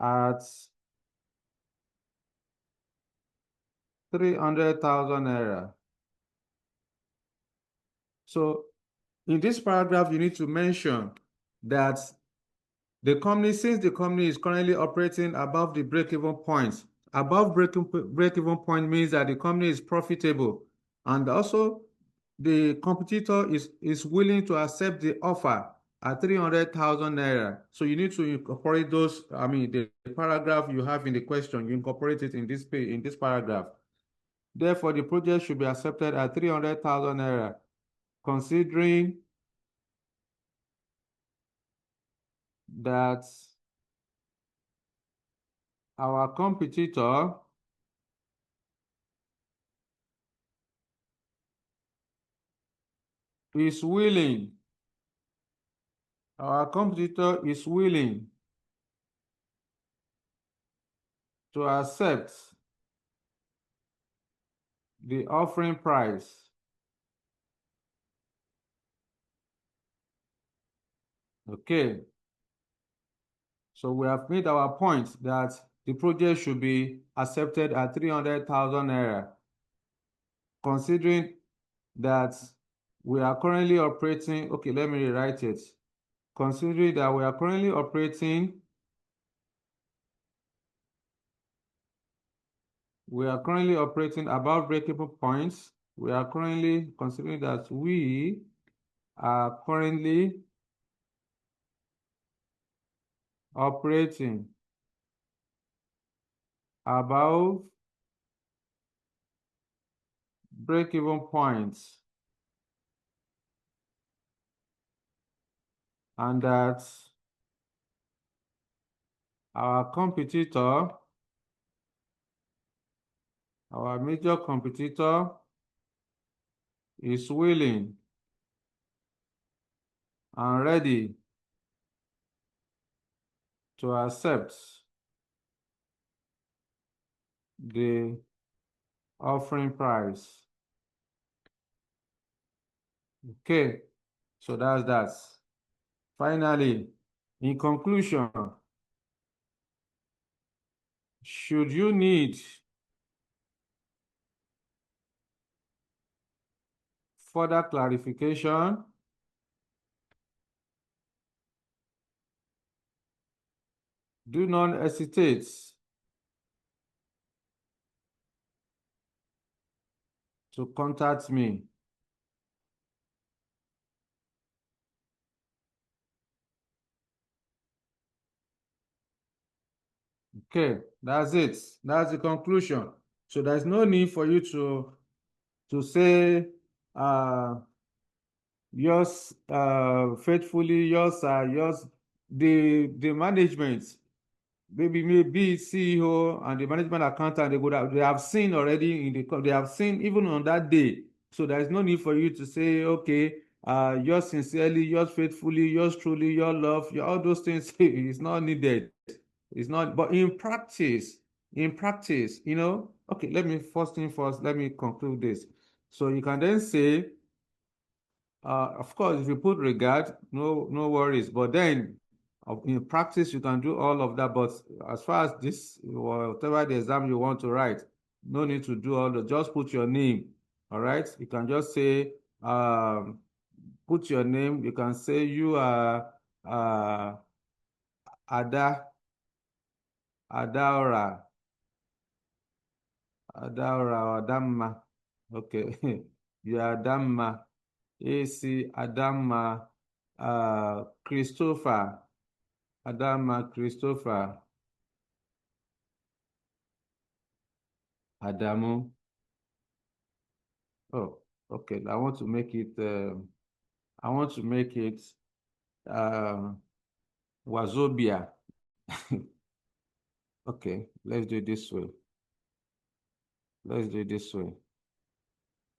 at 300,000 naira. So in this paragraph, you need to mention that the company, since the company is currently operating above the break-even point, above break-even point means that the company is profitable, and also the competitor is willing to accept the offer at 300,000 naira. So you need to incorporate those, I mean, the paragraph you have in the question, you incorporate it in this page, in this paragraph. Therefore, the project should be accepted at 300,000 naira, considering that our competitor is willing, our competitor is willing to accept the offering price. Okay. So we have made our point that the project should be accepted at 300,000 naira, considering that we are currently operating, okay, let me rewrite it. Considering that we are currently operating, above break-even points. We are currently considering that we are currently operating above break-even points, and that our competitor, our major competitor, is willing and ready to accept the offering price. Okay, so that's that. Finally, in conclusion, should you need further clarification, do not hesitate to contact me. Okay, that's it. That's the conclusion. So there's no need for you to say yours faithfully, yours, the management, maybe CEO and the management accountant, they have seen already they have seen even on that day. So there is no need for you to say, okay, yours sincerely, yours faithfully, yours truly, your love, all those things is not needed. It's not, but in practice, okay, let me first thing first, let me conclude this. So you can then say, of course, if you put regard, no worries. But then, in practice, you can do all of that. But as far as this, whatever the exam you want to write, no need to do all the. Just put your name. All right. You can just say, put your name. You can say you are Adaora, or Adamma. Okay, you are Adamma. AC Adamma, Christopher. Adama Christopher Adamu. Oh, okay. I want to make it. Wazobia. Okay, let's do it this way.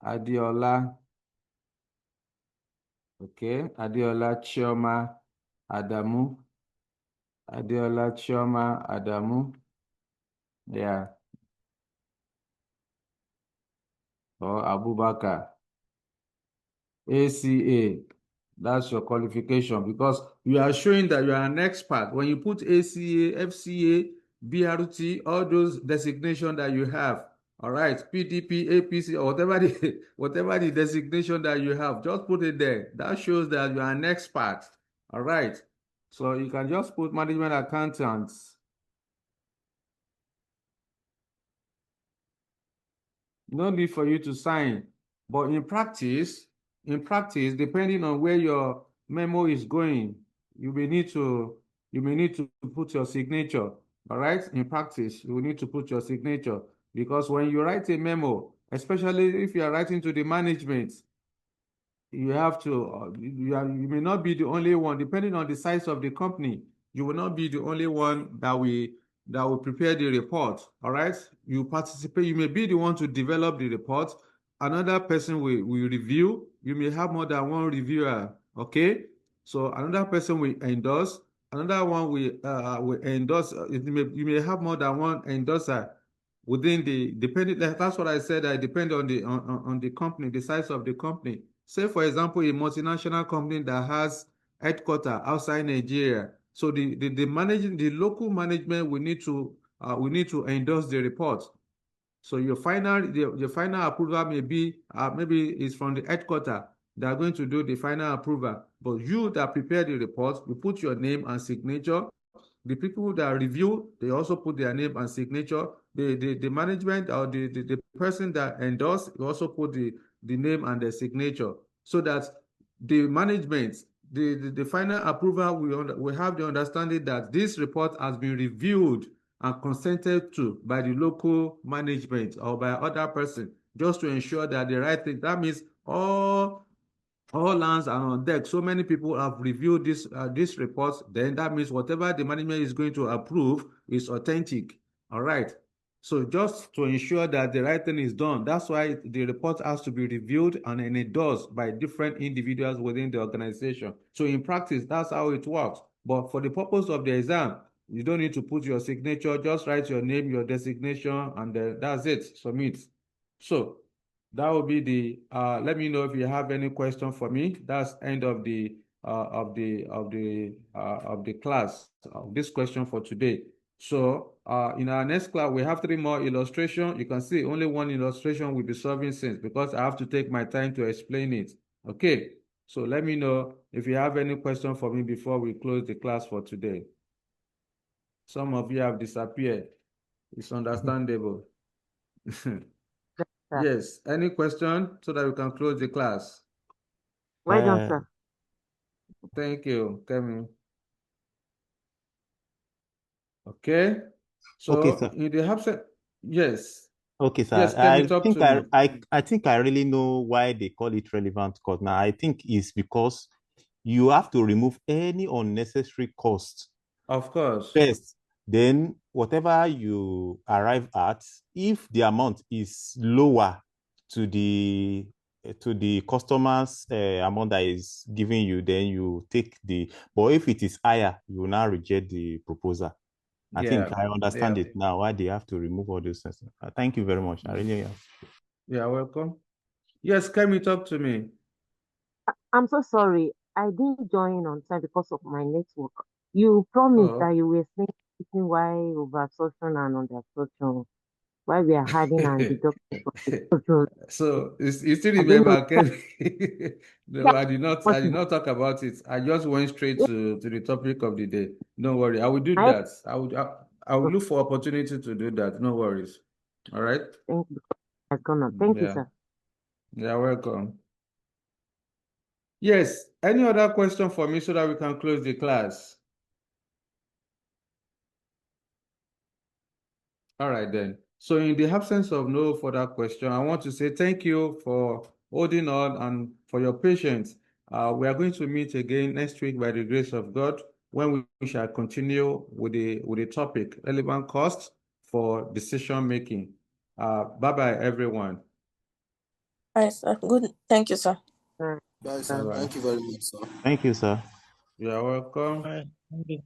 Adiola. Okay, Adiola Chioma Adamu. Adiola Chioma Adamu. Yeah. Or Abubakar. ACA That's your qualification, because you are showing that you are an expert. When you put ACA, FCA, BRT, all those designations that you have, all right, PDP, APC, or whatever the designation that you have, just put it there. That shows that you are an expert. All right. So you can just put management accountants. No need for you to sign. But in practice, depending on where your memo is going, you may need to put your signature. All right. In practice, you will need to put your signature, because when you write a memo, especially if you are writing to the management, you have to you may not be the only one. Depending on the size of the company, you will not be the only one that will prepare the report. All right, you participate. You may be the one to develop the report. Another person will review. You may have more than one reviewer. Okay, so another person will endorse. Another one will endorse. You may have more than one endorser within the depending. That's what I said. I depend on the company, the size of the company. Say, for example, a multinational company that has headquarters outside Nigeria. So the local management will need to endorse the report. So your final approval maybe is from the headquarters. They are going to do the final approval. But you that prepare the report, you put your name and signature. The people that review, they also put their name and signature. The management or the person that endorse, you also put the name and the signature, so that the management, the final approval will have the understanding that this report has been reviewed and consented to by the local management or by other person, just to ensure that the right thing. That means all lands are on deck. So many people have reviewed this report. Then that means whatever the management is going to approve is authentic. All right. So just to ensure that the right thing is done, that's why the report has to be reviewed and endorsed by different individuals within the organization. So in practice, that's how it works. But for the purpose of the exam, you don't need to put your signature. Just write your name, your designation, and that's it. Submit. So that will be the let me know if you have any question for me. That's end of the class of this question for today. So in our next class, we have 3 more illustrations. You can see only one illustration will be solving since, because I have to take my time to explain it. Okay, so let me know if you have any question for me before we close the class for today. Some of you have disappeared. It's understandable. Yes, any question so that we can close the class? Well done, sir. Thank you, Kemi. Okay. So okay, sir. in the absence, yes. Okay, sir. Yes, Kemi, talk to me. I think I really know why they call it relevant cost. Now, I think it's because you have to remove any unnecessary cost. Of course. First, then whatever you arrive at, if the amount is lower to the customer's amount that is giving you, then you take but if it is higher, you will now reject the proposal. I think I understand it now, why they have to remove all those things. Thank you very much. I really am. You're welcome. Yes, Kemi, talk to me. I'm so sorry. I didn't join on time because of my network. You promised that you were explaining why overabsorption and underabsorption, why we are having and deducting from So you still I didn't know. remember, Kemi? No, Yeah, I did not talk about it. I just went straight to the topic of the day. Don't worry, I will do I that. I will look for opportunity to do that. No worries. All right. thank you. Has gone on. Thank you, Yeah. sir. You're welcome. Yes. Any other question for me so that we can close the class? All right then. So in the absence of no further question, I want to say thank you for holding on and for your patience. We are going to meet again next week by the grace of God, when we shall continue with the topic relevant costs for decision making. Bye-bye, everyone. All right, sir. Good. Thank you, sir. Bye, sir. Bye-bye. Thank you very much, sir. Thank you, sir. You are welcome. All right. Thank you.